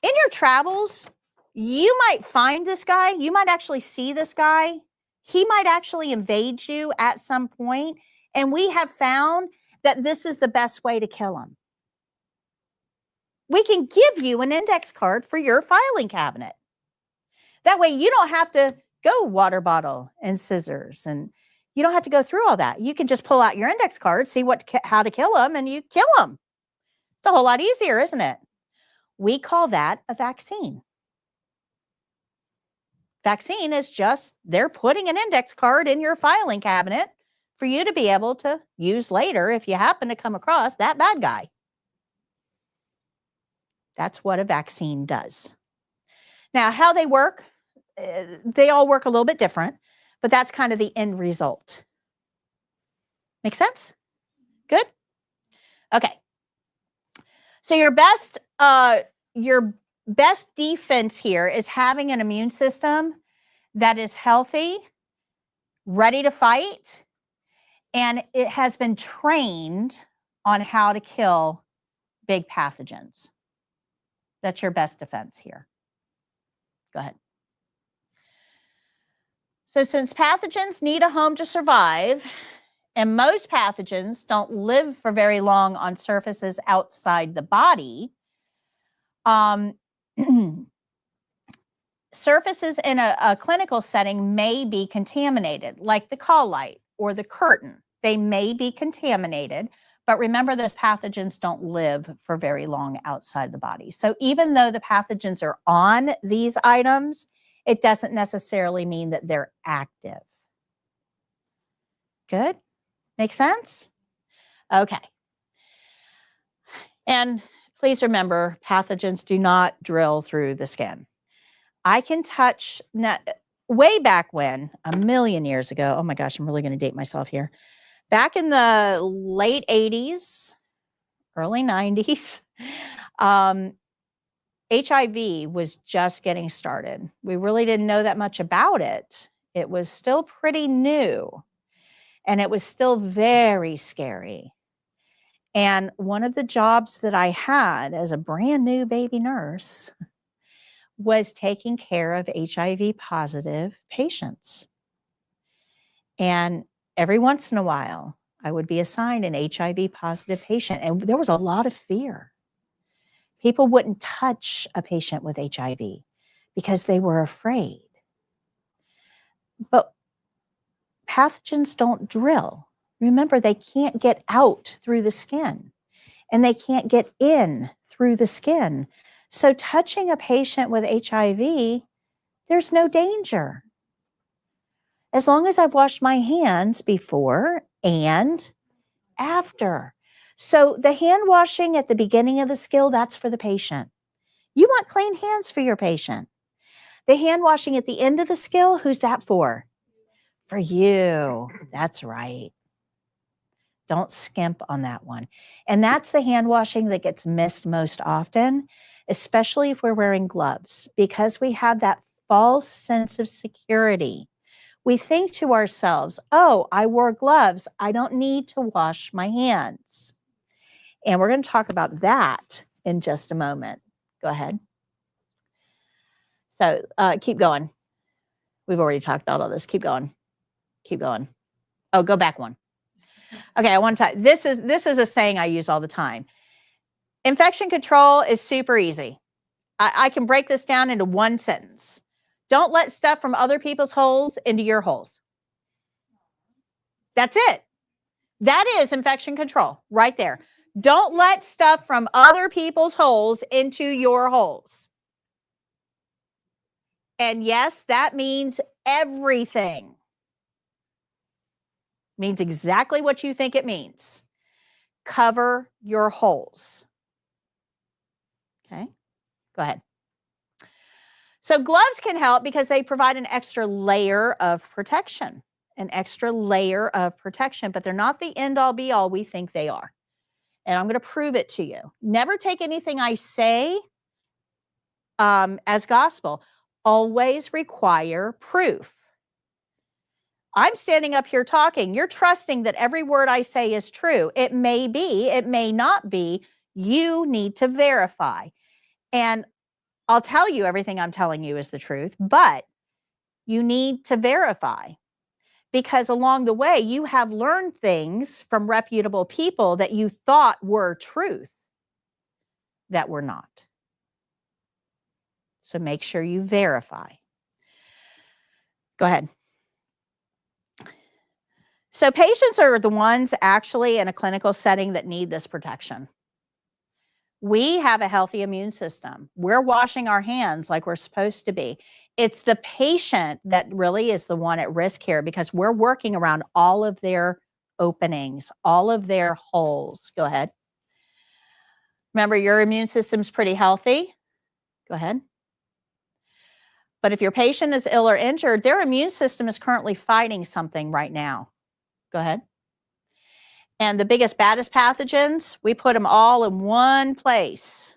in your travels, you might find this guy. You might actually see this guy. He might actually invade you at some point. And we have found that this is the best way to kill him. We can give you an index card for your filing cabinet. That way you don't have to go water bottle and scissors, and you don't have to go through all that. You can just pull out your index card, see how to kill them, and you kill them. It's a whole lot easier, isn't it? We call that a vaccine. Vaccine is just, they're putting an index card in your filing cabinet for you to be able to use later if you happen to come across that bad guy. That's what a vaccine does. Now, how they work, they all work a little bit different, but that's kind of the end result. Make sense? Good? Okay. So your best defense here is having an immune system that is healthy, ready to fight, and it has been trained on how to kill big pathogens. That's your best defense here. Go ahead. So since pathogens need a home to survive, and most pathogens don't live for very long on surfaces outside the body, surfaces in a clinical setting may be contaminated, like the call light or the curtain. They may be contaminated, but remember, those pathogens don't live for very long outside the body. So even though the pathogens are on these items, it doesn't necessarily mean that they're active. Good? Make sense? Okay. And please remember, pathogens do not drill through the skin. I can touch, way back when, a million years ago, oh my gosh, I'm really going to date myself here. Back in the late 80s, early 90s, HIV was just getting started. We really didn't know that much about it. It was still pretty new, and it was still very scary. And one of the jobs that I had as a brand new baby nurse was taking care of HIV positive patients. And every once in a while, I would be assigned an HIV positive patient, and there was a lot of fear. People wouldn't touch a patient with HIV because they were afraid. But pathogens don't drill. Remember, they can't get out through the skin, and they can't get in through the skin. So touching a patient with HIV, there's no danger. As long as I've washed my hands before and after. So the hand washing at the beginning of the skill, that's for the patient. You want clean hands for your patient. The hand washing at the end of the skill, who's that for? For you. That's right. Don't skimp on that one. And that's the hand washing that gets missed most often, especially if we're wearing gloves, because we have that false sense of security. We think to ourselves, oh, I wore gloves. I don't need to wash my hands. And we're going to talk about that in just a moment. Go ahead. So keep going. We've already talked about all this. Keep going. Keep going. Oh, go back one. Okay, I want to. This is a saying I use all the time. Infection control is super easy. I can break this down into one sentence. Don't let stuff from other people's holes into your holes. That's it. That is infection control right there. Don't let stuff from other people's holes into your holes. And yes, that means everything. Means exactly what you think it means. Cover your holes. Okay, go ahead. So gloves can help because they provide an extra layer of protection, but they're not the end all be all we think they are. And I'm going to prove it to you. Never take anything I say as gospel. Always require proof. I'm standing up here talking. You're trusting that every word I say is true. It may be, it may not be. You need to verify. And I'll tell you everything I'm telling you is the truth, but you need to verify, because along the way, you have learned things from reputable people that you thought were truth that were not. So make sure you verify. Go ahead. So patients are the ones actually in a clinical setting that need this protection. We have a healthy immune system. We're washing our hands like we're supposed to be. It's the patient that really is the one at risk here, because we're working around all of their openings, all of their holes. Go ahead. Remember, your immune system's pretty healthy. Go ahead. But if your patient is ill or injured, their immune system is currently fighting something right now. Go ahead. And the biggest, baddest pathogens, we put them all in one place.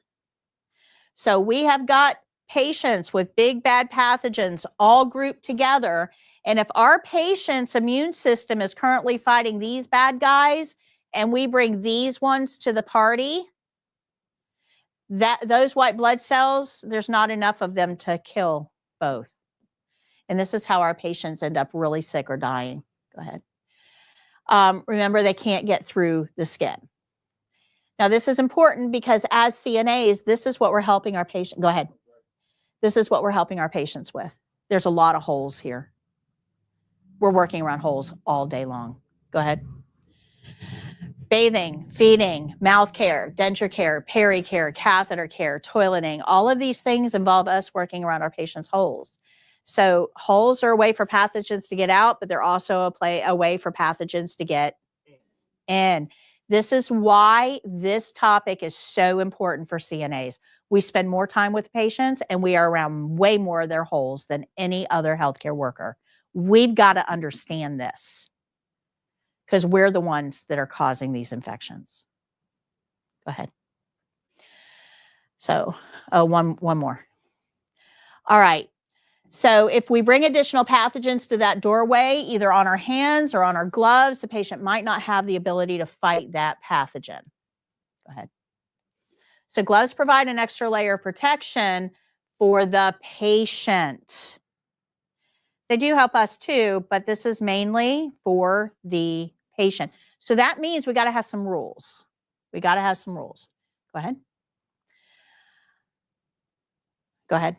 So we have got patients with big, bad pathogens all grouped together, And if our patient's immune system is currently fighting these bad guys and we bring these ones to the party, those white blood cells, there's not enough of them to kill both. And this is how our patients end up really sick or dying. Go ahead. Remember, they can't get through the skin. Now, this is important because as CNAs, this is what we're helping our patient. Go ahead. This is what we're helping our patients with. There's a lot of holes here. We're working around holes all day long. Go ahead. Bathing, feeding, mouth care, denture care, peri care, catheter care, toileting, all of these things involve us working around our patients' holes. So holes are a way for pathogens to get out, but they're also a way for pathogens to get in. This is why this topic is so important for CNAs. We spend more time with patients and we are around way more of their holes than any other healthcare worker. We've got to understand this because we're the ones that are causing these infections. Go ahead. So, one more. All right. So if we bring additional pathogens to that doorway, either on our hands or on our gloves, the patient might not have the ability to fight that pathogen. Go ahead. So gloves provide an extra layer of protection for the patient. They do help us too, but this is mainly for the patient. So that means we got to have some rules. We got to have some rules. Go ahead. Go ahead.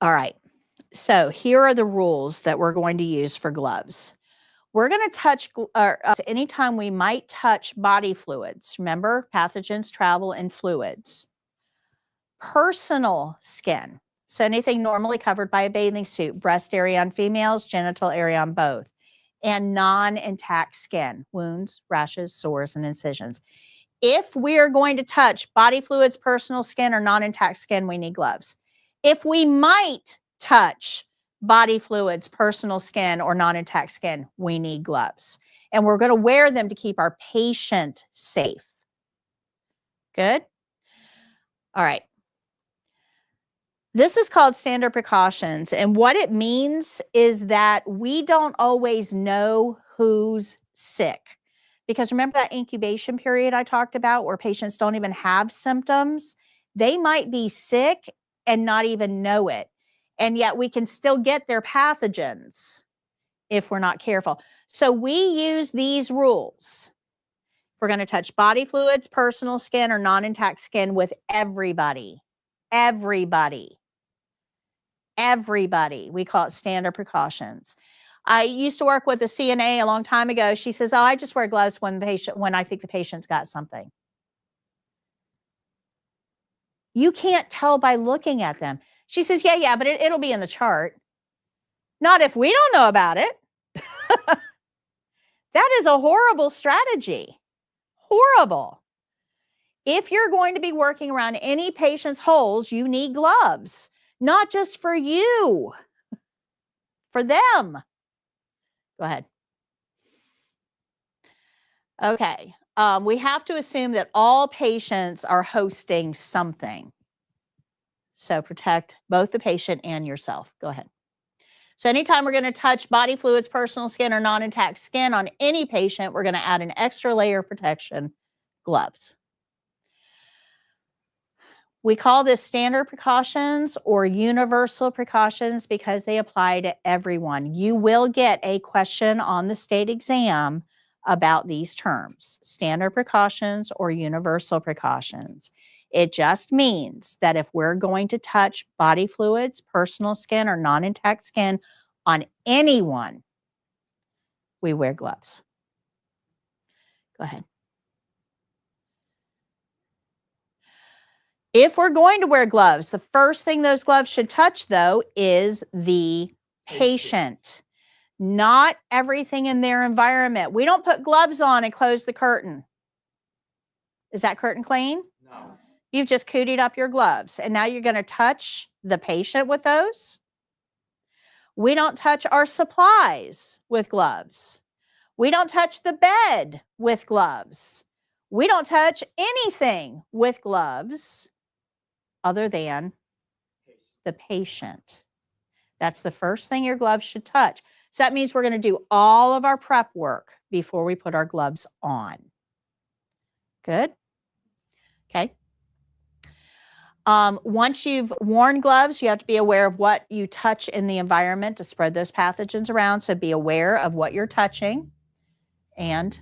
All right. So here are the rules that we're going to use for gloves. We're going to touch, anytime we might touch body fluids. Remember, pathogens travel in fluids. Personal skin. So anything normally covered by a bathing suit, breast area on females, genital area on both. And non-intact skin, wounds, rashes, sores, and incisions. If we are going to touch body fluids, personal skin, or non-intact skin, we need gloves. If we might touch body fluids, personal skin, or non-intact skin, we need gloves. And we're going to wear them to keep our patient safe. Good? All right. This is called standard precautions. And what it means is that we don't always know who's sick. Because remember that incubation period I talked about where patients don't even have symptoms? They might be sick and not even know it. And yet we can still get their pathogens if we're not careful. So we use these rules. We're going to touch body fluids, personal skin, or non-intact skin with everybody. Everybody. Everybody. We call it standard precautions. I used to work with a CNA a long time ago. She says, oh, I just wear gloves when I think the patient's got something. You can't tell by looking at them. She says, yeah, but it'll be in the chart. Not if we don't know about it. That is a horrible strategy. Horrible. If you're going to be working around any patient's holes, you need gloves. Not just for you, for them. Go ahead. Okay. We have to assume that all patients are hosting something. So protect both the patient and yourself. Go ahead. So anytime we're going to touch body fluids, personal skin, or non-intact skin on any patient, we're going to add an extra layer of protection, gloves. We call this standard precautions or universal precautions because they apply to everyone. You will get a question on the state exam about these terms, standard precautions or universal precautions. It just means that if we're going to touch body fluids, personal skin, or non-intact skin on anyone, we wear gloves. Go ahead. If we're going to wear gloves, the first thing those gloves should touch, though, is the patient, not everything in their environment. We don't put gloves on and close the curtain. Is that curtain clean? No. You've just cootied up your gloves, and now you're going to touch the patient with those? We don't touch our supplies with gloves. We don't touch the bed with gloves. We don't touch anything with gloves other than the patient. That's the first thing your gloves should touch. So that means we're going to do all of our prep work before we put our gloves on. Good? Okay. Once you've worn gloves, you have to be aware of what you touch in the environment to spread those pathogens around. So be aware of what you're touching. And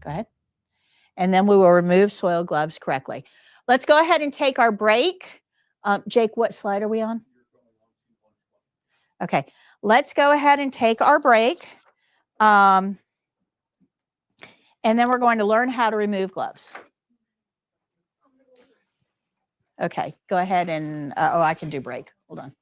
go ahead. And then we will remove soiled gloves correctly. Let's go ahead and take our break. Jake, what slide are we on? Okay, let's go ahead and take our break. And then we're going to learn how to remove gloves. Okay, go ahead and, oh, I can do break. Hold on.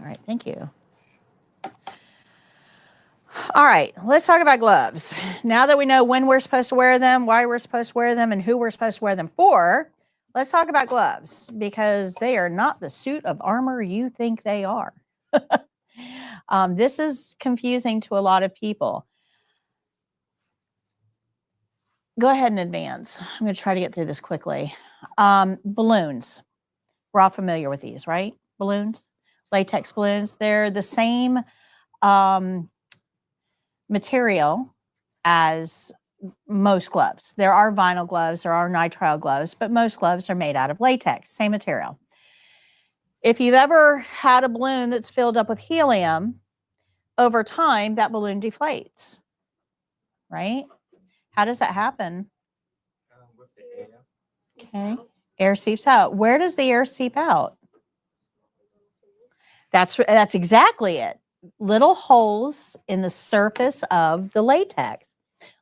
All right, thank you. All right, let's talk about gloves. Now that we know when we're supposed to wear them, why we're supposed to wear them, and who we're supposed to wear them for, let's talk about gloves because they are not the suit of armor you think they are. This is confusing to a lot of people. Go ahead and advance. I'm going to try to get through this quickly. Balloons. We're all familiar with these, right? Balloons, latex balloons. They're the same material as most gloves. There are vinyl gloves, there are nitrile gloves, but most gloves are made out of latex, same material. If you've ever had a balloon that's filled up with helium, over time that balloon deflates, right? How does that happen? With the air. Okay, air seeps out. Where does the air seep out? That's exactly it. Little holes in the surface of the latex.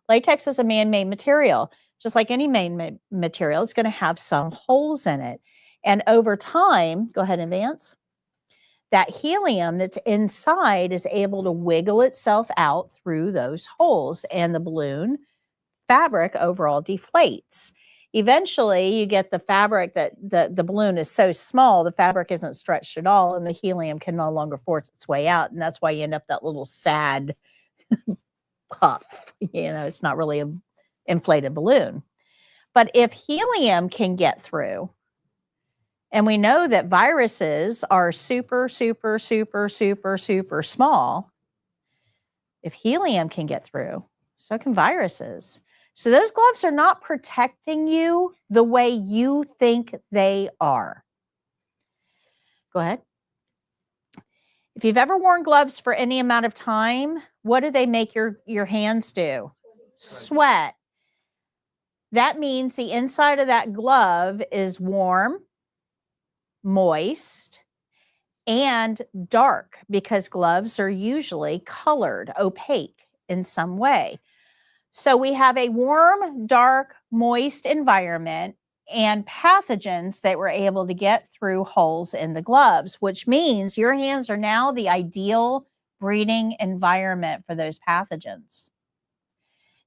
Latex is a man-made material. Just like any man-made material, it's going to have some holes in it. And over time, go ahead and advance, that helium that's inside is able to wiggle itself out through those holes, and the balloon fabric overall deflates. Eventually, you get the fabric that the balloon is so small, the fabric isn't stretched at all, and the helium can no longer force its way out. And that's why you end up that little sad puff. It's not really an inflated balloon. But if helium can get through, and we know that viruses are super, super, super, super, super small, if helium can get through, so can viruses. So those gloves are not protecting you the way you think they are. Go ahead. If you've ever worn gloves for any amount of time, what do they make your hands do? Sweat. That means the inside of that glove is warm, moist, and dark because gloves are usually colored, opaque in some way. So we have a warm, dark, moist environment and pathogens that were able to get through holes in the gloves, which means your hands are now the ideal breeding environment for those pathogens.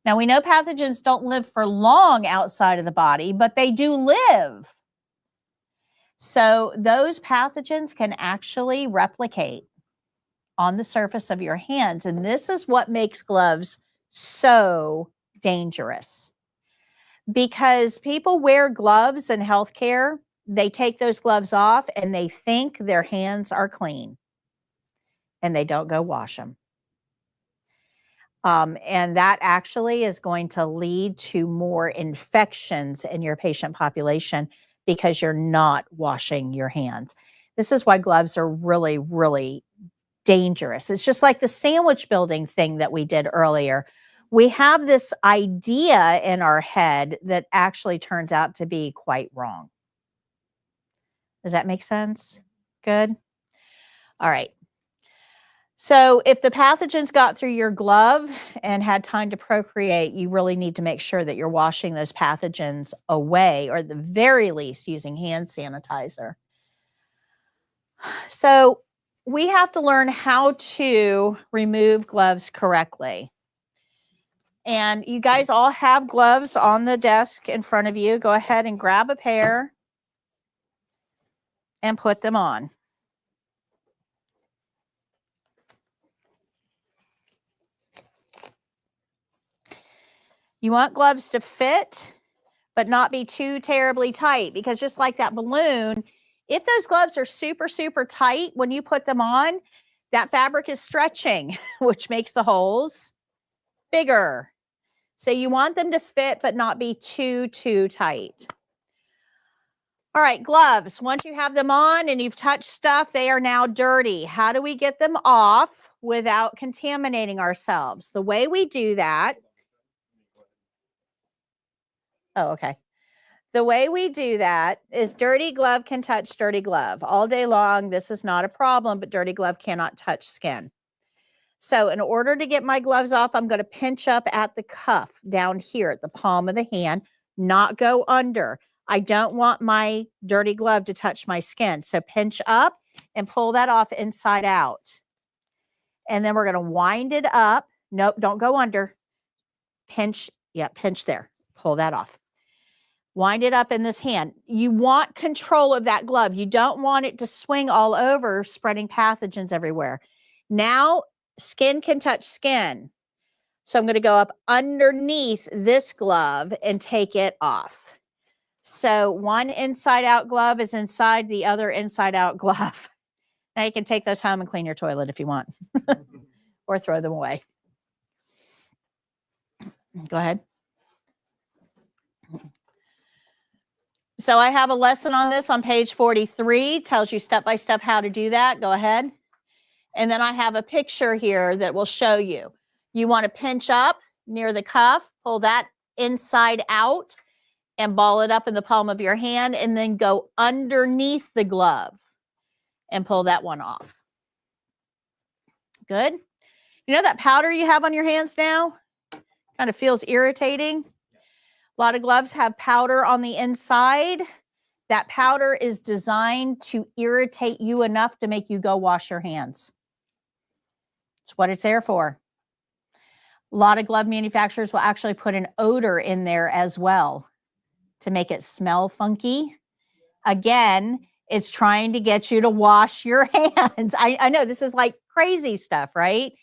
Now, we know pathogens don't live for long outside of the body, but they do live. So those pathogens can actually replicate on the surface of your hands. And this is what makes gloves so dangerous. Because people wear gloves in healthcare, they take those gloves off and they think their hands are clean. And they don't go wash them. And that actually is going to lead to more infections in your patient population because you're not washing your hands. This is why gloves are really, really dangerous. It's just like the sandwich building thing that we did earlier. We have this idea in our head that actually turns out to be quite wrong. Does that make sense? Good. All right. So if the pathogens got through your glove and had time to procreate, you really need to make sure that you're washing those pathogens away, or at the very least using hand sanitizer. So we have to learn how to remove gloves correctly. And you guys all have gloves on the desk in front of you. Go ahead and grab a pair and put them on. You want gloves to fit, but not be too terribly tight, because just like that balloon, if those gloves are super, super tight, when you put them on, that fabric is stretching, which makes the holes bigger. So you want them to fit, but not be too tight. All right, gloves. Once you have them on and you've touched stuff, they are now dirty. How do we get them off without contaminating ourselves? The way we do that. Oh, okay. The way we do that is dirty glove can touch dirty glove. All day long, this is not a problem, but dirty glove cannot touch skin. So in order to get my gloves off, I'm going to pinch up at the cuff down here at the palm of the hand, not go under. I don't want my dirty glove to touch my skin. So pinch up and pull that off inside out. And then we're going to wind it up. Nope, don't go under. Pinch, yeah, pinch there. Pull that off. Wind it up in this hand. You want control of that glove. You don't want it to swing all over, spreading pathogens everywhere. Now, skin can touch skin. So I'm going to go up underneath this glove and take it off. So one inside out glove is inside the other inside out glove. Now you can take those home and clean your toilet if you want, or throw them away. Go ahead. So I have a lesson on this on page 43, tells you step by step how to do that. Go ahead. And then I have a picture here that will show you. You want to pinch up near the cuff, pull that inside out and ball it up in the palm of your hand, and then go underneath the glove and pull that one off. Good. You know that powder you have on your hands now? Kind of feels irritating. A lot of gloves have powder on the inside. That powder is designed to irritate you enough to make you go wash your hands. That's what it's there for. A lot of glove manufacturers will actually put an odor in there as well to make it smell funky. Again, it's trying to get you to wash your hands. I know this is like crazy stuff, right?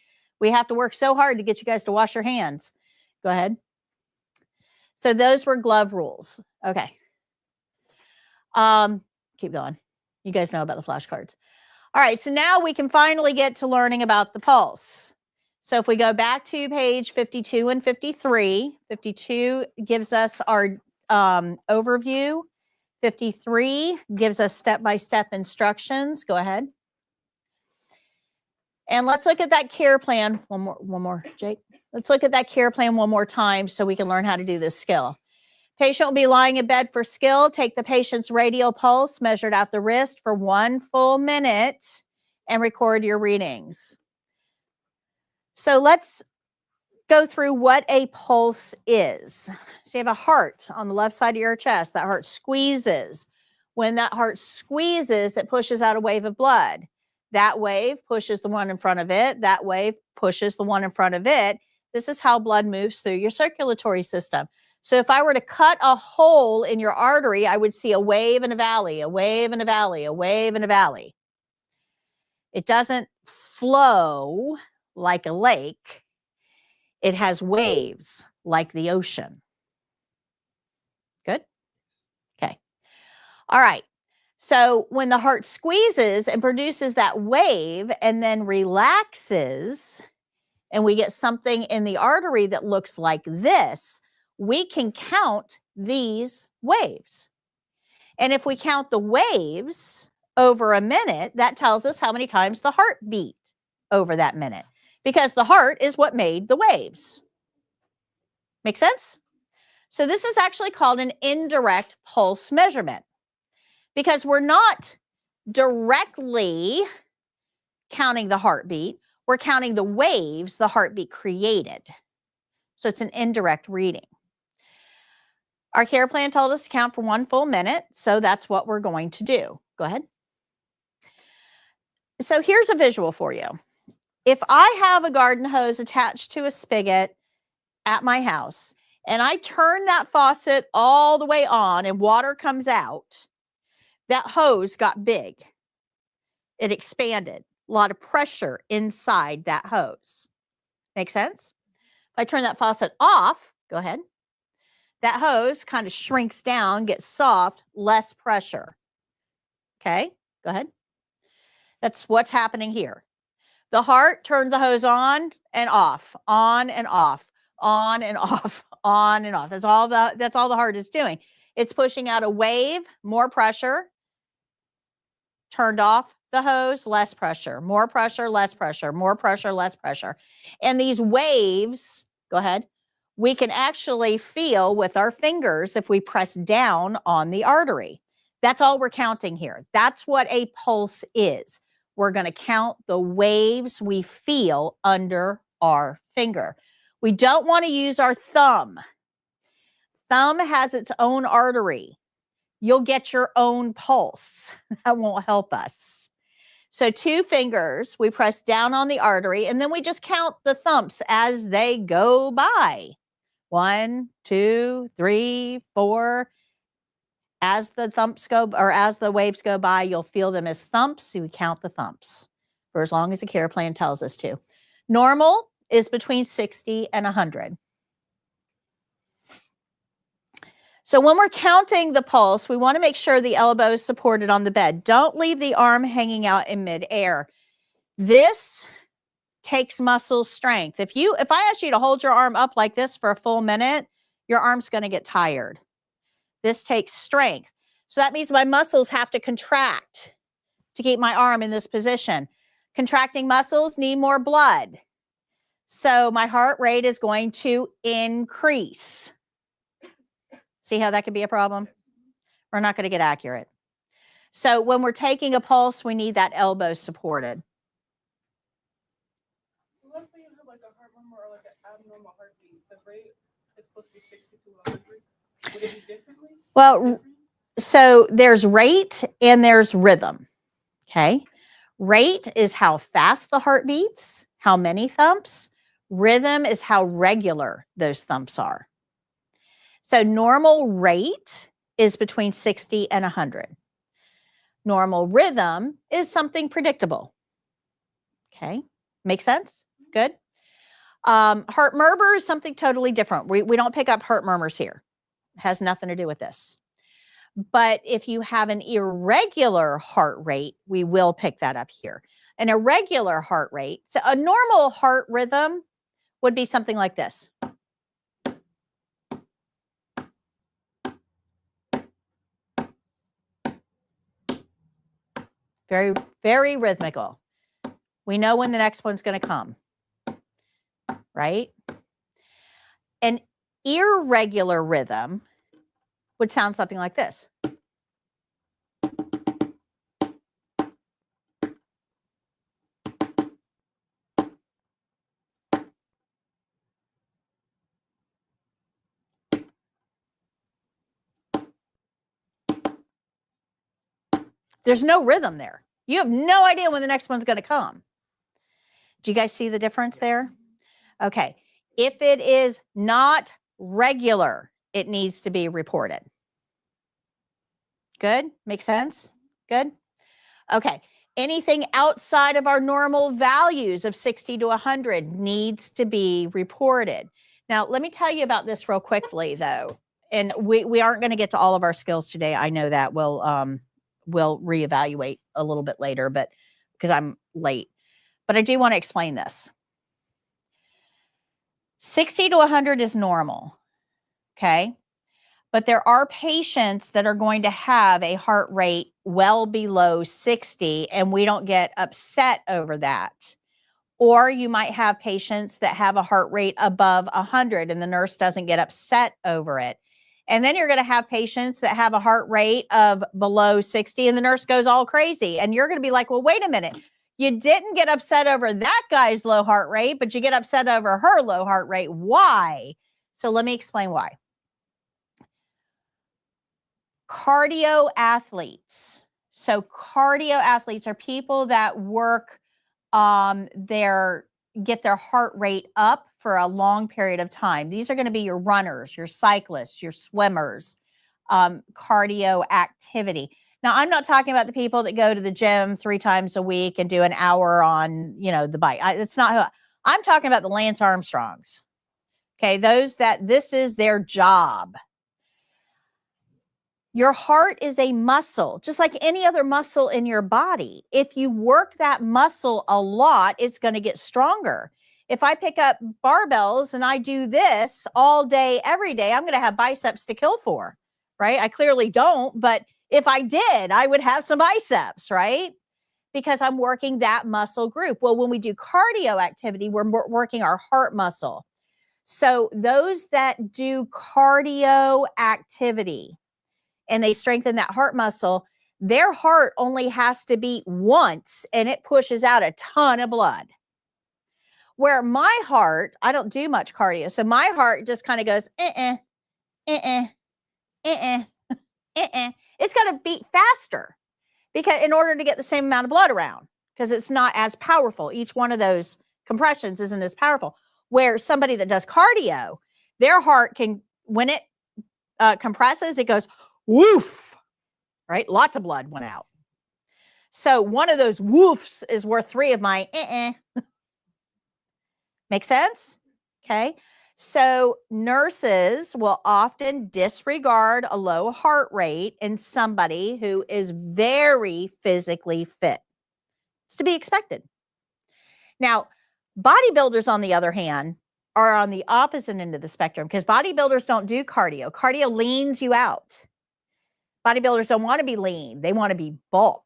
We have to work so hard to get you guys to wash your hands. Go ahead. So those were glove rules. Okay. Keep going. You guys know about the flashcards. All right. So now we can finally get to learning about the pulse. So if we go back to page 52 and 53, 52 gives us our overview. 53 gives us step-by-step instructions. Go ahead. And let's look at that care plan. One more, Jake. Let's look at that care plan one more time so we can learn how to do this skill. Patient will be lying in bed for skill. Take the patient's radial pulse measured at the wrist for 1 full minute and record your readings. So let's go through what a pulse is. So you have a heart on the left side of your chest. That heart squeezes. When that heart squeezes, it pushes out a wave of blood. That wave pushes the one in front of it. That wave pushes the one in front of it. This is how blood moves through your circulatory system. So if I were to cut a hole in your artery, I would see a wave and a valley, a wave and a valley, a wave and a valley. It doesn't flow like a lake. It has waves like the ocean. Good? Okay. All right. So when the heart squeezes and produces that wave and then relaxes, and we get something in the artery that looks like this, we can count these waves. And if we count the waves over a minute, that tells us how many times the heart beat over that minute, because the heart is what made the waves. Make sense? So this is actually called an indirect pulse measurement, because we're not directly counting the heartbeat. We're counting the waves the heartbeat created. So it's an indirect reading. Our care plan told us to count for 1 full minute, so that's what we're going to do. Go ahead. So here's a visual for you. If I have a garden hose attached to a spigot at my house, and I turn that faucet all the way on and water comes out, that hose got big. It expanded. A lot of pressure inside that hose. Make sense? If I turn that faucet off, go ahead. That hose kind of shrinks down, gets soft, less pressure. Okay, go ahead. That's what's happening here. The heart turned the hose on and off, on and off, on and off, on and off. That's all the heart is doing. It's pushing out a wave, more pressure. Turned off the hose, less pressure, more pressure, less pressure, more pressure, less pressure. And these waves, go ahead, we can actually feel with our fingers if we press down on the artery. That's all we're counting here. That's what a pulse is. We're going to count the waves we feel under our finger. We don't want to use our thumb. Thumb has its own artery. you'll get your own pulse. That won't help us. So 2 fingers, we press down on the artery, and then we just count the thumps as they go by. 1, 2, 3, 4. As the thumps go, or as the waves go by, you'll feel them as thumps. So we count the thumps for as long as the care plan tells us to. Normal is between 60 and 100. So when we're counting the pulse, we want to make sure the elbow is supported on the bed. Don't leave the arm hanging out in midair. This takes muscle strength. If I ask you to hold your arm up like this for a full minute, your arm's going to get tired. This takes strength. So that means my muscles have to contract to keep my arm in this position. Contracting muscles need more blood. So my heart rate is going to increase. See how that could be a problem? We're not going to get accurate. So when we're taking a pulse, we need that elbow supported. So let's say you have like a heart murmur or like an abnormal heartbeat. The rate is supposed to be 60 to 100. Would it be differently? Well, so there's rate and there's rhythm. Okay. Rate is how fast the heart beats, how many thumps. Rhythm is how regular those thumps are. So normal rate is between 60 and 100. Normal rhythm is something predictable. Okay. Make sense? Good. Heart murmur is something totally different. We don't pick up heart murmurs here. It has nothing to do with this. But if you have an irregular heart rate, we will pick that up here. An irregular heart rate, so a normal heart rhythm would be something like this. Very, very rhythmical. We know when the next one's going to come, right? An irregular rhythm would sound something like this. There's no rhythm there. You have no idea when the next one's going to come. Do you guys see the difference there? Okay. If it is not regular, it needs to be reported. Good? Makes sense? Good? Okay. Anything outside of our normal values of 60 to 100 needs to be reported. Now, let me tell you about this real quickly, though. And we aren't going to get to all of our skills today. I know that. We'll reevaluate a little bit later, but because I'm late. But I do want to explain this. 60 to 100 is normal, okay? But there are patients that are going to have a heart rate well below 60, and we don't get upset over that. Or you might have patients that have a heart rate above 100, and the nurse doesn't get upset over it. And then you're going to have patients that have a heart rate of below 60, and the nurse goes all crazy. And you're going to be like, well, wait a minute. You didn't get upset over that guy's low heart rate, but you get upset over her low heart rate. Why? So let me explain why. Cardio athletes. So cardio athletes are people that work get their heart rate up for a long period of time. These are going to be your runners, your cyclists, your swimmers, cardio activity. Now, I'm not talking about the people that go to the gym 3 times a week and do an hour on, the bike. It's not who I'm talking about. The Lance Armstrongs. Okay, those that this is their job. Your heart is a muscle, just like any other muscle in your body. If you work that muscle a lot, it's going to get stronger. If I pick up barbells and I do this all day, every day, I'm going to have biceps to kill for, right? I clearly don't, but if I did, I would have some biceps, right? Because I'm working that muscle group. Well, when we do cardio activity, we're working our heart muscle. So those that do cardio activity, and they strengthen that heart muscle, their heart only has to beat once and it pushes out a ton of blood. Where my heart, I don't do much cardio. So my heart just kind of goes, It's got to beat faster because in order to get the same amount of blood around, because it's not as powerful. Each one of those compressions isn't as powerful. Where somebody that does cardio, their heart can, when it compresses, it goes woof, right? Lots of blood went out. So one of those woofs is worth 3 of my Make sense? Okay. So nurses will often disregard a low heart rate in somebody who is very physically fit. It's to be expected. Now, bodybuilders, on the other hand, are on the opposite end of the spectrum because bodybuilders don't do cardio. Cardio leans you out. Bodybuilders don't want to be lean. They want to be bulk.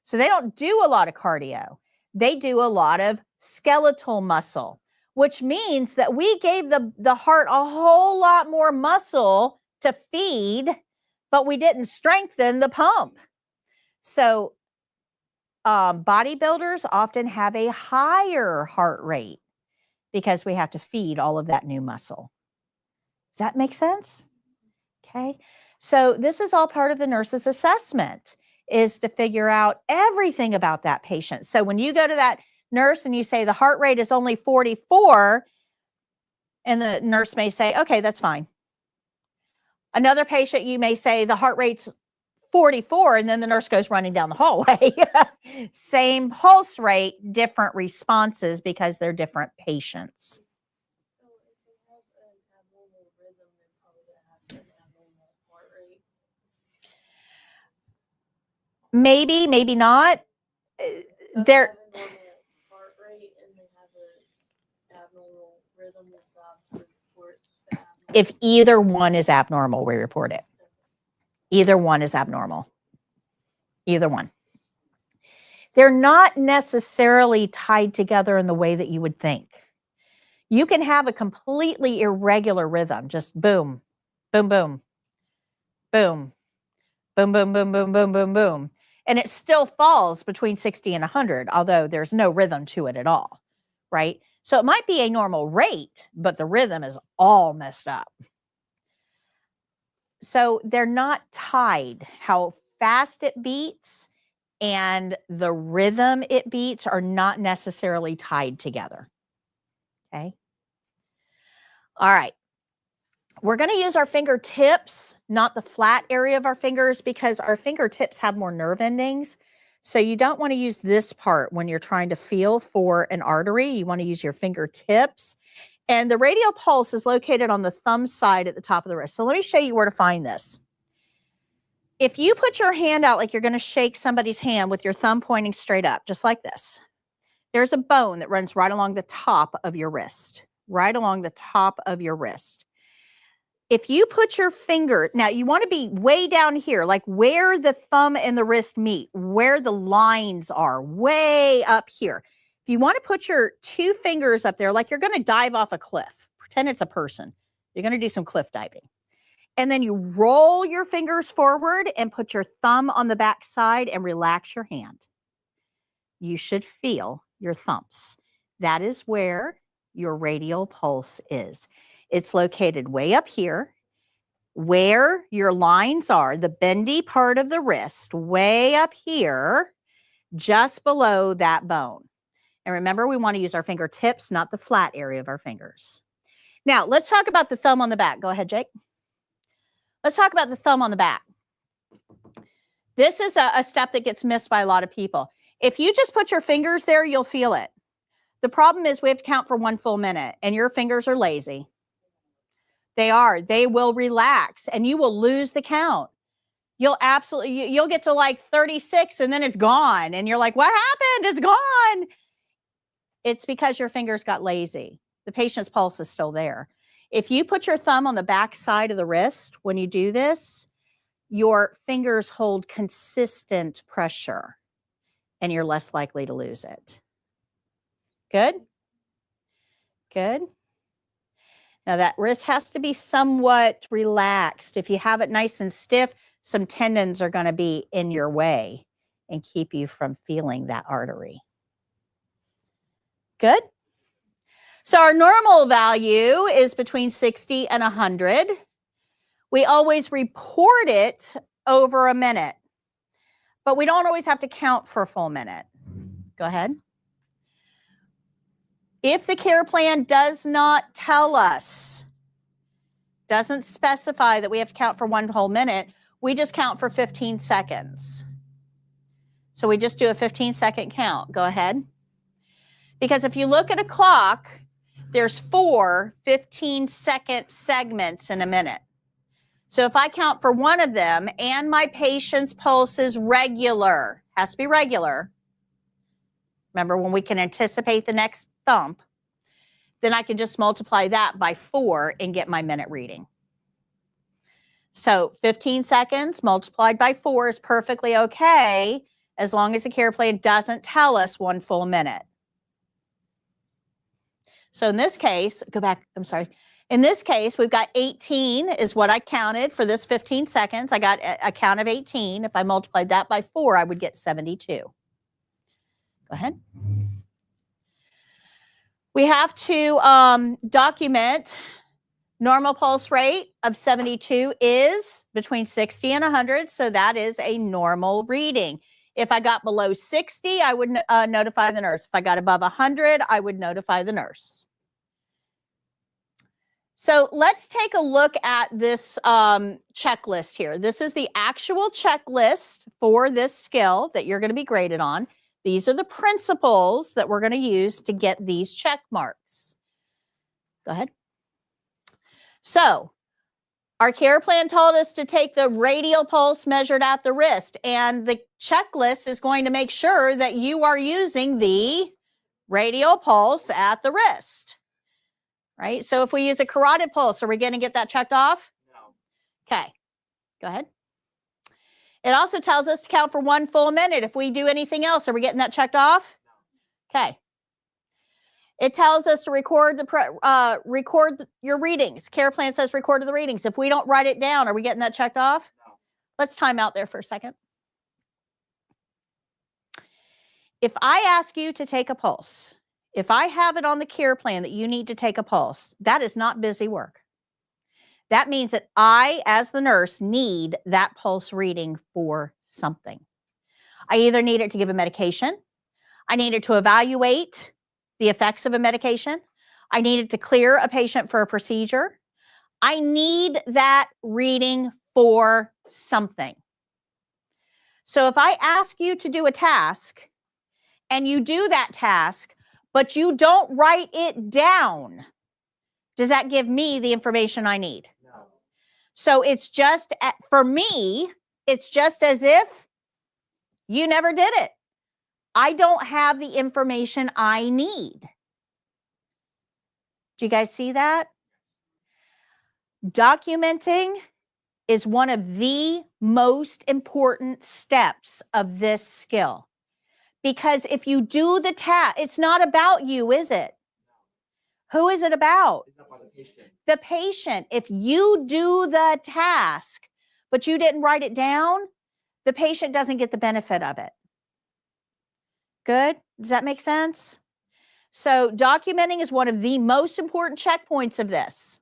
So they don't do a lot of cardio. They do a lot of skeletal muscle, which means that we gave the heart a whole lot more muscle to feed, but we didn't strengthen the pump. So bodybuilders often have a higher heart rate because we have to feed all of that new muscle. Does that make sense? Okay. So this is all part of the nurse's assessment, is to figure out everything about that patient. So when you go to that nurse and you say the heart rate is only 44, and the nurse may say, okay, that's fine. Another patient, you may say the heart rate's 44, and then the nurse goes running down the hallway. Same pulse rate, different responses because they're different patients. So if they have an abnormal rhythm, they're probably gonna have an abnormal heart rate. Maybe, maybe not. So if they There, have a normal heart rate and they have an abnormal rhythm, they still have to report the abnormal. if either one is abnormal, we report it. Either one is abnormal. Either one. They're not necessarily tied together in the way that you would think. You can have a completely irregular rhythm, just boom, boom, boom, boom, boom, boom, boom, boom, boom, boom, boom. And it still falls between 60 and 100, although there's no rhythm to it at all, right? So it might be a normal rate, but the rhythm is all messed up. So they're not tied. How fast it beats and the rhythm it beats are not necessarily tied together. Okay. All right. We're going to use our fingertips, not the flat area of our fingers, because our fingertips have more nerve endings. So you don't want to use this part when you're trying to feel for an artery. You want to use your fingertips. And the radial pulse is located on the thumb side at the top of the wrist. So let me show you where to find this. If you put your hand out like you're going to shake somebody's hand with your thumb pointing straight up, just like this, there's a bone that runs right along the top of your wrist, right along the top of your wrist. If you put your finger, now you want to be way down here, like where the thumb and the wrist meet, where the lines are, way up here. If you want to put your 2 fingers up there, like you're going to dive off a cliff, pretend it's a person. You're going to do some cliff diving. And then you roll your fingers forward and put your thumb on the back side and relax your hand. You should feel your thumbs. That is where your radial pulse is. It's located way up here, where your lines are, the bendy part of the wrist, way up here, just below that bone. And remember, we want to use our fingertips, not the flat area of our fingers. Now, let's talk about the thumb on the back. Go ahead, Jake. Let's talk about the thumb on the back. This is a step that gets missed by a lot of people. If you just put your fingers there, you'll feel it. The problem is we have to count for 1 full minute, and your fingers are lazy. They are. They will relax, and you will lose the count. You'll get to like 36, and then it's gone. And you're like, what happened? It's gone. It's because your fingers got lazy. The patient's pulse is still there. If you put your thumb on the back side of the wrist, when you do this, your fingers hold consistent pressure, and you're less likely to lose it. Good? Good. Now that wrist has to be somewhat relaxed. If you have it nice and stiff, some tendons are going to be in your way and keep you from feeling that artery. Good? So our normal value is between 60 and 100. We always report it over a minute. But we don't always have to count for a full minute. Go ahead. If the care plan does not tell us, doesn't specify that we have to count for 1 whole minute, we just count for 15 seconds. So we just do a 15-second count. Go ahead. Because if you look at a clock, there's 4 15-second segments in a minute. So if I count for one of them and my patient's pulse is regular, has to be regular. Remember when we can anticipate the next thump, then I can just multiply that by 4 and get my minute reading. So 15 seconds multiplied by 4 is perfectly okay as long as the care plan doesn't tell us 1 full minute. So in this case, go back, I'm sorry. In this case, we've got 18 is what I counted for this 15 seconds. I got a count of 18. If I multiplied that by 4, I would get 72. Go ahead. We have to document normal pulse rate of 72 is between 60 and 100, so that is a normal reading. If I got below 60, I would notify the nurse. If I got above 100, I would notify the nurse. So let's take a look at this checklist here. This is the actual checklist for this skill that you're going to be graded on. These are the principles that we're going to use to get these check marks. Go ahead. So our care plan told us to take the radial pulse measured at the wrist, and the checklist is going to make sure that you are using the radial pulse at the wrist, right? So if we use a carotid pulse, are we going to get that checked off? No. Okay, go ahead. It also tells us to count for 1 full minute. If we do anything else, are we getting that checked off? Okay. It tells us to record your readings. Care plan says record the readings. If we don't write it down, are we getting that checked off? No. Let's time out there for a second. If I ask you to take a pulse, if I have it on the care plan that you need to take a pulse, that is not busy work. That means that I, as the nurse, need that pulse reading for something. I either need it to give a medication, I need it to evaluate the effects of a medication, I need it to clear a patient for a procedure. I need that reading for something. So if I ask you to do a task and you do that task, but you don't write it down, does that give me the information I need? No. So it's just, for me, it's just as if you never did it. I don't have the information I need. Do you guys see that? Documenting is one of the most important steps of this skill. Because if you do the task, it's not about you, is it? Who is it about? It's about the patient. The patient. If you do the task, but you didn't write it down, the patient doesn't get the benefit of it. Good? Does that make sense? So documenting is one of the most important checkpoints of this.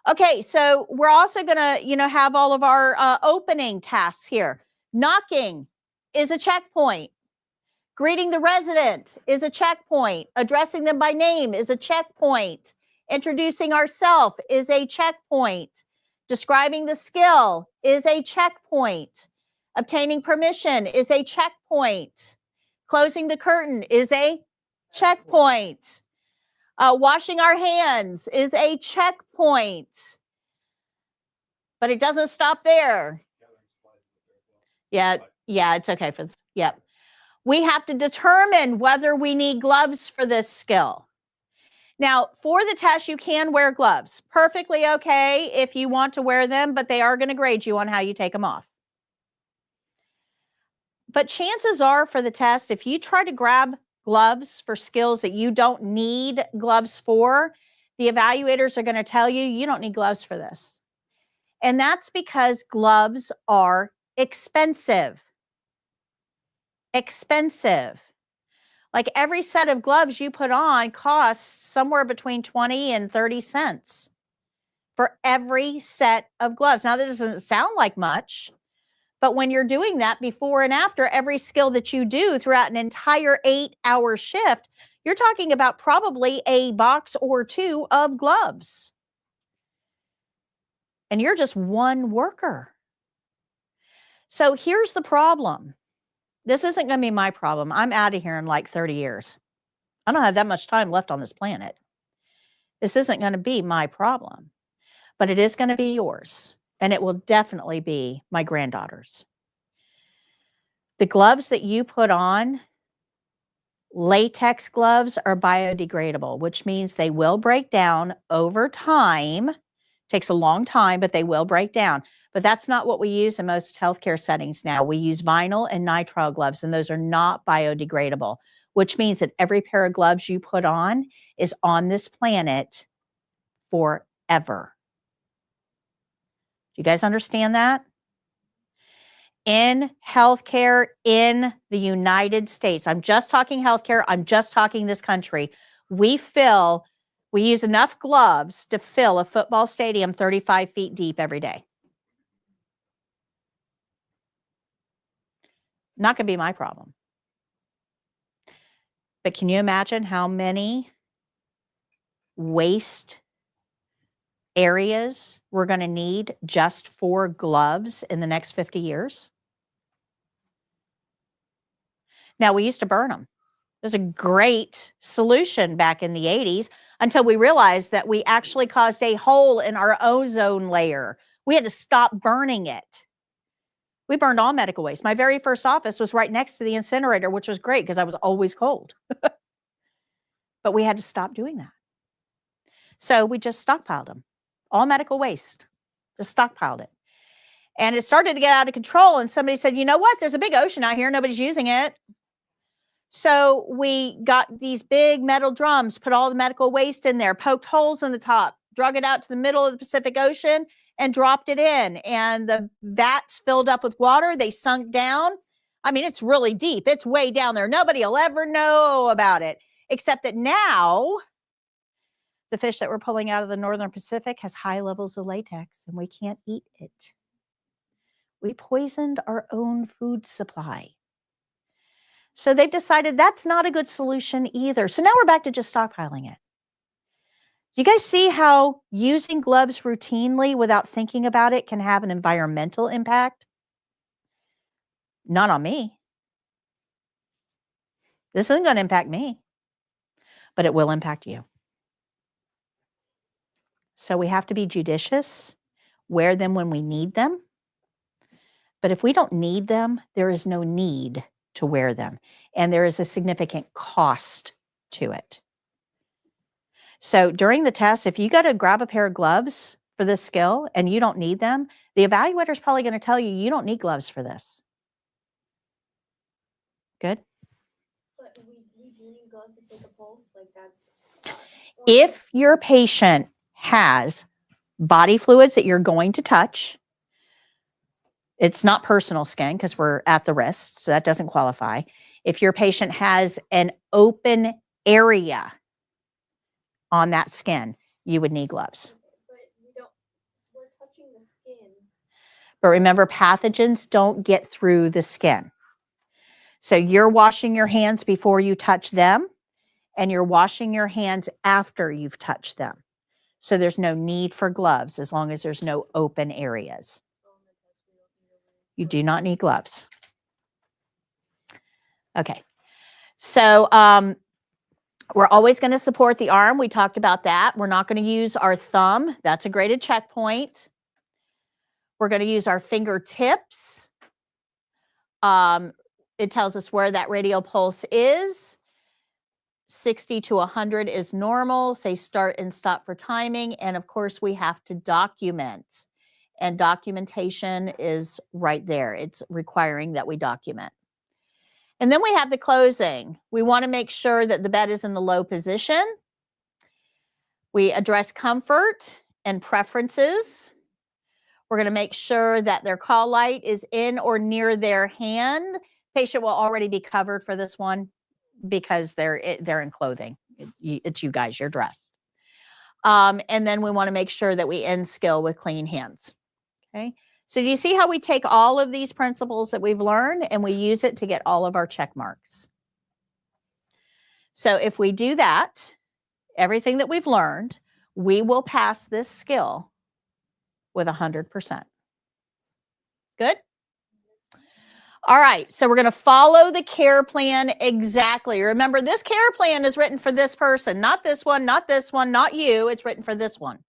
Okay, so we're also going to, have all of our opening tasks here. Knocking is a checkpoint. Greeting the resident is a checkpoint. Addressing them by name is a checkpoint. Introducing ourselves is a checkpoint. Describing the skill is a checkpoint. Obtaining permission is a checkpoint. Closing the curtain is a checkpoint. Washing our hands is a checkpoint. But it doesn't stop there. Yeah, it's okay for this. Yep. We have to determine whether we need gloves for this skill. Now, for the test, you can wear gloves. Perfectly okay if you want to wear them, but they are going to grade you on how you take them off. But chances are for the test, if you try to grab gloves for skills that you don't need gloves for, the evaluators are going to tell you, you don't need gloves for this. And that's because gloves are expensive. Expensive. Like every set of gloves you put on costs somewhere between 20 and 30 cents for every set of gloves. Now, that doesn't sound like much, But when you're doing that before and after every skill that you do throughout an entire 8-hour shift, you're talking about probably a box or 2 of gloves. And you're just one worker. So here's the problem. This isn't going to be my problem. I'm out of here in like 30 years. I don't have that much time left on this planet. This isn't going to be my problem, but it is going to be yours. And it will definitely be my granddaughter's. The gloves that you put on, latex gloves, are biodegradable, which means they will break down over time. Takes a long time, but they will break down. But that's not what we use in most healthcare settings now. We use vinyl and nitrile gloves, and those are not biodegradable, which means that every pair of gloves you put on is on this planet forever. Do you guys understand that? In healthcare in the United States, I'm just talking healthcare, I'm just talking this country, we use enough gloves to fill a football stadium 35 feet deep every day. Not going to be my problem. But can you imagine how many waste areas we're going to need just for gloves in the next 50 years? Now, we used to burn them. It was a great solution back in the 80s until we realized that we actually caused a hole in our ozone layer. We had to stop burning it. We burned all medical waste. My very first office was right next to the incinerator, which was great because I was always cold. But we had to stop doing that. So we just stockpiled them. All medical waste. Just stockpiled it. And it started to get out of control. And somebody said, you know what? There's a big ocean out here. Nobody's using it. So we got these big metal drums, put all the medical waste in there, poked holes in the top, drug it out to the middle of the Pacific Ocean, and dropped it in. And the vats filled up with water. They sunk down. I mean, it's really deep. It's way down there. Nobody will ever know about it, except that now the fish that we're pulling out of the Northern Pacific has high levels of latex, and we can't eat it. We poisoned our own food supply. So they've decided that's not a good solution either. So now we're back to just stockpiling it. You guys see how using gloves routinely without thinking about it can have an environmental impact? Not on me. This isn't going to impact me, but it will impact you. So we have to be judicious, wear them when we need them. But if we don't need them, there is no need to wear them. And there is a significant cost to it. So during the test, if you got to grab a pair of gloves for this skill and you don't need them, the evaluator is probably going to tell you, you don't need gloves for this. Good? But we do need gloves to take a pulse. Like that's. If your patient has body fluids that you're going to touch, it's not personal skin because we're at the wrist, so that doesn't qualify. If your patient has an open area on that skin, you would need gloves. But we're touching the skin. But remember, pathogens don't get through the skin. So you're washing your hands before you touch them, and you're washing your hands after you've touched them. So there's no need for gloves as long as there's no open areas. You do not need gloves. Okay. So we're always going to support the arm. We talked about that. We're not going to use our thumb. That's a graded checkpoint. We're going to use our fingertips. It tells us where that radial pulse is. 60 to 100 is normal. Say start and stop for timing. And of course, we have to document. And documentation is right there. It's requiring that we document. And then we have the closing. We want to make sure that the bed is in the low position. We address comfort and preferences. We're going to make sure that their call light is in or near their hand. Patient will already be covered for this one because they're in clothing. It's you guys, you're dressed. And then we want to make sure that we end skill with clean hands. Okay. So do you see how we take all of these principles that we've learned and we use it to get all of our check marks? So if we do that, everything that we've learned, we will pass this skill with 100%. Good? All right, so we're going to follow the care plan exactly. Remember, this care plan is written for this person, not this one, not this one, not you. It's written for this one.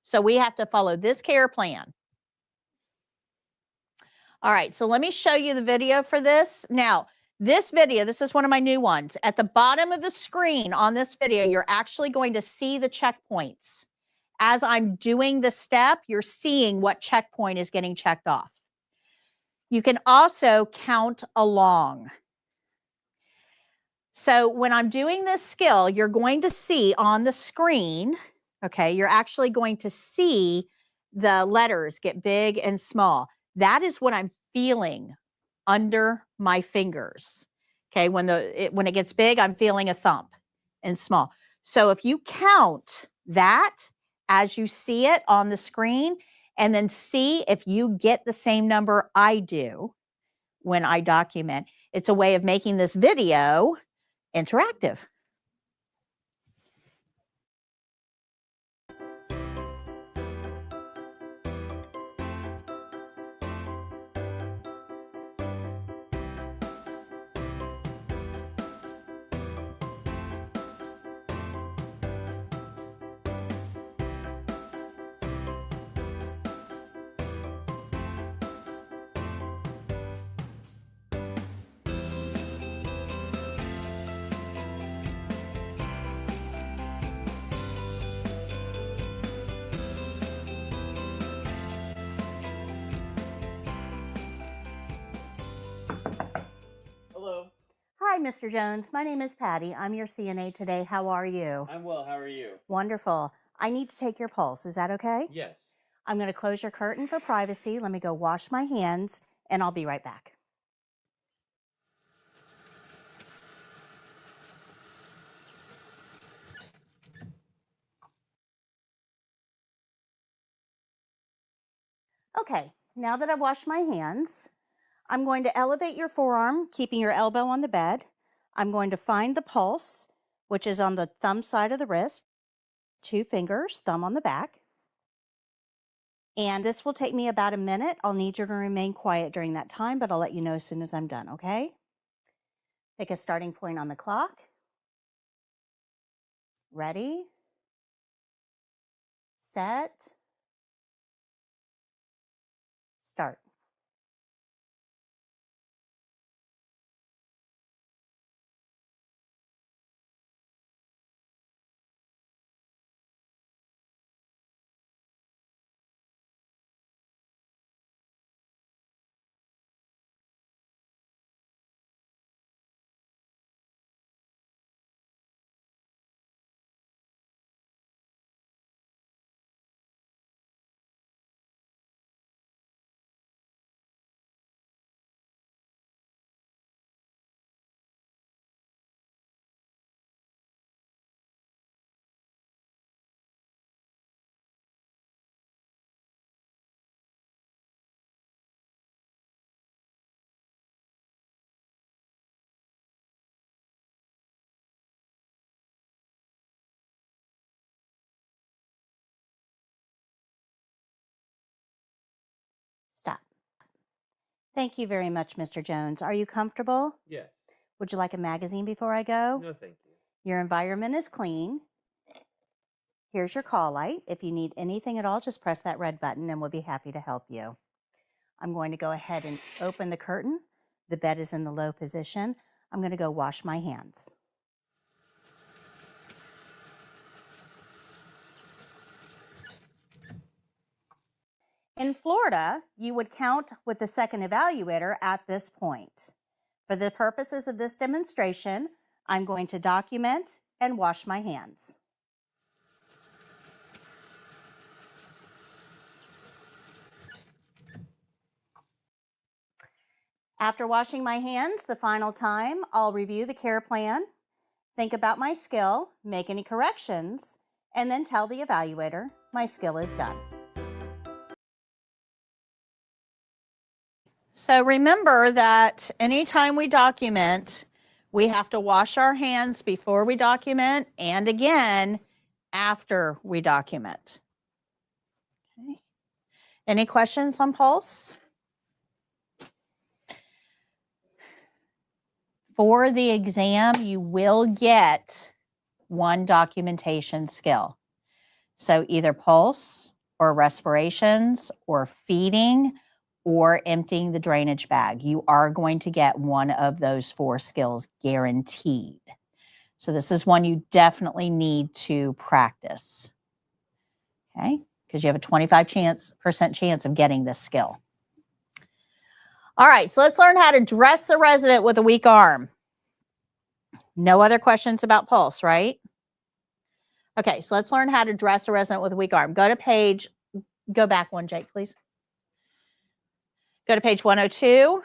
So we have to follow this care plan. All right, so let me show you the video for this. Now, this video, this is one of my new ones. At the bottom of the screen on this video, you're actually going to see the checkpoints. As I'm doing the step, you're seeing what checkpoint is getting checked off. You can also count along. So when I'm doing this skill, you're going to see on the screen, okay, you're actually going to see the letters get big and small. That is what I'm feeling under my fingers. Okay, when it gets big, I'm feeling a thump and small. So if you count that as you see it on the screen, and then see if you get the same number I do when I document, it's a way of making this video interactive. Hello, Hi, Mr. Jones. My name is Patty. I'm your CNA today. How are you? I'm well. How are you? Wonderful. I need to take your pulse. Is that okay? Yes. I'm going to close your curtain for privacy. Let me go wash my hands, and I'll be right back. Okay, now that I've washed my hands, I'm going to elevate your forearm, keeping your elbow on the bed. I'm going to find the pulse, which is on the thumb side of the wrist. 2 fingers, thumb on the back. And this will take me about a minute. I'll need you to remain quiet during that time, but I'll let you know as soon as I'm done, okay? Pick a starting point on the clock. Ready, set, start. Stop. Thank you very much, Mr. Jones. Are you comfortable? Yes. Would you like a magazine before I go? No, thank you. Your environment is clean. Here's your call light. If you need anything at all, just press that red button and we'll be happy to help you. I'm going to go ahead and open the curtain. The bed is in the low position. I'm going to go wash my hands. In Florida, you would count with the second evaluator at this point. For the purposes of this demonstration, I'm going to document and wash my hands. After washing my hands the final time, I'll review the care plan, think about my skill, make any corrections, and then tell the evaluator my skill is done. So remember that anytime we document, we have to wash our hands before we document and again after we document. Okay. Any questions on Pulse? For the exam, you will get one documentation skill. So either Pulse or respirations or feeding or emptying the drainage bag. You are going to get one of those 4 skills guaranteed. So this is one you definitely need to practice. Okay, because you have a 25% chance of getting this skill. All right, so let's learn how to dress a resident with a weak arm. No other questions about Pulse, right? Okay, so let's learn how to dress a resident with a weak arm. Go back one, Jake, please. Go to page 102.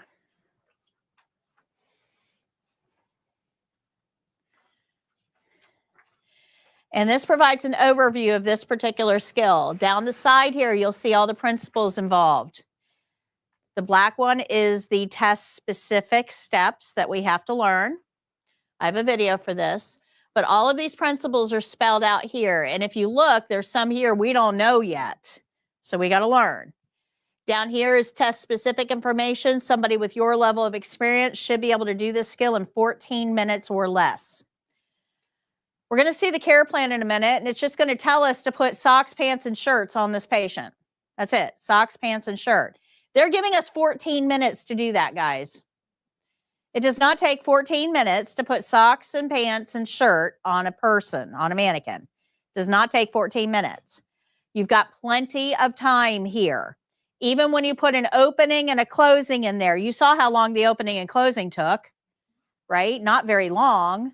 And this provides an overview of this particular skill. Down the side here, you'll see all the principles involved. The black one is the test-specific steps that we have to learn. I have a video for this, but all of these principles are spelled out here. And if you look, there's some here we don't know yet. So we got to learn. Down here is test-specific information. Somebody with your level of experience should be able to do this skill in 14 minutes or less. We're going to see the care plan in a minute, and it's just going to tell us to put socks, pants, and shirts on this patient. That's it. Socks, pants, and shirt. They're giving us 14 minutes to do that, guys. It does not take 14 minutes to put socks and pants and shirt on a person, on a mannequin. It does not take 14 minutes. You've got plenty of time here. Even when you put an opening and a closing in there, you saw how long the opening and closing took, right? Not very long.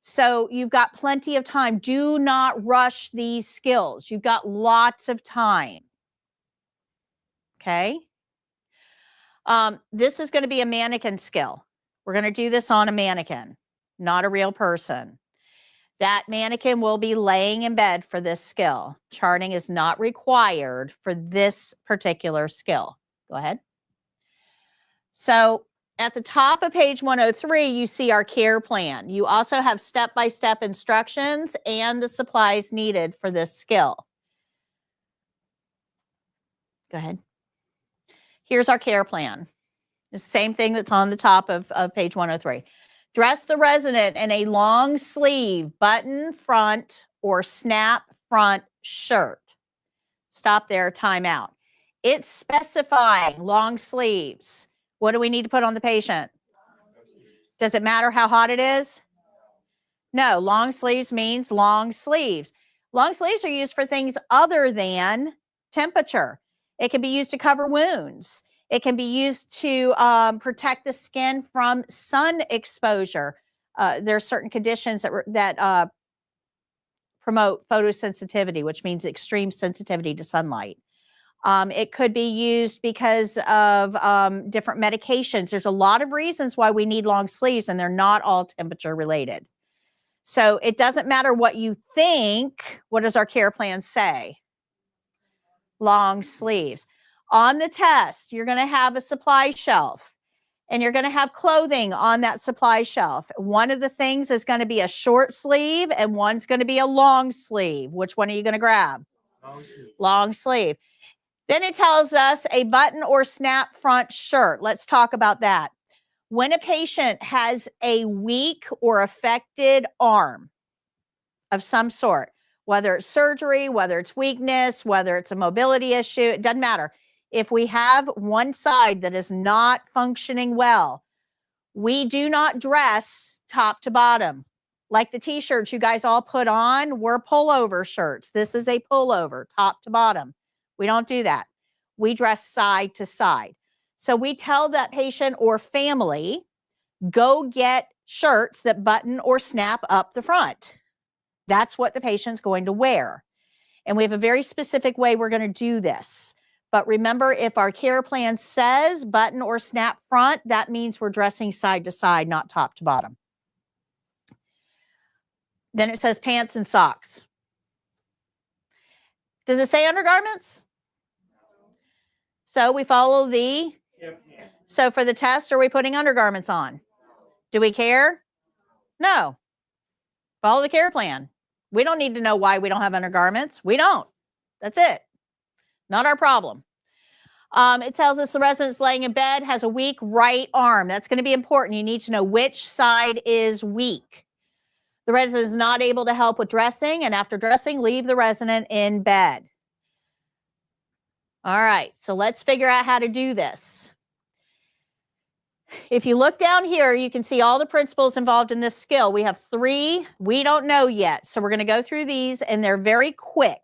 So you've got plenty of time. Do not rush these skills. You've got lots of time. Okay. This is going to be a mannequin skill. We're going to do this on a mannequin, not a real person. That mannequin will be laying in bed for this skill. Charting is not required for this particular skill. Go ahead. So at the top of page 103, you see our care plan. You also have step-by-step instructions and the supplies needed for this skill. Go ahead. Here's our care plan. The same thing that's on the top of page 103. Dress the resident in a long sleeve, button front, or snap front shirt. Stop there, time out. It's specifying long sleeves. What do we need to put on the patient? Does it matter how hot it is? No, long sleeves means long sleeves. Long sleeves are used for things other than temperature. It can be used to cover wounds. It can be used to protect the skin from sun exposure. There are certain conditions that promote photosensitivity, which means extreme sensitivity to sunlight. It could be used because of different medications. There's a lot of reasons why we need long sleeves, and they're not all temperature related. So it doesn't matter what you think. What does our care plan say? Long sleeves. On the test, you're going to have a supply shelf, and you're going to have clothing on that supply shelf. One of the things is going to be a short sleeve, and one's going to be a long sleeve. Which one are you going to grab? Long sleeve. Long sleeve. Then it tells us a button or snap front shirt. Let's talk about that. When a patient has a weak or affected arm of some sort, whether it's surgery, whether it's weakness, whether it's a mobility issue, it doesn't matter. If we have one side that is not functioning well, we do not dress top to bottom. Like the t-shirts you guys all put on, were pullover shirts. This is a pullover, top to bottom. We don't do that. We dress side to side. So we tell that patient or family, go get shirts that button or snap up the front. That's what the patient's going to wear. And we have a very specific way we're going to do this. But remember, if our care plan says button or snap front, that means we're dressing side to side, not top to bottom. Then it says pants and socks. Does it say undergarments? So we follow the So for the test, are we putting undergarments on? Do we care? No. Follow the care plan. We don't need to know why we don't have undergarments. We don't. That's it. Not our problem. It tells us the resident's laying in bed, has a weak right arm. That's going to be important. You need to know which side is weak. The resident is not able to help with dressing, and after dressing, leave the resident in bed. All right, so let's figure out how to do this. If you look down here, you can see all the principles involved in this skill. We have 3 we don't know yet. So we're going to go through these, and they're very quick.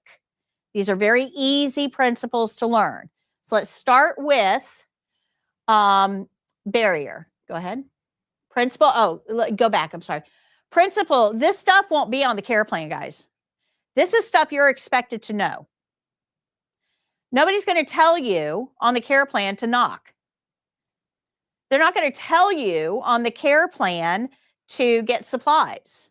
These are very easy principles to learn. So let's start with barrier. Go ahead. Principle. Oh, go back. I'm sorry. Principle. This stuff won't be on the care plan, guys. This is stuff you're expected to know. Nobody's going to tell you on the care plan to knock. They're not going to tell you on the care plan to get supplies.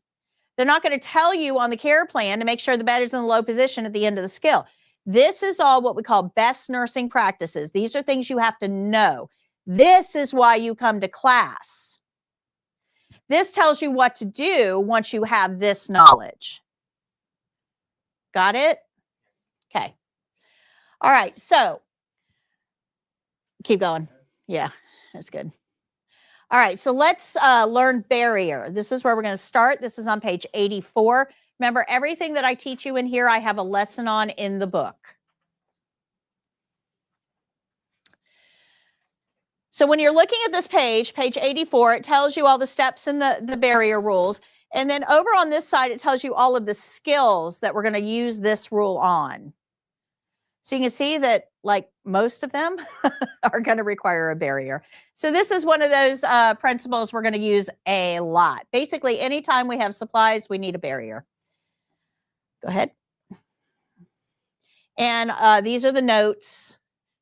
They're not going to tell you on the care plan to make sure the bed is in the low position at the end of the skill. This is all what we call best nursing practices. These are things you have to know. This is why you come to class. This tells you what to do once you have this knowledge. Got it? Okay. All right, so keep going. Yeah, that's good. All right, so let's learn barrier. This is where we're going to start. This is on page 84. Remember, everything that I teach you in here, I have a lesson on in the book. So when you're looking at this page, page 84, it tells you all the steps in the barrier rules. And then over on this side, it tells you all of the skills that we're going to use this rule on. So you can see that like most of them are going to require a barrier. So this is one of those principles we're going to use a lot. Basically, anytime we have supplies, we need a barrier. Go ahead. And these are the notes.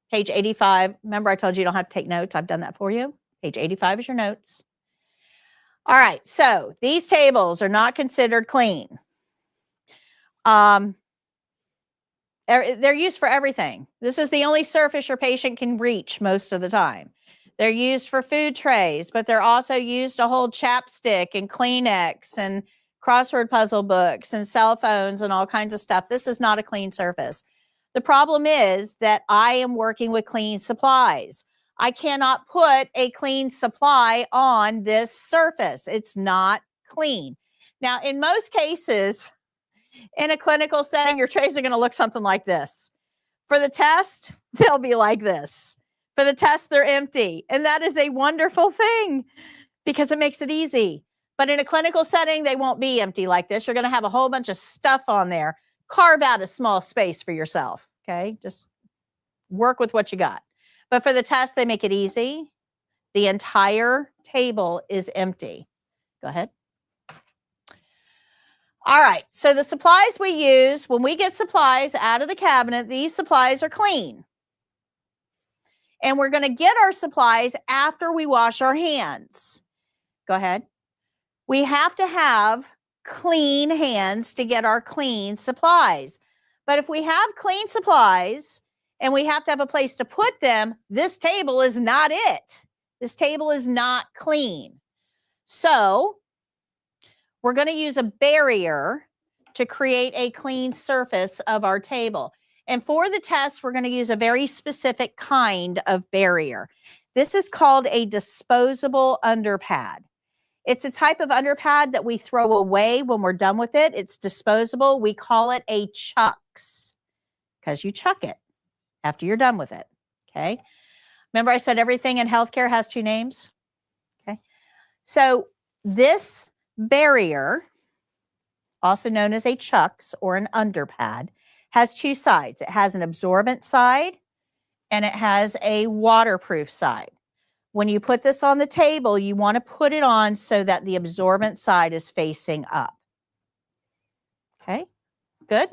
Page 85. Remember, I told you don't have to take notes. I've done that for you. Page 85 is your notes. All right. So these tables are not considered clean. They're used for everything. This is the only surface your patient can reach most of the time. They're used for food trays, but they're also used to hold chapstick and Kleenex and crossword puzzle books and cell phones and all kinds of stuff. This is not a clean surface. The problem is that I am working with clean supplies. I cannot put a clean supply on this surface. It's not clean. Now, in most cases, in a clinical setting, your trays are going to look something like this. For the test, they'll be like this. For the test, they're empty. And that is a wonderful thing because it makes it easy. But in a clinical setting, they won't be empty like this. You're going to have a whole bunch of stuff on there. Carve out a small space for yourself, okay? Just work with what you got. But for the test, they make it easy. The entire table is empty. Go ahead. All right, so the supplies we use, when we get supplies out of the cabinet, these supplies are clean. And we're going to get our supplies after we wash our hands. Go ahead. We have to have clean hands to get our clean supplies. But if we have clean supplies and we have to have a place to put them, this table is not it. This table is not clean. So we're going to use a barrier to create a clean surface of our table. And for the test, we're going to use a very specific kind of barrier. This is called a disposable underpad. It's a type of underpad that we throw away when we're done with it. It's disposable. We call it a chucks because you chuck it after you're done with it. Okay. Remember I said everything in healthcare has 2 names. Okay. So this barrier, also known as a chucks or an underpad, has 2 sides. It has an absorbent side and it has a waterproof side. When you put this on the table, you want to put it on so that the absorbent side is facing up. Okay, good.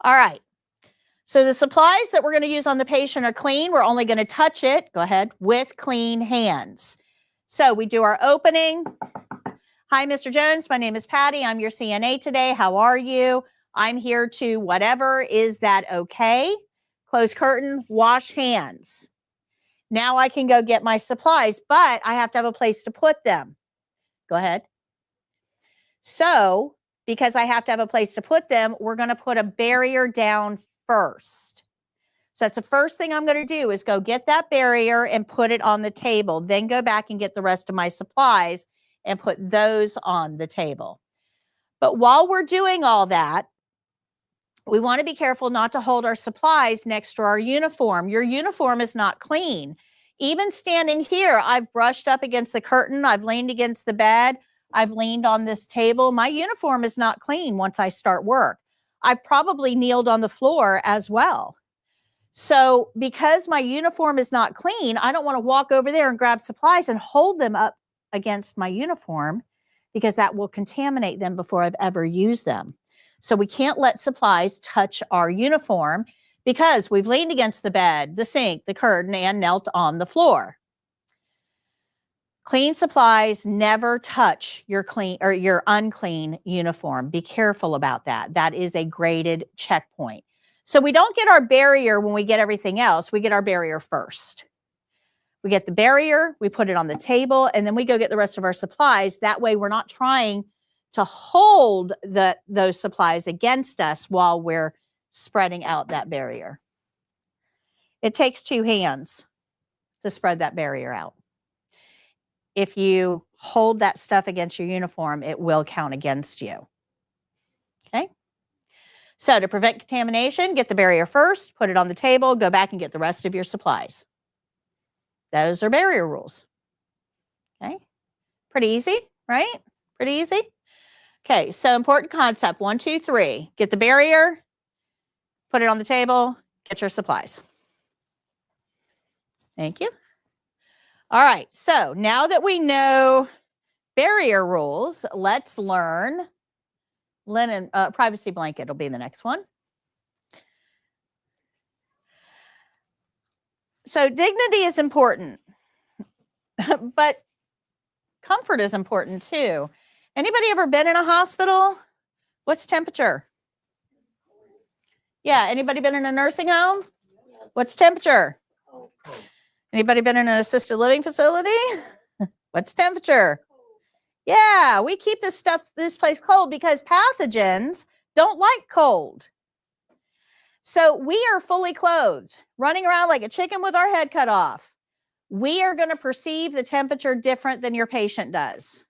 All right. So the supplies that we're going to use on the patient are clean. We're only going to touch it, go ahead, with clean hands. So we do our opening. Hi, Mr. Jones. My name is Patty. I'm your CNA today. How are you? I'm here to whatever. Is that okay? Close curtain, wash hands. Now I can go get my supplies, but I have to have a place to put them. Go ahead. So, because I have to have a place to put them, we're going to put a barrier down first. So that's the first thing I'm going to do is go get that barrier and put it on the table. Then go back and get the rest of my supplies and put those on the table. But while we're doing all that, we want to be careful not to hold our supplies next to our uniform. Your uniform is not clean. Even standing here, I've brushed up against the curtain. I've leaned against the bed. I've leaned on this table. My uniform is not clean once I start work. I've probably kneeled on the floor as well. So because my uniform is not clean, I don't want to walk over there and grab supplies and hold them up against my uniform because that will contaminate them before I've ever used them. So we can't let supplies touch our uniform because we've leaned against the bed, the sink, the curtain, and knelt on the floor. Clean supplies never touch your clean or your unclean uniform. Be careful about that. That is a graded checkpoint. So we don't get our barrier when we get everything else. We get our barrier first. We get the barrier, we put it on the table, and then we go get the rest of our supplies. That way we're not trying to hold those supplies against us while we're spreading out that barrier. It takes 2 hands to spread that barrier out. If you hold that stuff against your uniform, it will count against you. Okay? So to prevent contamination, get the barrier first, put it on the table, go back and get the rest of your supplies. Those are barrier rules. Okay? Pretty easy, right? Pretty easy. Okay, so important concept, 1, 2, 3. Get the barrier, put it on the table, get your supplies. Thank you. All right, so now that we know barrier rules, let's learn linen, privacy blanket will be the next one. So dignity is important, but comfort is important too. Anybody ever been in a hospital? What's temperature? Yeah, anybody been in a nursing home? What's temperature? Anybody been in an assisted living facility? What's temperature? Yeah, we keep this place cold because pathogens don't like cold. So we are fully clothed, running around like a chicken with our head cut off. We are going to perceive the temperature different than your patient does.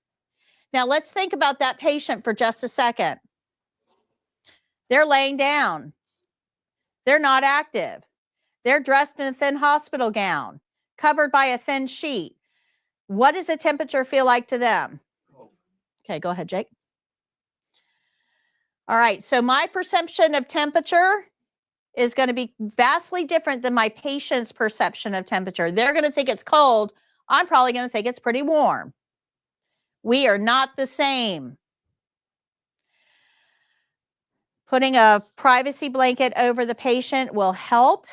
Now let's think about that patient for just a second. They're laying down. They're not active. They're dressed in a thin hospital gown, covered by a thin sheet. What does the temperature feel like to them? Okay, go ahead, Jake. All right, so my perception of temperature is going to be vastly different than my patient's perception of temperature. They're going to think it's cold. I'm probably going to think it's pretty warm. We are not the same. Putting a privacy blanket over the patient will help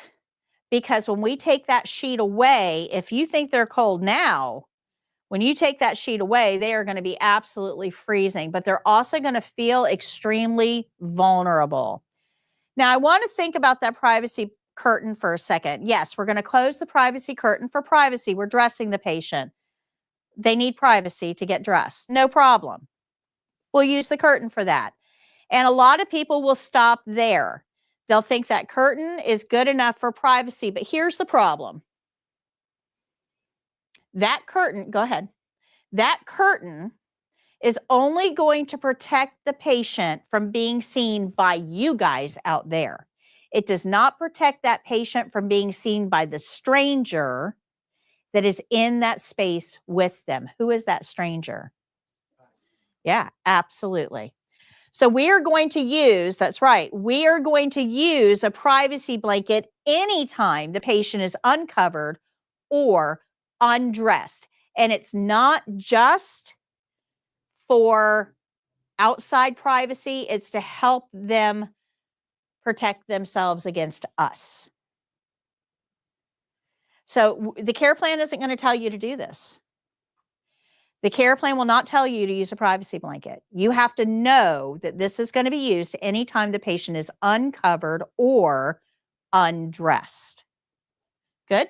because when we take that sheet away, if you think they're cold now, when you take that sheet away, they are going to be absolutely freezing, but they're also going to feel extremely vulnerable. Now, I want to think about that privacy curtain for a second. Yes, we're going to close the privacy curtain for privacy. We're dressing the patient. They need privacy to get dressed. No problem. We'll use the curtain for that. And a lot of people will stop there. They'll think that curtain is good enough for privacy, but here's the problem. That curtain, go ahead. That curtain is only going to protect the patient from being seen by you guys out there. It does not protect that patient from being seen by the stranger that is in that space with them. Who is that stranger? Yeah, absolutely. So we are going to use, that's right, we are going to use a privacy blanket anytime the patient is uncovered or undressed. And it's not just for outside privacy, it's to help them protect themselves against us. So the care plan isn't going to tell you to do this. The care plan will not tell you to use a privacy blanket. You have to know that this is going to be used anytime the patient is uncovered or undressed. Good?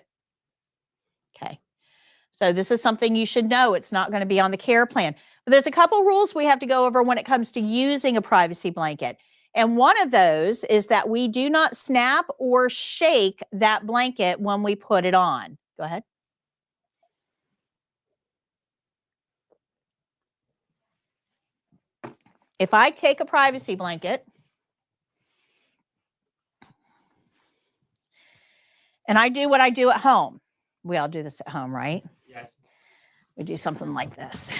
So this is something you should know. It's not going to be on the care plan. But there's a couple rules we have to go over when it comes to using a privacy blanket. And one of those is that we do not snap or shake that blanket when we put it on. Go ahead. If I take a privacy blanket and I do what I do at home, we all do this at home, right? Yes. We do something like this.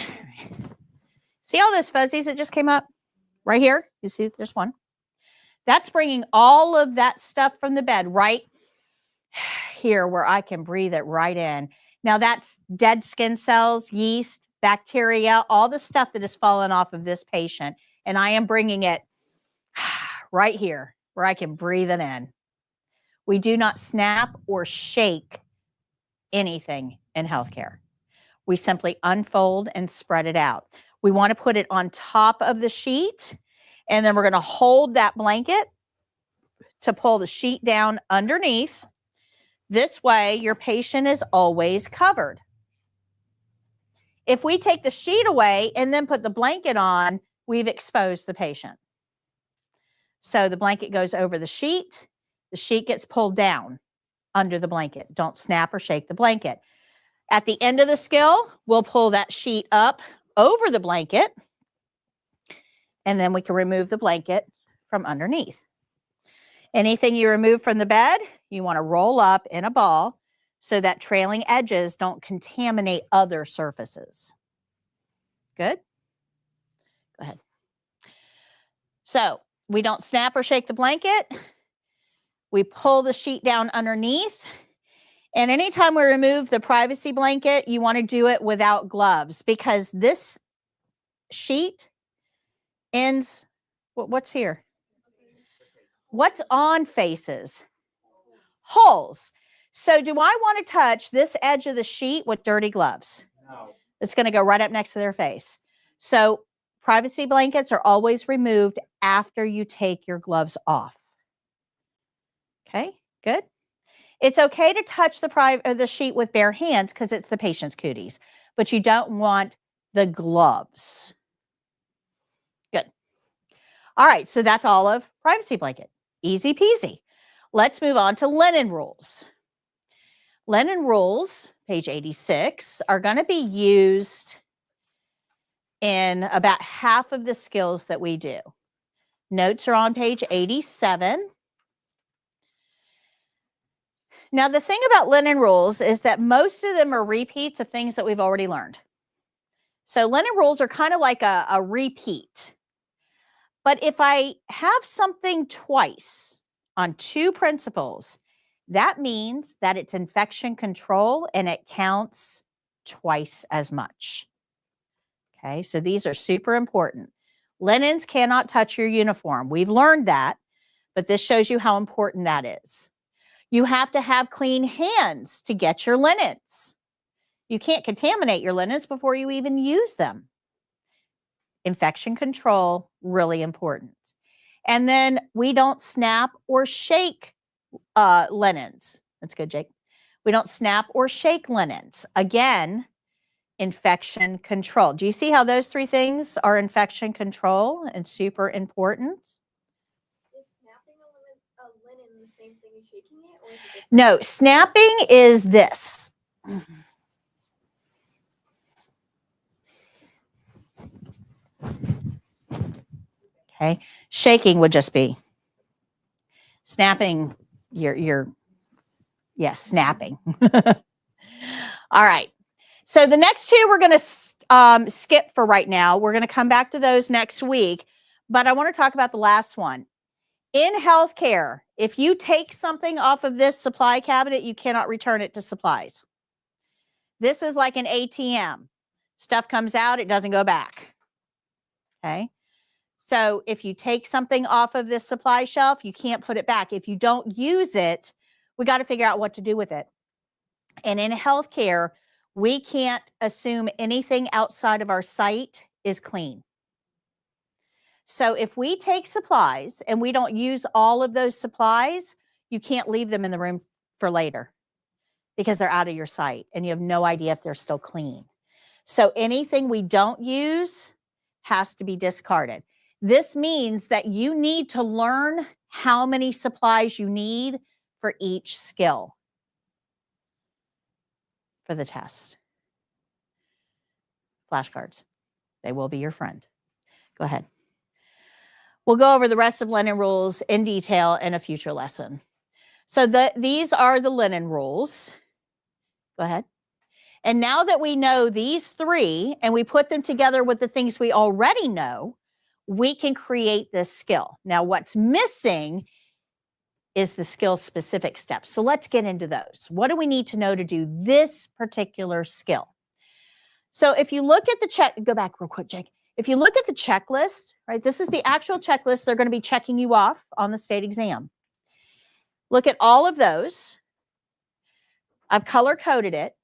See all those fuzzies that just came up right here? You see there's one. That's bringing all of that stuff from the bed right here where I can breathe it right in. Now that's dead skin cells, yeast, bacteria, all the stuff that has fallen off of this patient. And I am bringing it right here where I can breathe it in. We do not snap or shake anything in healthcare. We simply unfold and spread it out. We want to put it on top of the sheet, and then we're going to hold that blanket to pull the sheet down underneath. This way, your patient is always covered. If we take the sheet away and then put the blanket on, we've exposed the patient. So the blanket goes over the sheet gets pulled down under the blanket. Don't snap or shake the blanket. At the end of the skill, we'll pull that sheet up over the blanket, and then we can remove the blanket from underneath. Anything you remove from the bed, you want to roll up in a ball so that trailing edges don't contaminate other surfaces. Good? Go ahead. So we don't snap or shake the blanket. We pull the sheet down underneath. And anytime we remove the privacy blanket, you want to do it without gloves because this sheet ends, what's here? What's on faces? Holes. So do I want to touch this edge of the sheet with dirty gloves? No. It's going to go right up next to their face. So privacy blankets are always removed after you take your gloves off. Okay, good. It's okay to touch the sheet with bare hands because it's the patient's cooties, but you don't want the gloves. Good. All right, so that's all of privacy blanket. Easy peasy. Let's move on to linen rules. Linen rules, page 86, are going to be used in about half of the skills that we do. Notes are on page 87. Now, the thing about linen rules is that most of them are repeats of things that we've already learned. So linen rules are kind of like a repeat. But if I have something twice on two principles, that means that it's infection control and it counts twice as much. Okay, so these are super important. Linens cannot touch your uniform. We've learned that, but this shows you how important that is. You have to have clean hands to get your linens. You can't contaminate your linens before you even use them. Infection control, really important. And then we don't snap or shake linens. That's good, Jake. We don't snap or shake linens. Again, infection control. Do you see how those three things are infection control and super important? Is snapping a linen the same thing as shaking it, or is it different? No, snapping is this. Okay, shaking would just be snapping. Snapping. All right. So the next two we're going to skip for right now. We're going to come back to those next week, but I want to talk about the last one. In healthcare, if you take something off of this supply cabinet, you cannot return it to supplies. This is like an ATM. Stuff comes out, it doesn't go back. Okay. So if you take something off of this supply shelf, you can't put it back. If you don't use it, we got to figure out what to do with it. And in healthcare, we can't assume anything outside of our site is clean. So if we take supplies and we don't use all of those supplies, you can't leave them in the room for later because they're out of your sight and you have no idea if they're still clean. So anything we don't use has to be discarded. This means that you need to learn how many supplies you need for each skill for the test. Flashcards, they will be your friend. Go ahead. We'll go over the rest of linen rules in detail in a future lesson. So these are the linen rules. Go ahead. And now that we know these three and we put them together with the things we already know, we can create this skill. Now, what's missing is the skill specific steps. So let's get into those. What do we need to know to do this particular skill? So if you look at the check, go back real quick, Jake. If you look at the checklist, right, this is the actual checklist they're going to be checking you off on the state exam. Look at all of those. I've color coded it.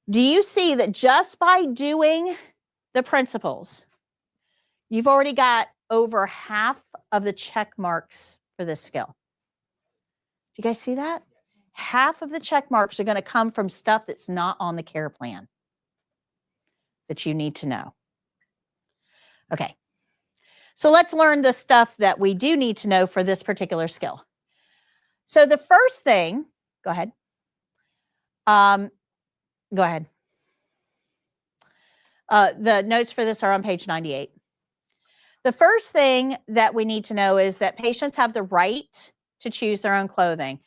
Do you see that just by doing the principles, you've already got over half of the check marks for this skill? Do you guys see that? Half of the check marks are going to come from stuff that's not on the care plan that you need to know. Okay. So let's learn the stuff that we do need to know for this particular skill. So the first thing, go ahead. Go ahead. The notes for this are on page 98. The first thing that we need to know is that patients have the right to choose their own clothing.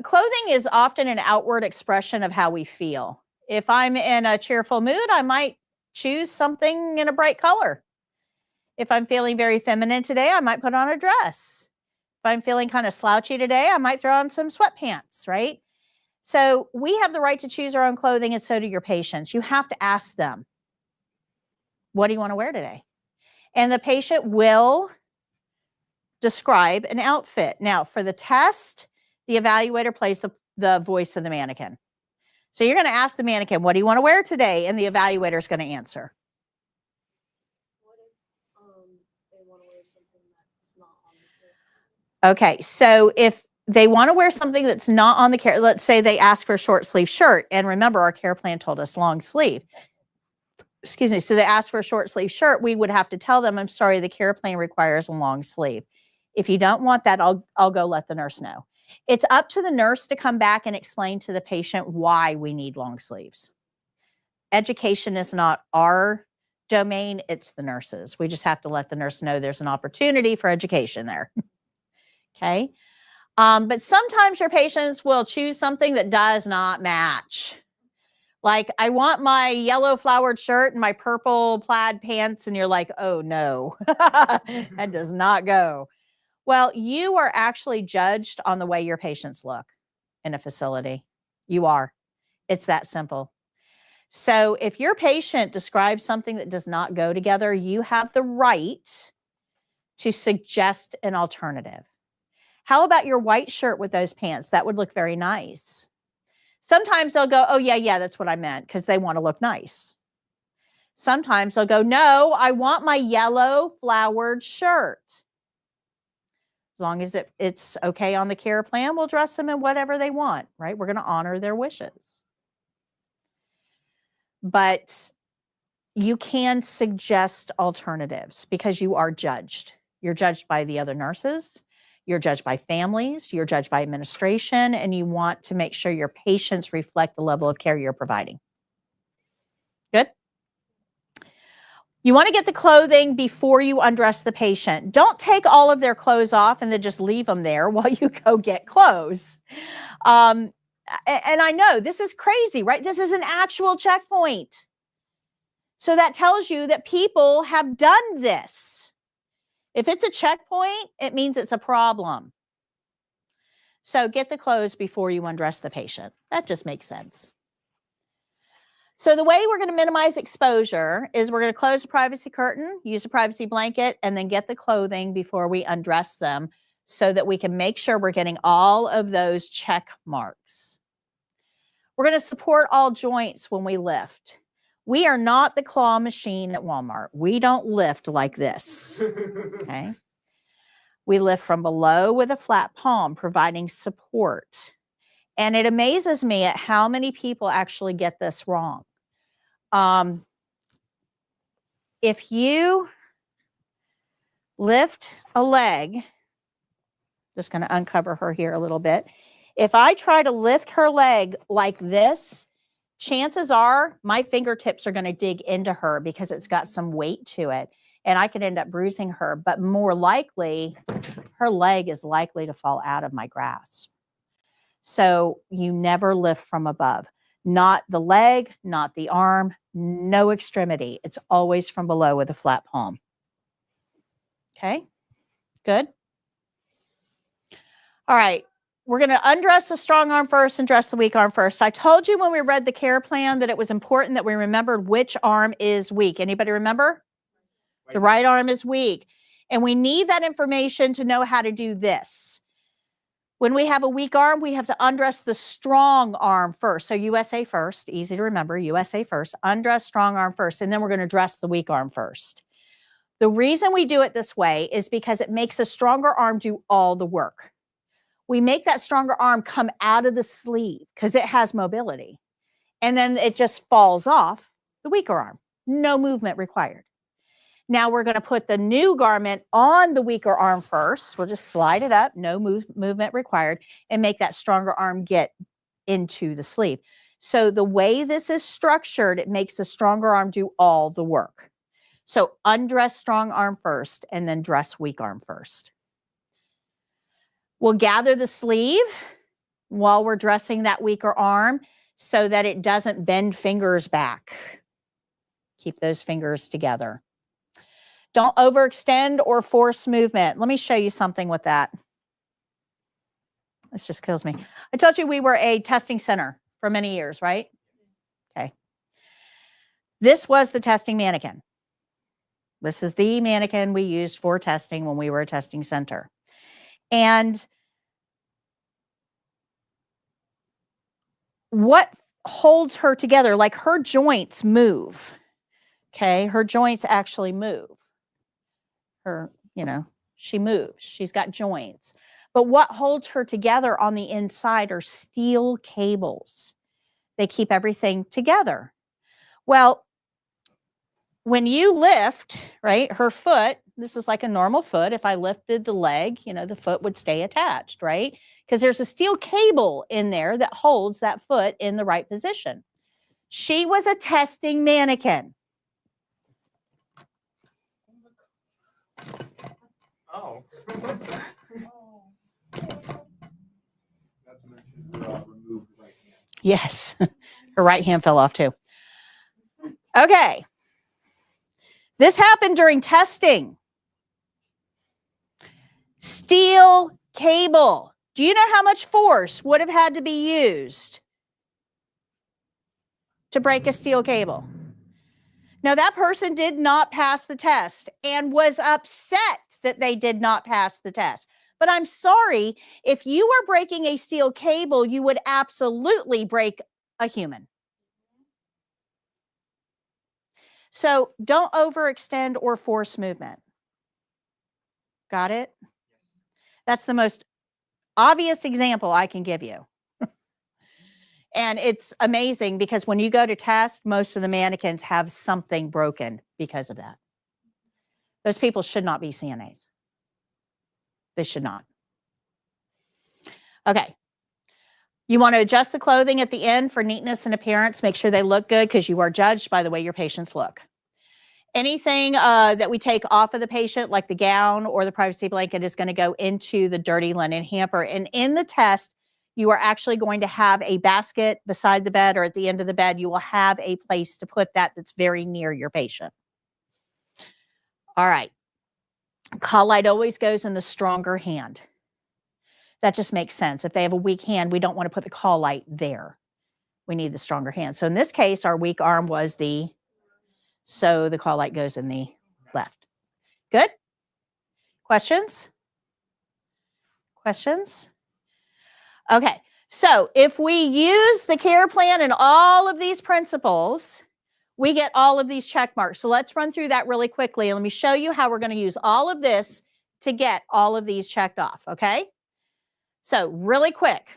Clothing is often an outward expression of how we feel. If I'm in a cheerful mood, I might choose something in a bright color. If I'm feeling very feminine today, I might put on a dress. If I'm feeling kind of slouchy today, I might throw on some sweatpants, right? So we have the right to choose our own clothing, and so do your patients. You have to ask them, what do you want to wear today? And the patient will describe an outfit. Now, for the test, the evaluator plays the voice of the mannequin. So you're going to ask the mannequin, what do you want to wear today? And the evaluator is going to answer. What if they want to wear something that's not on the care? Okay, so if they want to wear something that's not on the care, let's say they ask for a short sleeve shirt. And remember, our care plan told us long sleeve. Excuse me. So they ask for a short sleeve shirt. We would have to tell them, I'm sorry, the care plan requires a long sleeve. If you don't want that, I'll go let the nurse know. It's up to the nurse to come back and explain to the patient why we need long sleeves. Education is not our domain. It's the nurses. We just have to let the nurse know there's an opportunity for education there. Okay. But sometimes your patients will choose something that does not match. Like, I want my yellow flowered shirt and my purple plaid pants. And you're like, oh no, that does not go. Well, you are actually judged on the way your patients look in a facility. You are. It's that simple. So if your patient describes something that does not go together, you have the right to suggest an alternative. How about your white shirt with those pants? That would look very nice. Sometimes they'll go, oh, yeah, that's what I meant, because they want to look nice. Sometimes they'll go, no, I want my yellow flowered shirt. As long as it's okay on the care plan, we'll dress them in whatever they want, right? We're going to honor their wishes. But you can suggest alternatives because you are judged. You're judged by the other nurses. You're judged by families, you're judged by administration, and you want to make sure your patients reflect the level of care you're providing. Good? You want to get the clothing before you undress the patient. Don't take all of their clothes off and then just leave them there while you go get clothes. And I know this is crazy, right? This is an actual checkpoint. So that tells you that people have done this. If it's a checkpoint, it means it's a problem. So get the clothes before you undress the patient. That just makes sense. So the way we're going to minimize exposure is we're going to close the privacy curtain, use a privacy blanket, and then get the clothing before we undress them so that we can make sure we're getting all of those check marks. We're going to support all joints when we lift. We are not the claw machine at Walmart. We don't lift like this, okay? We lift from below with a flat palm, providing support. And it amazes me at how many people actually get this wrong. If you lift a leg, just going to uncover her here a little bit. If I try to lift her leg like this, chances are my fingertips are going to dig into her because it's got some weight to it, and I could end up bruising her. But more likely, her leg is likely to fall out of my grasp. So you never lift from above. Not the leg, not the arm, no extremity. It's always from below with a flat palm. Okay, good. All right, we're going to undress the strong arm first and dress the weak arm first. I told you when we read the care plan that it was important that we remembered which arm is weak. Anybody remember? The right arm is weak. And we need that information to know how to do this. When we have a weak arm, we have to undress the strong arm first. So USA first, easy to remember, USA first, undress strong arm first, and then we're going to dress the weak arm first. The reason we do it this way is because it makes a stronger arm do all the work. We make that stronger arm come out of the sleeve because it has mobility. And then it just falls off the weaker arm. No movement required. Now we're going to put the new garment on the weaker arm first. We'll just slide it up, no movement required, and make that stronger arm get into the sleeve. So the way this is structured, it makes the stronger arm do all the work. So undress strong arm first and then dress weak arm first. We'll gather the sleeve while we're dressing that weaker arm so that it doesn't bend fingers back. Keep those fingers together. Don't overextend or force movement. Let me show you something with that. This just kills me. I told you we were a testing center for many years, right? Okay. This was the testing mannequin. This is the mannequin we used for testing when we were a testing center. And what holds her together, like her joints move. Okay, her joints actually move. Her, she moves. She's got joints. But what holds her together on the inside are steel cables. They keep everything together. Well, when you lift, right, her foot, this is like a normal foot. If I lifted the leg, the foot would stay attached, right? Because there's a steel cable in there that holds that foot in the right position. She was a testing mannequin. Oh. Yes, her right hand fell off too. Okay. This happened during testing. Steel cable. Do you know how much force would have had to be used to break a steel cable? Now, that person did not pass the test and was upset that they did not pass the test. But I'm sorry, if you were breaking a steel cable, you would absolutely break a human. So don't overextend or force movement. Got it? That's the most obvious example I can give you. And it's amazing because when you go to test, most of the mannequins have something broken because of that. Those people should not be CNAs. They should not. Okay. You want to adjust the clothing at the end for neatness and appearance. Make sure they look good because you are judged by the way your patients look. Anything that we take off of the patient, like the gown or the privacy blanket, is going to go into the dirty linen hamper. And in the test, you are actually going to have a basket beside the bed or at the end of the bed. You will have a place to put that that's very near your patient. All right. Call light always goes in the stronger hand. That just makes sense. If they have a weak hand, we don't want to put the call light there. We need the stronger hand. So in this case, our weak arm was so the call light goes in the left. Good? Questions? Questions? Okay. So if we use the care plan and all of these principles, we get all of these check marks. So let's run through that really quickly. And let me show you how we're going to use all of this to get all of these checked off. Okay? So really quick,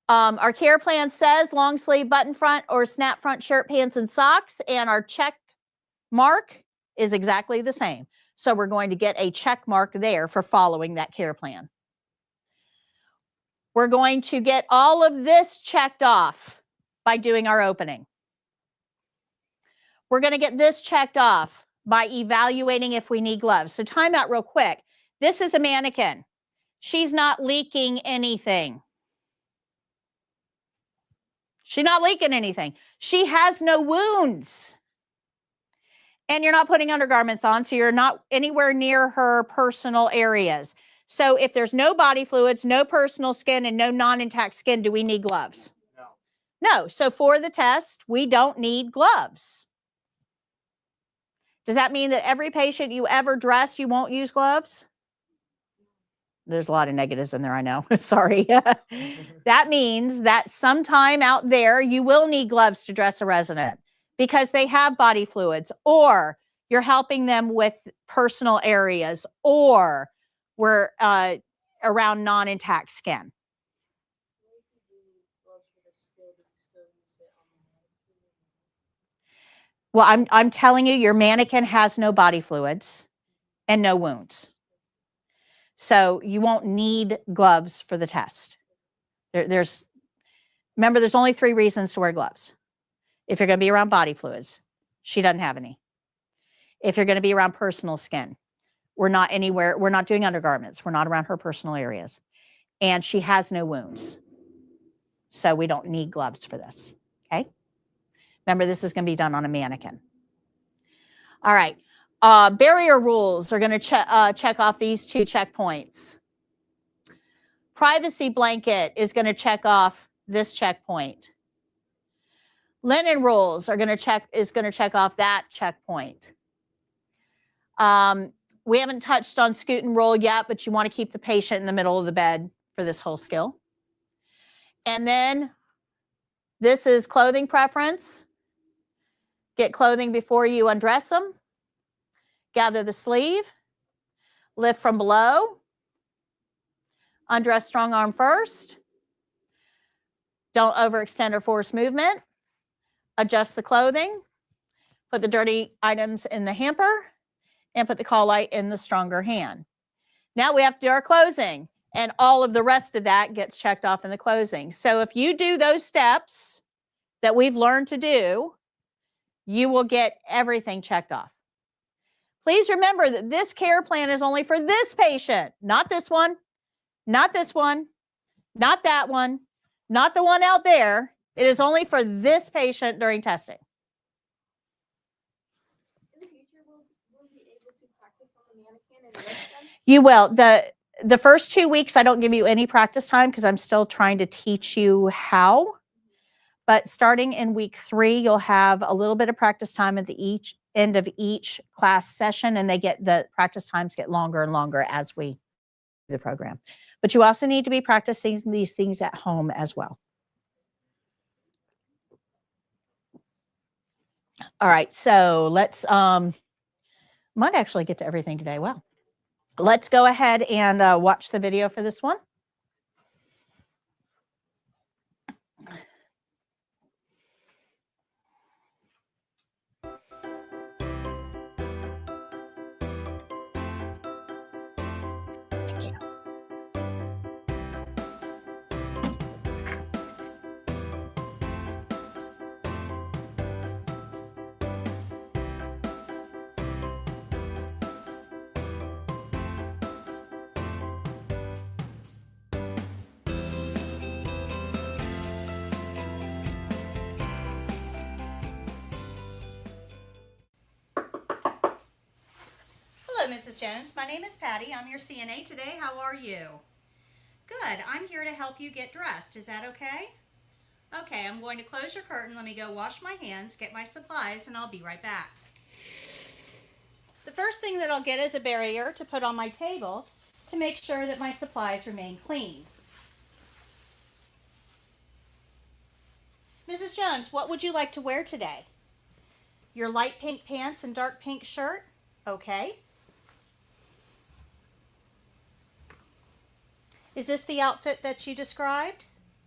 Our care plan says long sleeve button front or snap front shirt, pants, and socks, and our check mark is exactly the same. So we're going to get a check mark there for following that care plan. We're going to get all of this checked off by doing our opening. We're going to get this checked off by evaluating if we need gloves. So time out real quick. This is a mannequin. She's not leaking anything. She's not leaking anything. She has no wounds. And you're not putting undergarments on, so you're not anywhere near her personal areas. So if there's no body fluids, no personal skin, and no non-intact skin, do we need gloves? No. No. So for the test, we don't need gloves. Does that mean that every patient you ever dress, you won't use gloves? There's a lot of negatives in there, I know. Sorry. That means that sometime out there, you will need gloves to dress a resident because they have body fluids, or you're helping them with personal areas, or we're around non-intact skin. Well, I'm telling you, your mannequin has no body fluids and no wounds. So you won't need gloves for the test. Remember, there's only 3 reasons to wear gloves. If you're going to be around body fluids, she doesn't have any. If you're going to be around personal skin, we're not doing undergarments. We're not around her personal areas. And she has no wounds. So we don't need gloves for this. Okay? Remember, this is going to be done on a mannequin. All right. Barrier rules are going to check off these 2 checkpoints. Privacy blanket is going to check off this checkpoint. Linen rules is going to check off that checkpoint. We haven't touched on scoot and roll yet, but you want to keep the patient in the middle of the bed for this whole skill. And then this is clothing preference. Get clothing before you undress them. Gather the sleeve. Lift from below. Undress strong arm first. Don't overextend or force movement. Adjust the clothing. Put the dirty items in the hamper and put the call light in the stronger hand. Now we have to do our closing, and all of the rest of that gets checked off in the closing. So if you do those steps that we've learned to do, you will get everything checked off. Please remember that this care plan is only for this patient, not this one, not this one, not that one, not the one out there. It is only for this patient during testing. In the future, will we be able to practice on the mannequin and lift them? You will. The first 2 weeks, I don't give you any practice time because I'm still trying to teach you how. But starting in week 3, you'll have a little bit of practice time at the end of each class session, and the practice times get longer and longer as we do the program. But you also need to be practicing these things at home as well. All right, so let's might actually get to everything today. Wow. Let's go ahead and watch the video for this one. Hello, Mrs. Jones. My name is Patty. I'm your CNA today. How are you? Good. I'm here to help you get dressed. Is that okay? Okay, I'm going to close your curtain. Let me go wash my hands, get my supplies, and I'll be right back. The first thing that I'll get is a barrier to put on my table to make sure that my supplies remain clean. Mrs. Jones, what would you like to wear today? Your light pink pants and dark pink shirt? Okay. Is this the outfit that you described?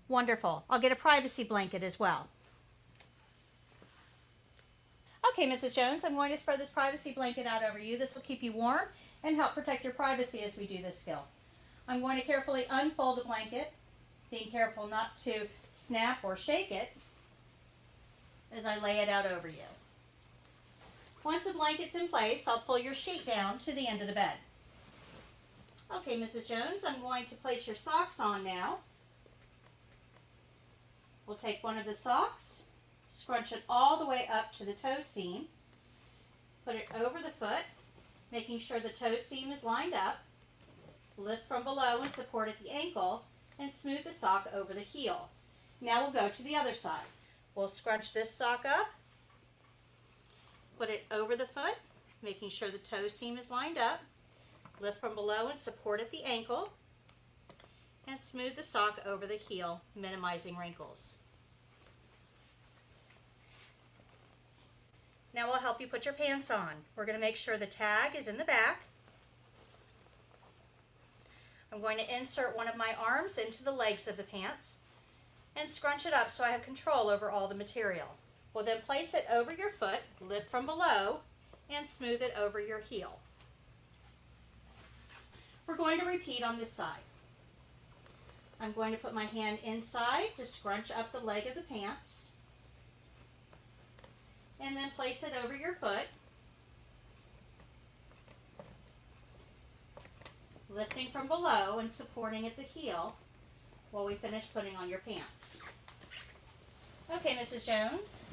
Wonderful. I'll get a privacy blanket as well. Okay, Mrs. Jones, I'm going to spread this privacy blanket out over you. This will keep you warm and help protect your privacy as we do this skill. I'm going to carefully unfold the blanket, being careful not to snap or shake it as I lay it out over you. Once the blanket's in place, I'll pull your sheet down to the end of the bed. Okay, Mrs. Jones, I'm going to place your socks on now. We'll take one of the socks, scrunch it all the way up to the toe seam, put it over the foot, making sure the toe seam is lined up, lift from below and support at the ankle, and smooth the sock over the heel. Now we'll go to the other side. We'll scrunch this sock up, put it over the foot, making sure the toe seam is lined up, lift from below and support at the ankle, and smooth the sock over the heel, minimizing wrinkles. Now we'll help you put your pants on. We're going to make sure the tag is in the back. I'm going to insert one of my arms into the legs of the pants and scrunch it up so I have control over all the material. We'll then place it over your foot, lift from below, and smooth it over your heel. We're going to repeat on this side. I'm going to put my hand inside to scrunch up the leg of the pants, and then place it over your foot, lifting from below and supporting at the heel while we finish putting on your pants. Okay, Mrs. Jones.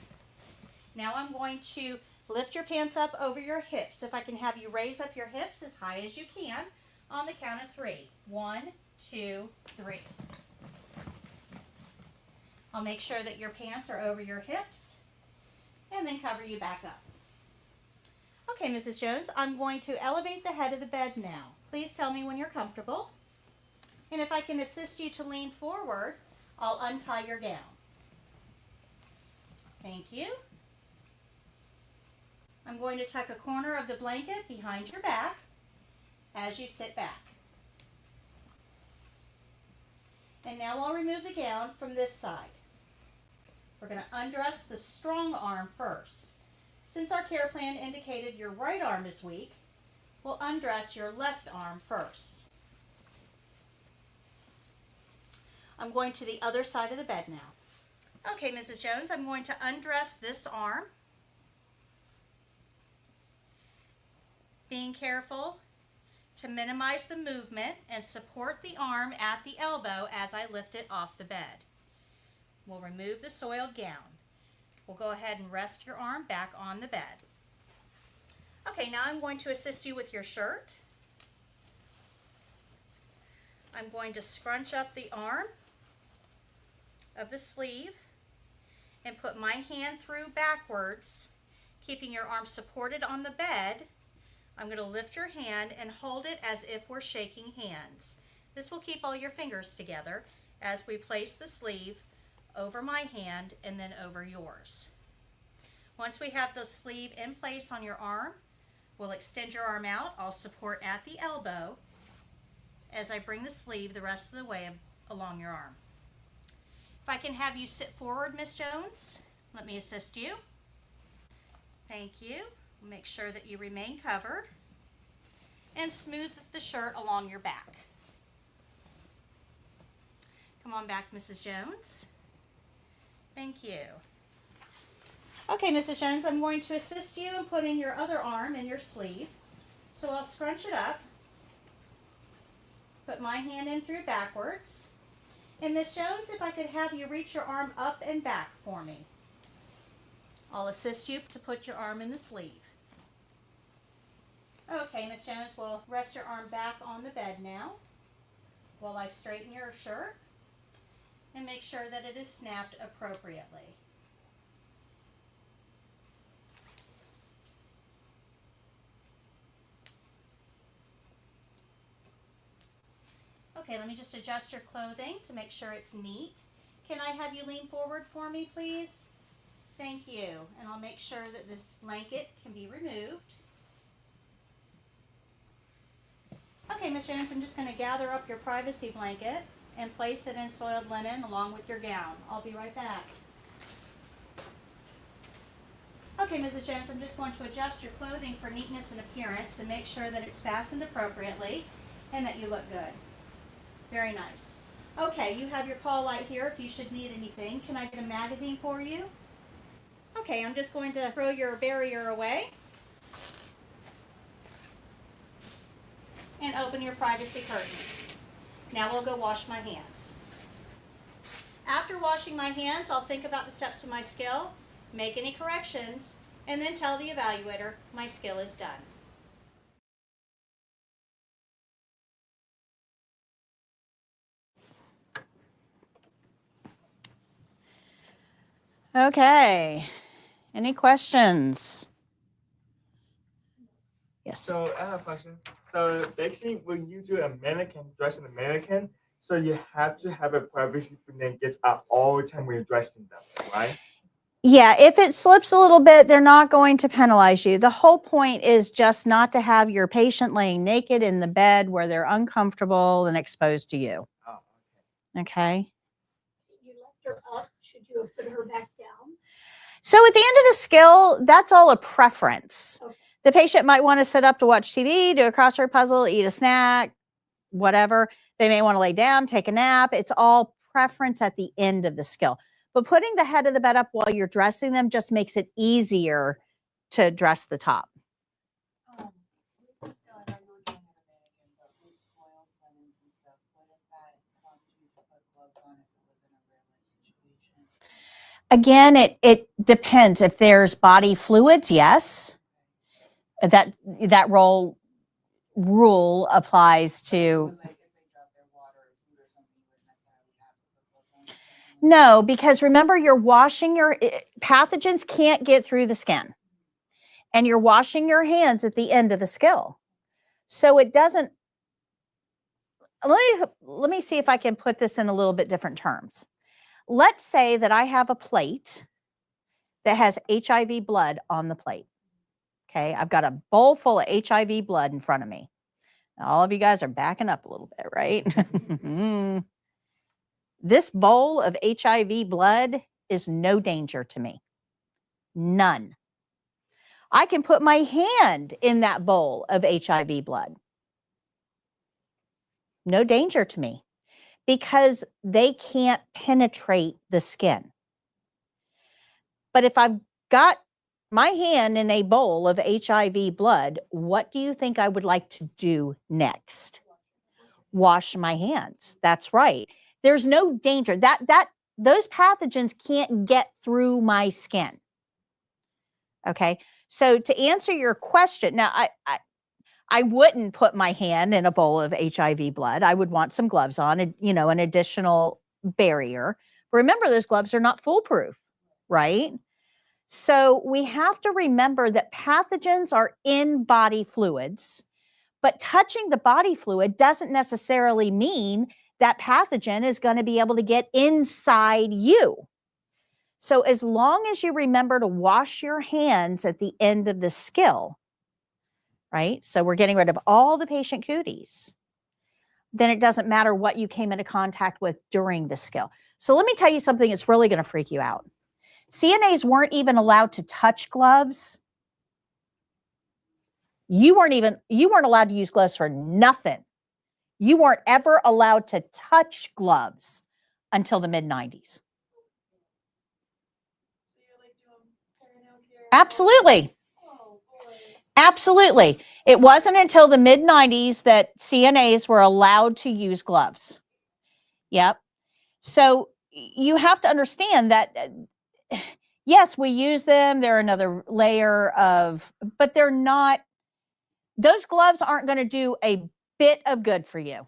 Now I'm going to lift your pants up over your hips. If I can have you raise up your hips as high as you can on the count of 3. 1, 2, 3. I'll make sure that your pants are over your hips and then cover you back up. Okay, Mrs. Jones, I'm going to elevate the head of the bed now. Please tell me when you're comfortable. And if I can assist you to lean forward, I'll untie your gown. Thank you. I'm going to tuck a corner of the blanket behind your back as you sit back. And now I'll remove the gown from this side. We're going to undress the strong arm first. Since our care plan indicated your right arm is weak, we'll undress your left arm first. I'm going to the other side of the bed now. Okay, Mrs. Jones, I'm going to undress this arm. Being careful to minimize the movement and support the arm at the elbow as I lift it off the bed. We'll remove the soiled gown. We'll go ahead and rest your arm back on the bed. Okay, now I'm going to assist you with your shirt. I'm going to scrunch up the arm of the sleeve and put my hand through backwards, keeping your arm supported on the bed. I'm going to lift your hand and hold it as if we're shaking hands. This will keep all your fingers together as we place the sleeve over my hand and then over yours. Once we have the sleeve in place on your arm, we'll extend your arm out. I'll support at the elbow as I bring the sleeve the rest of the way along your arm. If I can have you sit forward, Miss Jones, let me assist you. Thank you. Make sure that you remain covered and smooth the shirt along your back. Come on back, Mrs. Jones. Thank you. Okay, Mrs. Jones, I'm going to assist you in putting your other arm in your sleeve. So I'll scrunch it up, put my hand in through backwards. And Miss Jones, if I could have you reach your arm up and back for me. I'll assist you to put your arm in the sleeve. Okay, Miss Jones, we'll rest your arm back on the bed now while I straighten your shirt and make sure that it is snapped appropriately. Okay, let me just adjust your clothing to make sure it's neat. Can I have you lean forward for me, please? Thank you. And I'll make sure that this blanket can be removed. Okay, Ms. Jones, I'm just going to gather up your privacy blanket and place it in soiled linen along with your gown. I'll be right back. Okay, Mrs. Jones, I'm just going to adjust your clothing for neatness and appearance and make sure that it's fastened appropriately and that you look good. Very nice. Okay, you have your call light here if you should need anything. Can I get a magazine for you? Okay, I'm just going to throw your barrier away and open your privacy curtain. Now we'll go wash my hands. After washing my hands, I'll think about the steps of my skill, make any corrections, and then tell the evaluator my skill is done. Okay. Any questions? Yes. So I have a question. So basically, when you do a mannequin, dressing a mannequin, so you have to have a privacy blankets at all the time when you're dressing them, right? Yeah, if it slips a little bit, they're not going to penalize you. The whole point is just not to have your patient laying naked in the bed where they're uncomfortable and exposed to you. Oh, Okay. You left her up, should you have put her back down? So at the end of the skill, that's all a preference. Okay. The patient might want to sit up to watch TV, do a crossword puzzle, eat a snack, whatever. They may want to lay down, take a nap. It's all preference at the end of the skill. But putting the head of the bed up while you're dressing them just makes it easier to dress the top. Again, it depends. If there's body fluids, yes. That rule applies to. No, because remember, you're washing your pathogens can't get through the skin, and you're washing your hands at the end of the skill. So it doesn't. Let me see if I can put this in a little bit different terms. Let's say that I have a plate that has HIV blood on the plate. Okay, I've got a bowl full of HIV blood in front of me. Now, all of you guys are backing up a little bit, right? This bowl of HIV blood is no danger to me. None. I can put my hand in that bowl of HIV blood. No danger to me because they can't penetrate the skin. But if I've got my hand in a bowl of HIV blood, what do you think I would like to do next? Wash my hands. That's right. There's no danger. Those pathogens can't get through my skin. Okay. So to answer your question, now I wouldn't put my hand in a bowl of HIV blood. I would want some gloves on, an additional barrier. Remember, those gloves are not foolproof, right? So we have to remember that pathogens are in body fluids, but touching the body fluid doesn't necessarily mean that pathogen is going to be able to get inside you. So as long as you remember to wash your hands at the end of the skill, right? So we're getting rid of all the patient cooties. Then it doesn't matter what you came into contact with during the skill. So let me tell you something that's really going to freak you out. CNAs weren't even allowed to touch gloves. You weren't allowed to use gloves for nothing. You weren't ever allowed to touch gloves until the mid-90s. Absolutely. Absolutely. It wasn't until the mid-90s that CNAs were allowed to use gloves. Yep. So you have to understand that, yes, we use them. They're another layer but they're not, those gloves aren't going to do a bit of good for you.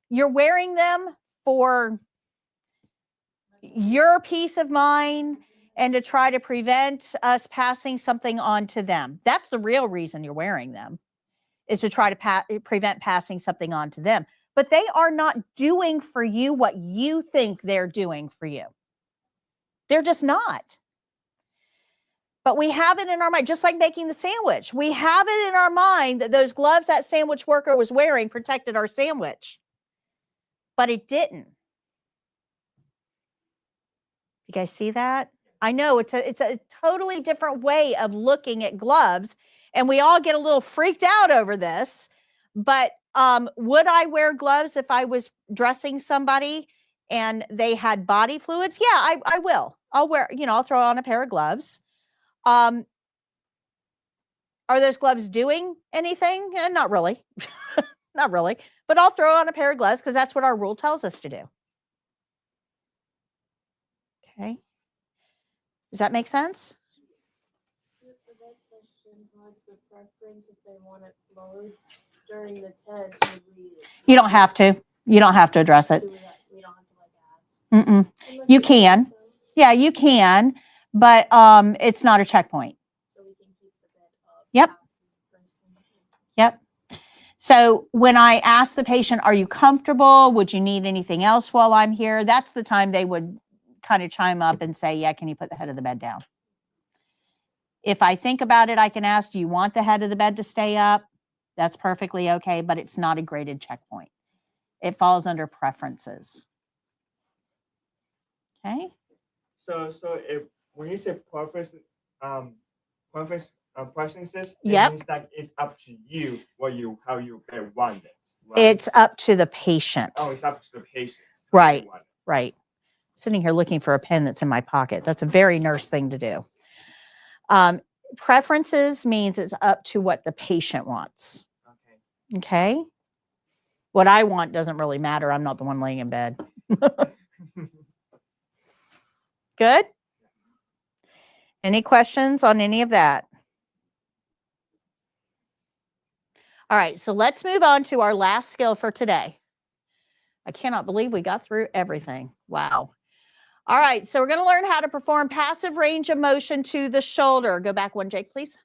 You're wearing them for your peace of mind and to try to prevent us passing something on to them. That's the real reason you're wearing them, is to try to prevent passing something on to them. But they are not doing for you what you think they're doing for you. They're just not. But we have it in our mind, just like making the sandwich. We have it in our mind that those gloves that sandwich worker was wearing protected our sandwich. but it didn't. You guys see that? I know it's a totally different way of looking at gloves, and we all get a little freaked out over this. But would I wear gloves if I was dressing somebody and they had body fluids? Yeah, I will. I'll wear, I'll throw on a pair of gloves. Are those gloves doing anything? Not really. Not really. But I'll throw on a pair of gloves because that's what our rule tells us to do. Okay. Does that make sense? For that question, what's the preference if they want it lowered during the test? Would we? You don't have to. You don't have to address it. We don't have to like ask. Mm-mm. Unless You it says can. so, Yeah, you can, but it's not a checkpoint. so we can keep the bed up. Yep. after the person. Yep. So when I ask the patient, are you comfortable? Would you need anything else while I'm here? That's the time they would kind of chime up and say, yeah, can you put the head of the bed down? If I think about it, I can ask, do you want the head of the bed to stay up? That's perfectly okay, but it's not a graded checkpoint. It falls under preferences. Okay. So if when you say preferences, preferences, Yep. it means that it's up to you how you want it. Right? It's up to the patient. Oh, it's up to the patient. how they Right. want it. Right. Sitting here looking for a pen that's in my pocket. That's a very nurse thing to do. Preferences means it's up to what the patient wants. Okay. Okay. What I want doesn't really matter. I'm not the one laying in bed. Good. Any questions on any of that? All right. So let's move on to our last skill for today. I cannot believe we got through everything. Wow. All right. So we're going to learn how to perform passive range of motion to the shoulder. Go back one, Jake, please.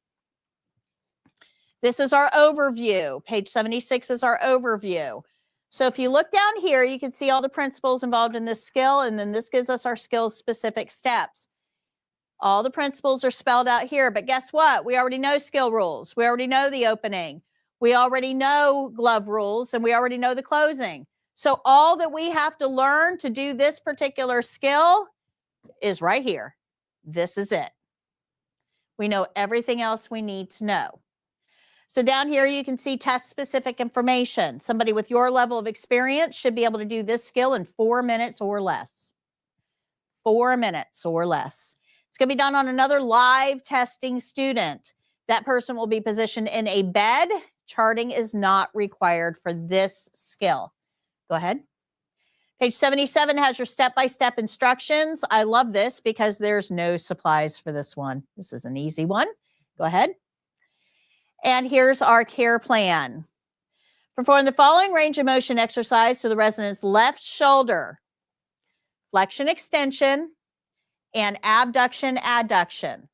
This is our overview. Page 76 is our overview. So if you look down here, you can see all the principles involved in this skill, and then this gives us our skills specific steps. All the principles are spelled out here, but guess what? We already know skill rules. We already know the opening. We already know glove rules, and we already know the closing. So all that we have to learn to do this particular skill is right here. This is it. We know everything else we need to know. So down here, you can see test-specific information. Somebody with your level of experience should be able to do this skill in 4 minutes or less. 4 minutes or less. It's going to be done on another live testing student. That person will be positioned in a bed. Charting is not required for this skill. Go ahead. Page 77 has your step-by-step instructions. I love this because there's no supplies for this one. This is an easy one. Go ahead. And here's our care plan. Perform the following range of motion exercise to the resident's left shoulder. Flexion, extension, and abduction, adduction.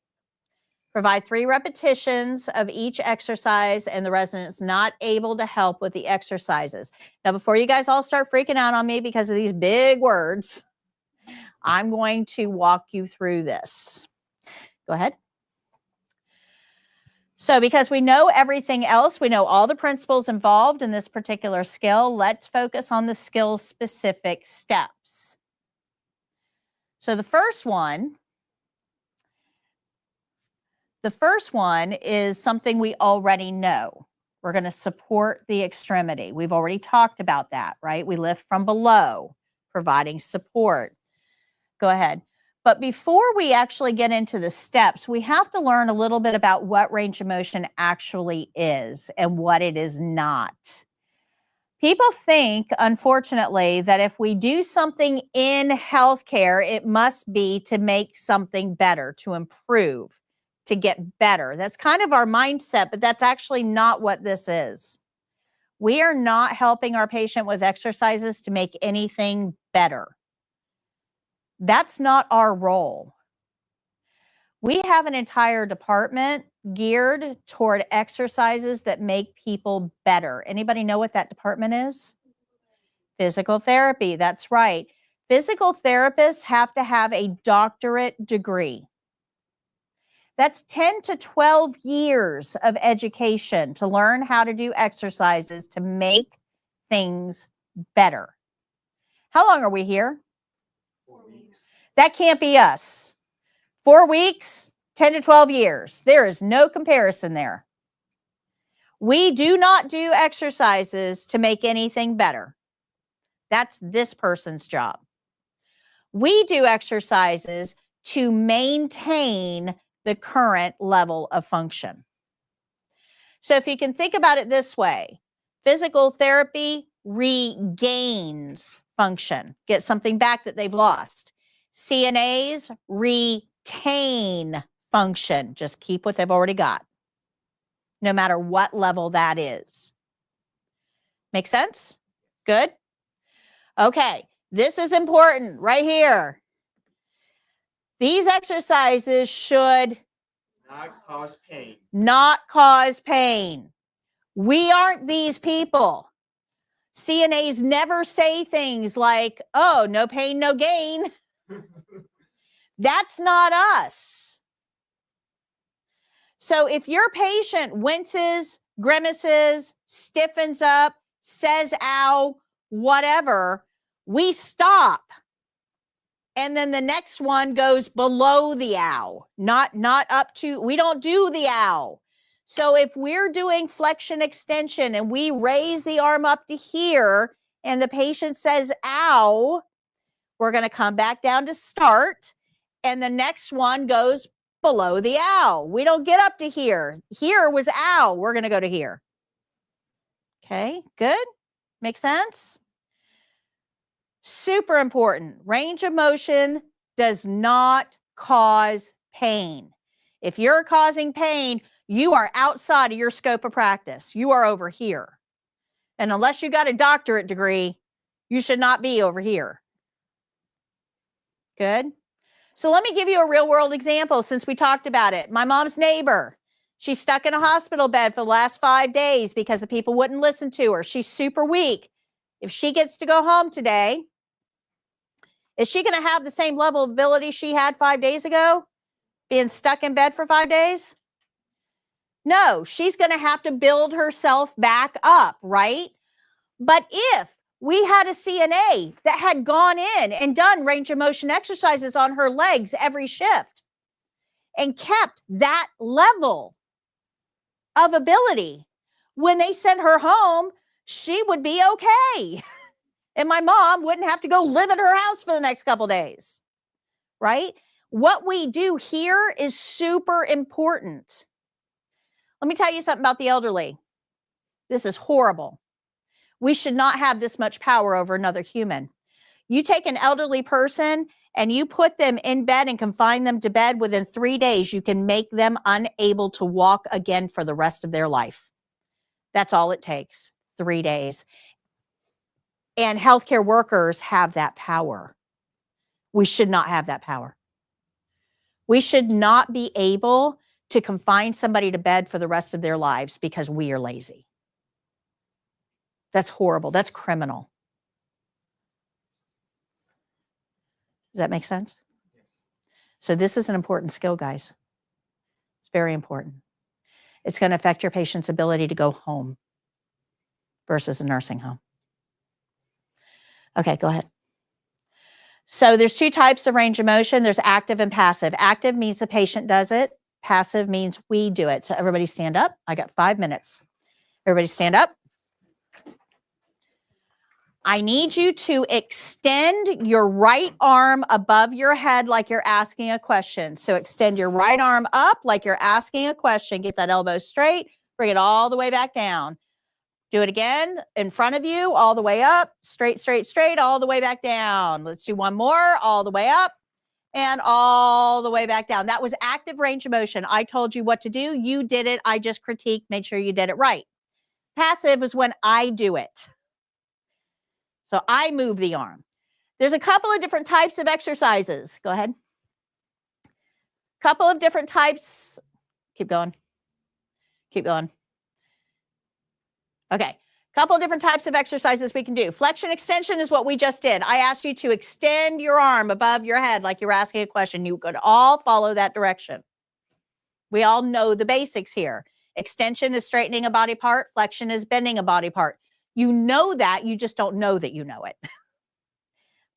Provide 3 repetitions of each exercise, and the resident's not able to help with the exercises. Now, before you guys all start freaking out on me because of these big words, I'm going to walk you through this. Go ahead. So because we know everything else, we know all the principles involved in this particular skill, let's focus on the skill-specific steps. So the first one is something we already know. We're going to support the extremity. We've already talked about that, right? We lift from below, providing support. Go ahead. But before we actually get into the steps, we have to learn a little bit about what range of motion actually is and what it is not. People think, unfortunately, that if we do something in healthcare, it must be to make something better, to improve, to get better. That's kind of our mindset, but that's actually not what this is. We are not helping our patient with exercises to make anything better. That's not our role. We have an entire department geared toward exercises that make people better. Anybody know what that department is? Physical therapy. That's right. Physical therapists have to have a doctorate degree. That's 10 to 12 years of education to learn how to do exercises to make things better. How long are we here? 4 weeks. That can't be us. 4 weeks, 10 to 12 years. There is no comparison there. We do not do exercises to make anything better. That's this person's job. We do exercises to maintain the current level of function. So if you can think about it this way, physical therapy regains function, get something back that they've lost. CNAs retain function, just keep what they've already got, no matter what level that is. Make sense? Good? Okay, this is important right here. These exercises should Not cause pain. not cause pain. We aren't these people. CNAs never say things like, oh, no pain, no gain. That's not us. So if your patient winces, grimaces, stiffens up, says ow, whatever, we stop. And then the next one goes below the ow, not up to, we don't do the ow. So if we're doing flexion extension and we raise the arm up to here and the patient says ow, we're going to come back down to start. And the next one goes below the ow. We don't get up to here. Here was ow. We're going to go to here. Okay, good. Make sense? Super important. Range of motion does not cause pain. If you're causing pain, you are outside of your scope of practice. You are over here. And unless you got a doctorate degree, you should not be over here. Good. So let me give you a real world example since we talked about it. My mom's neighbor, she's stuck in a hospital bed for the last 5 days because the people wouldn't listen to her. She's super weak. If she gets to go home today, is she going to have the same level of ability she had 5 days ago, being stuck in bed for 5 days? No, she's going to have to build herself back up, right? But if we had a CNA that had gone in and done range of motion exercises on her legs every shift and kept that level of ability, when they sent her home, she would be okay. And my mom wouldn't have to go live at her house for the next couple days, right? What we do here is super important. Let me tell you something about the elderly. This is horrible. We should not have this much power over another human. You take an elderly person and you put them in bed and confine them to bed, within 3 days, you can make them unable to walk again for the rest of their life. That's all it takes, 3 days. And healthcare workers have that power. We should not have that power. We should not be able to confine somebody to bed for the rest of their lives because we are lazy. That's horrible. That's criminal. Does that make sense? Yes. So this is an important skill, guys. It's very important. It's going to affect your patient's ability to go home versus a nursing home. Okay, go ahead. So there's 2 types of range of motion. There's active and passive. Active means the patient does it. Passive means we do it. So everybody stand up. I got 5 minutes. Everybody stand up. I need you to extend your right arm above your head like you're asking a question. So extend your right arm up like you're asking a question. Get that elbow straight. Bring it all the way back down. Do it again in front of you, all the way up, straight, straight, straight, all the way back down. Let's do one more, all the way up and all the way back down. That was active range of motion. I told you what to do. You did it. I just critiqued, made sure you did it right. Passive is when I do it. So I move the arm. There's a couple of different types of exercises. Go ahead. Couple of different types. Keep going. Keep going. Okay. Couple of different types of exercises we can do. Flexion extension is what we just did. I asked you to extend your arm above your head like you're asking a question. You could all follow that direction. We all know the basics here. Extension is straightening a body part. Flexion is bending a body part. You know that, you just don't know that you know it.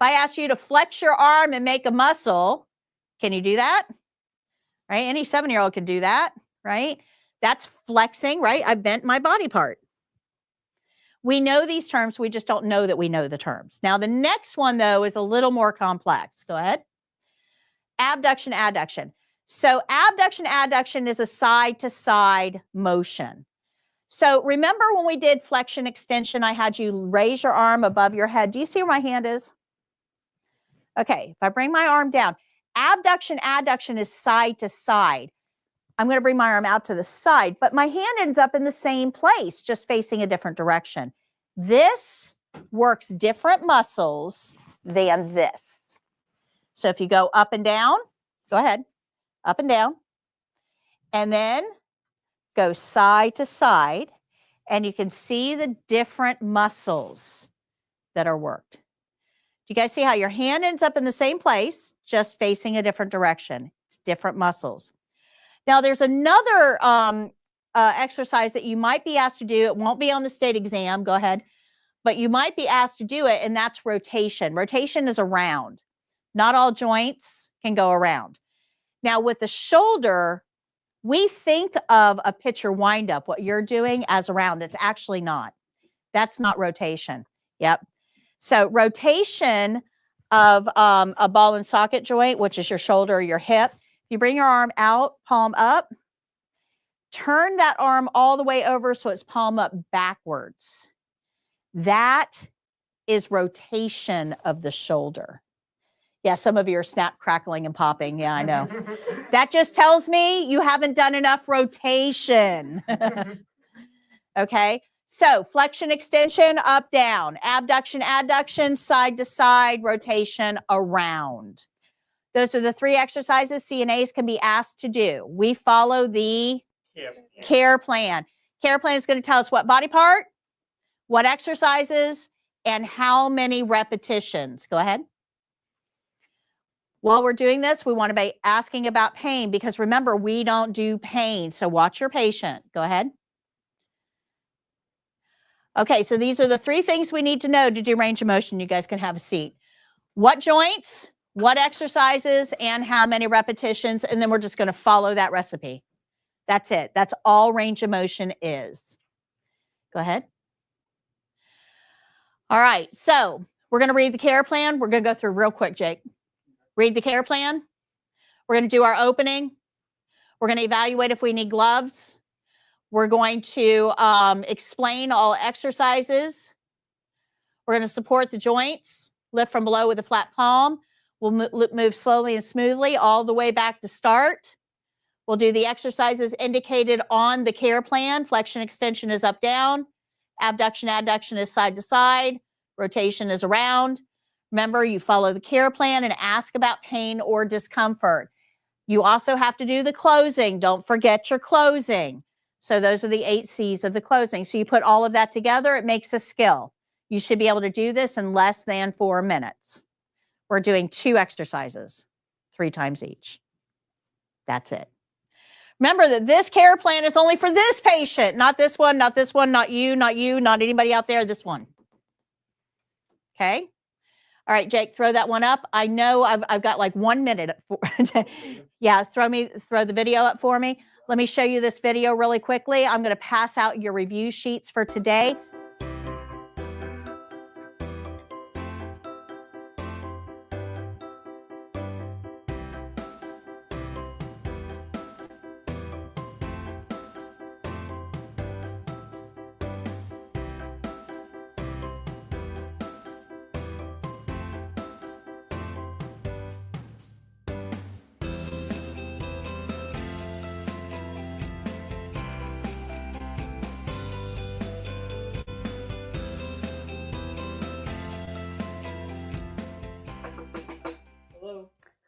I ask you to flex your arm and make a muscle, can you do that? Right? Any 7-year-old can do that, right? That's flexing, right? I bent my body part. We know these terms, we just don't know that we know the terms. Now, the next one, though, is a little more complex. Go ahead. Abduction, adduction. So abduction, adduction is a side-to-side motion. So remember when we did flexion extension, I had you raise your arm above your head. Do you see where my hand is? Okay, if I bring my arm down, abduction, adduction is side to side. I'm going to bring my arm out to the side, but my hand ends up in the same place, just facing a different direction. This works different muscles than this. So if you go up and down, go ahead, up and down, and then go side to side, and you can see the different muscles that are worked. Do you guys see how your hand ends up in the same place, just facing a different direction? It's different muscles. Now, there's another exercise that you might be asked to do. It won't be on the state exam. Go ahead. But you might be asked to do it, and that's rotation. Rotation is around. Not all joints can go around. Now, with the shoulder, we think of a pitcher windup, what you're doing, as around. It's actually not. That's not rotation. Yep. So rotation of a ball and socket joint, which is your shoulder or your hip, you bring your arm out, palm up, turn that arm all the way over so it's palm up backwards. That is rotation of the shoulder. Yeah, some of you are snap, crackling, and popping. Yeah, I know. That just tells me you haven't done enough rotation. Okay, so flexion, extension, up, down, abduction, adduction, side to side, rotation, around. Those are the 3 exercises CNAs can be asked to do. We follow the care plan. Care plan is going to tell us what body part, what exercises, and how many repetitions. Go ahead. While we're doing this, we want to be asking about pain because remember, we don't do pain. So watch your patient. Go ahead. Okay, so these are the 3 things we need to know to do range of motion. You guys can have a seat. What joints, what exercises, and how many repetitions, and then we're just going to follow that recipe. That's it. That's all range of motion is. Go ahead. All right, so we're going to read the care plan. We're going to go through real quick, Jake. Read the care plan. We're going to do our opening. We're going to evaluate if we need gloves. We're going to explain all exercises. We're going to support the joints, lift from below with a flat palm. We'll move slowly and smoothly all the way back to start. We'll do the exercises indicated on the care plan. Flexion, extension is up, down. Abduction, adduction is side to side. Rotation is around. Remember, you follow the care plan and ask about pain or discomfort. You also have to do the closing. Don't forget your closing. So those are the 8 C's of the closing. So you put all of that together, it makes a skill. You should be able to do this in less than 4 minutes. We're doing 2 exercises, 3 times each. That's it. Remember that this care plan is only for this patient, not this one, not this one, not you, not you, not anybody out there, this one. Okay? All right, Jake, throw that one up. I know I've got like 1 minute. Yeah, throw the video up for me. Let me show you this video really quickly. I'm going to pass out your review sheets for today.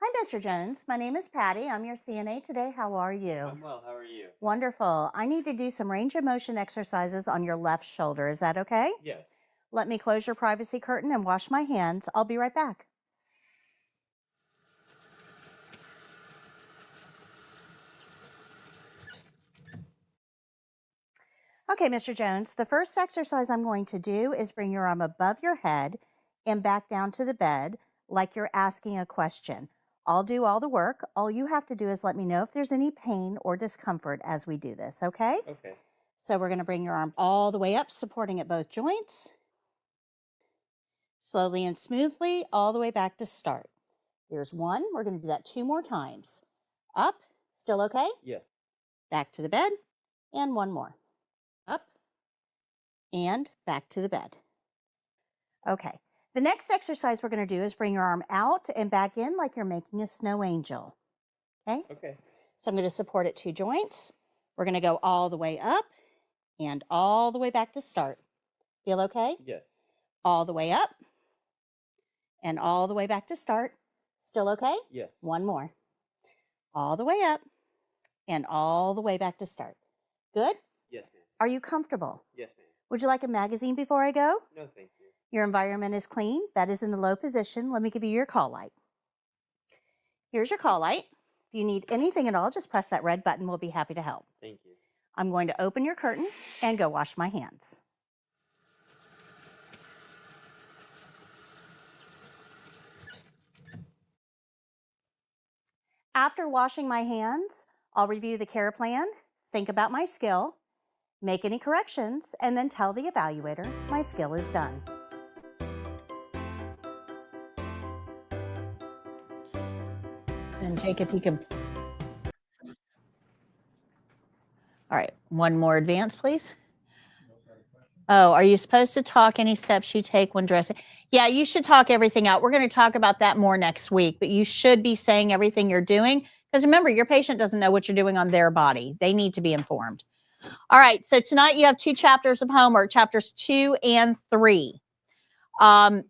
Hi, Mr. Jones. My name is Patty. I'm your CNA today. How are you? I'm well. How are you? Wonderful. I need to do some range of motion exercises on your left shoulder. Is that okay? Yeah. Let me close your privacy curtain and wash my hands. I'll be right back. Okay, Mr. Jones, the first exercise I'm going to do is bring your arm above your head and back down to the bed like you're asking a question. I'll do all the work. All you have to do is let me know if there's any pain or discomfort as we do this, okay? Okay. So we're going to bring your arm all the way up, supporting at both joints. Slowly and smoothly, all the way back to start. There's one. We're going to do that 2 more times. Up. Still okay? Yes. Back to the bed. And 1 more. Up. And back to the bed. Okay. The next exercise we're going to do is bring your arm out and back in like you're making a snow angel. Okay? Okay. So I'm going to support at 2 joints. We're going to go all the way up and all the way back to start. Feel okay? Yes. All the way up and all the way back to start. Still okay? Yes. 1 more. All the way up and all the way back to start. Good? Yes, ma'am. Are you comfortable? Yes, ma'am. Would you like a magazine before I go? No, thank you. Your environment is clean. Bed is in the low position. Let me give you your call light. Here's your call light. If you need anything at all, just press that red button. We'll be happy to help. Thank you. I'm going to open your curtain and go wash my hands. After washing my hands, I'll review the care plan, think about my skill, make any corrections, and then tell the evaluator my skill is done. And Jake, if you can. All right, one more advance, please. Oh, are you supposed to talk any steps you take when dressing? Yeah, you should talk everything out. We're going to talk about that more next week, but you should be saying everything you're doing because remember, your patient doesn't know what you're doing on their body. They need to be informed. All right, so tonight you have 2 chapters of homework, chapters 2 and 3. You're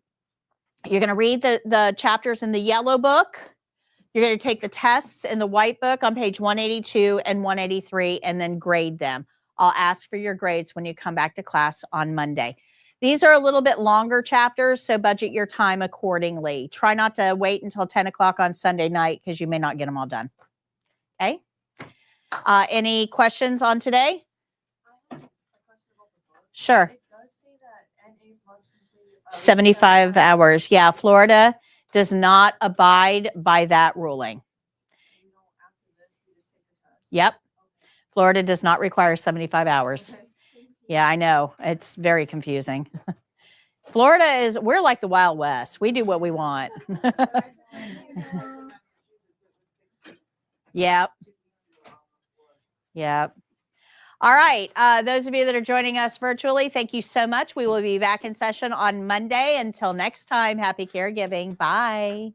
going to read the chapters in the yellow book. You're going to take the tests in the white book on page 182 and 183 and then grade them. I'll ask for your grades when you come back to class on Monday. These are a little bit longer chapters, so budget your time accordingly. Try not to wait until 10 o'clock on Sunday night because you may not get them all done. Okay? Any questions on today? I have a question about the book. Sure. It does say that NAs must complete 75 hours. Yeah, Florida does not abide by that ruling. You know, after this, you just take the test. Yep. Okay. Florida does not require 75 hours. Okay. Yeah, I know. It's very confusing. Florida we're like the Wild West. We do what we want. Yep. Yep. All right. Those of you that are joining us virtually, thank you so much. We will be back in session on Monday. Until next time, happy caregiving. Bye.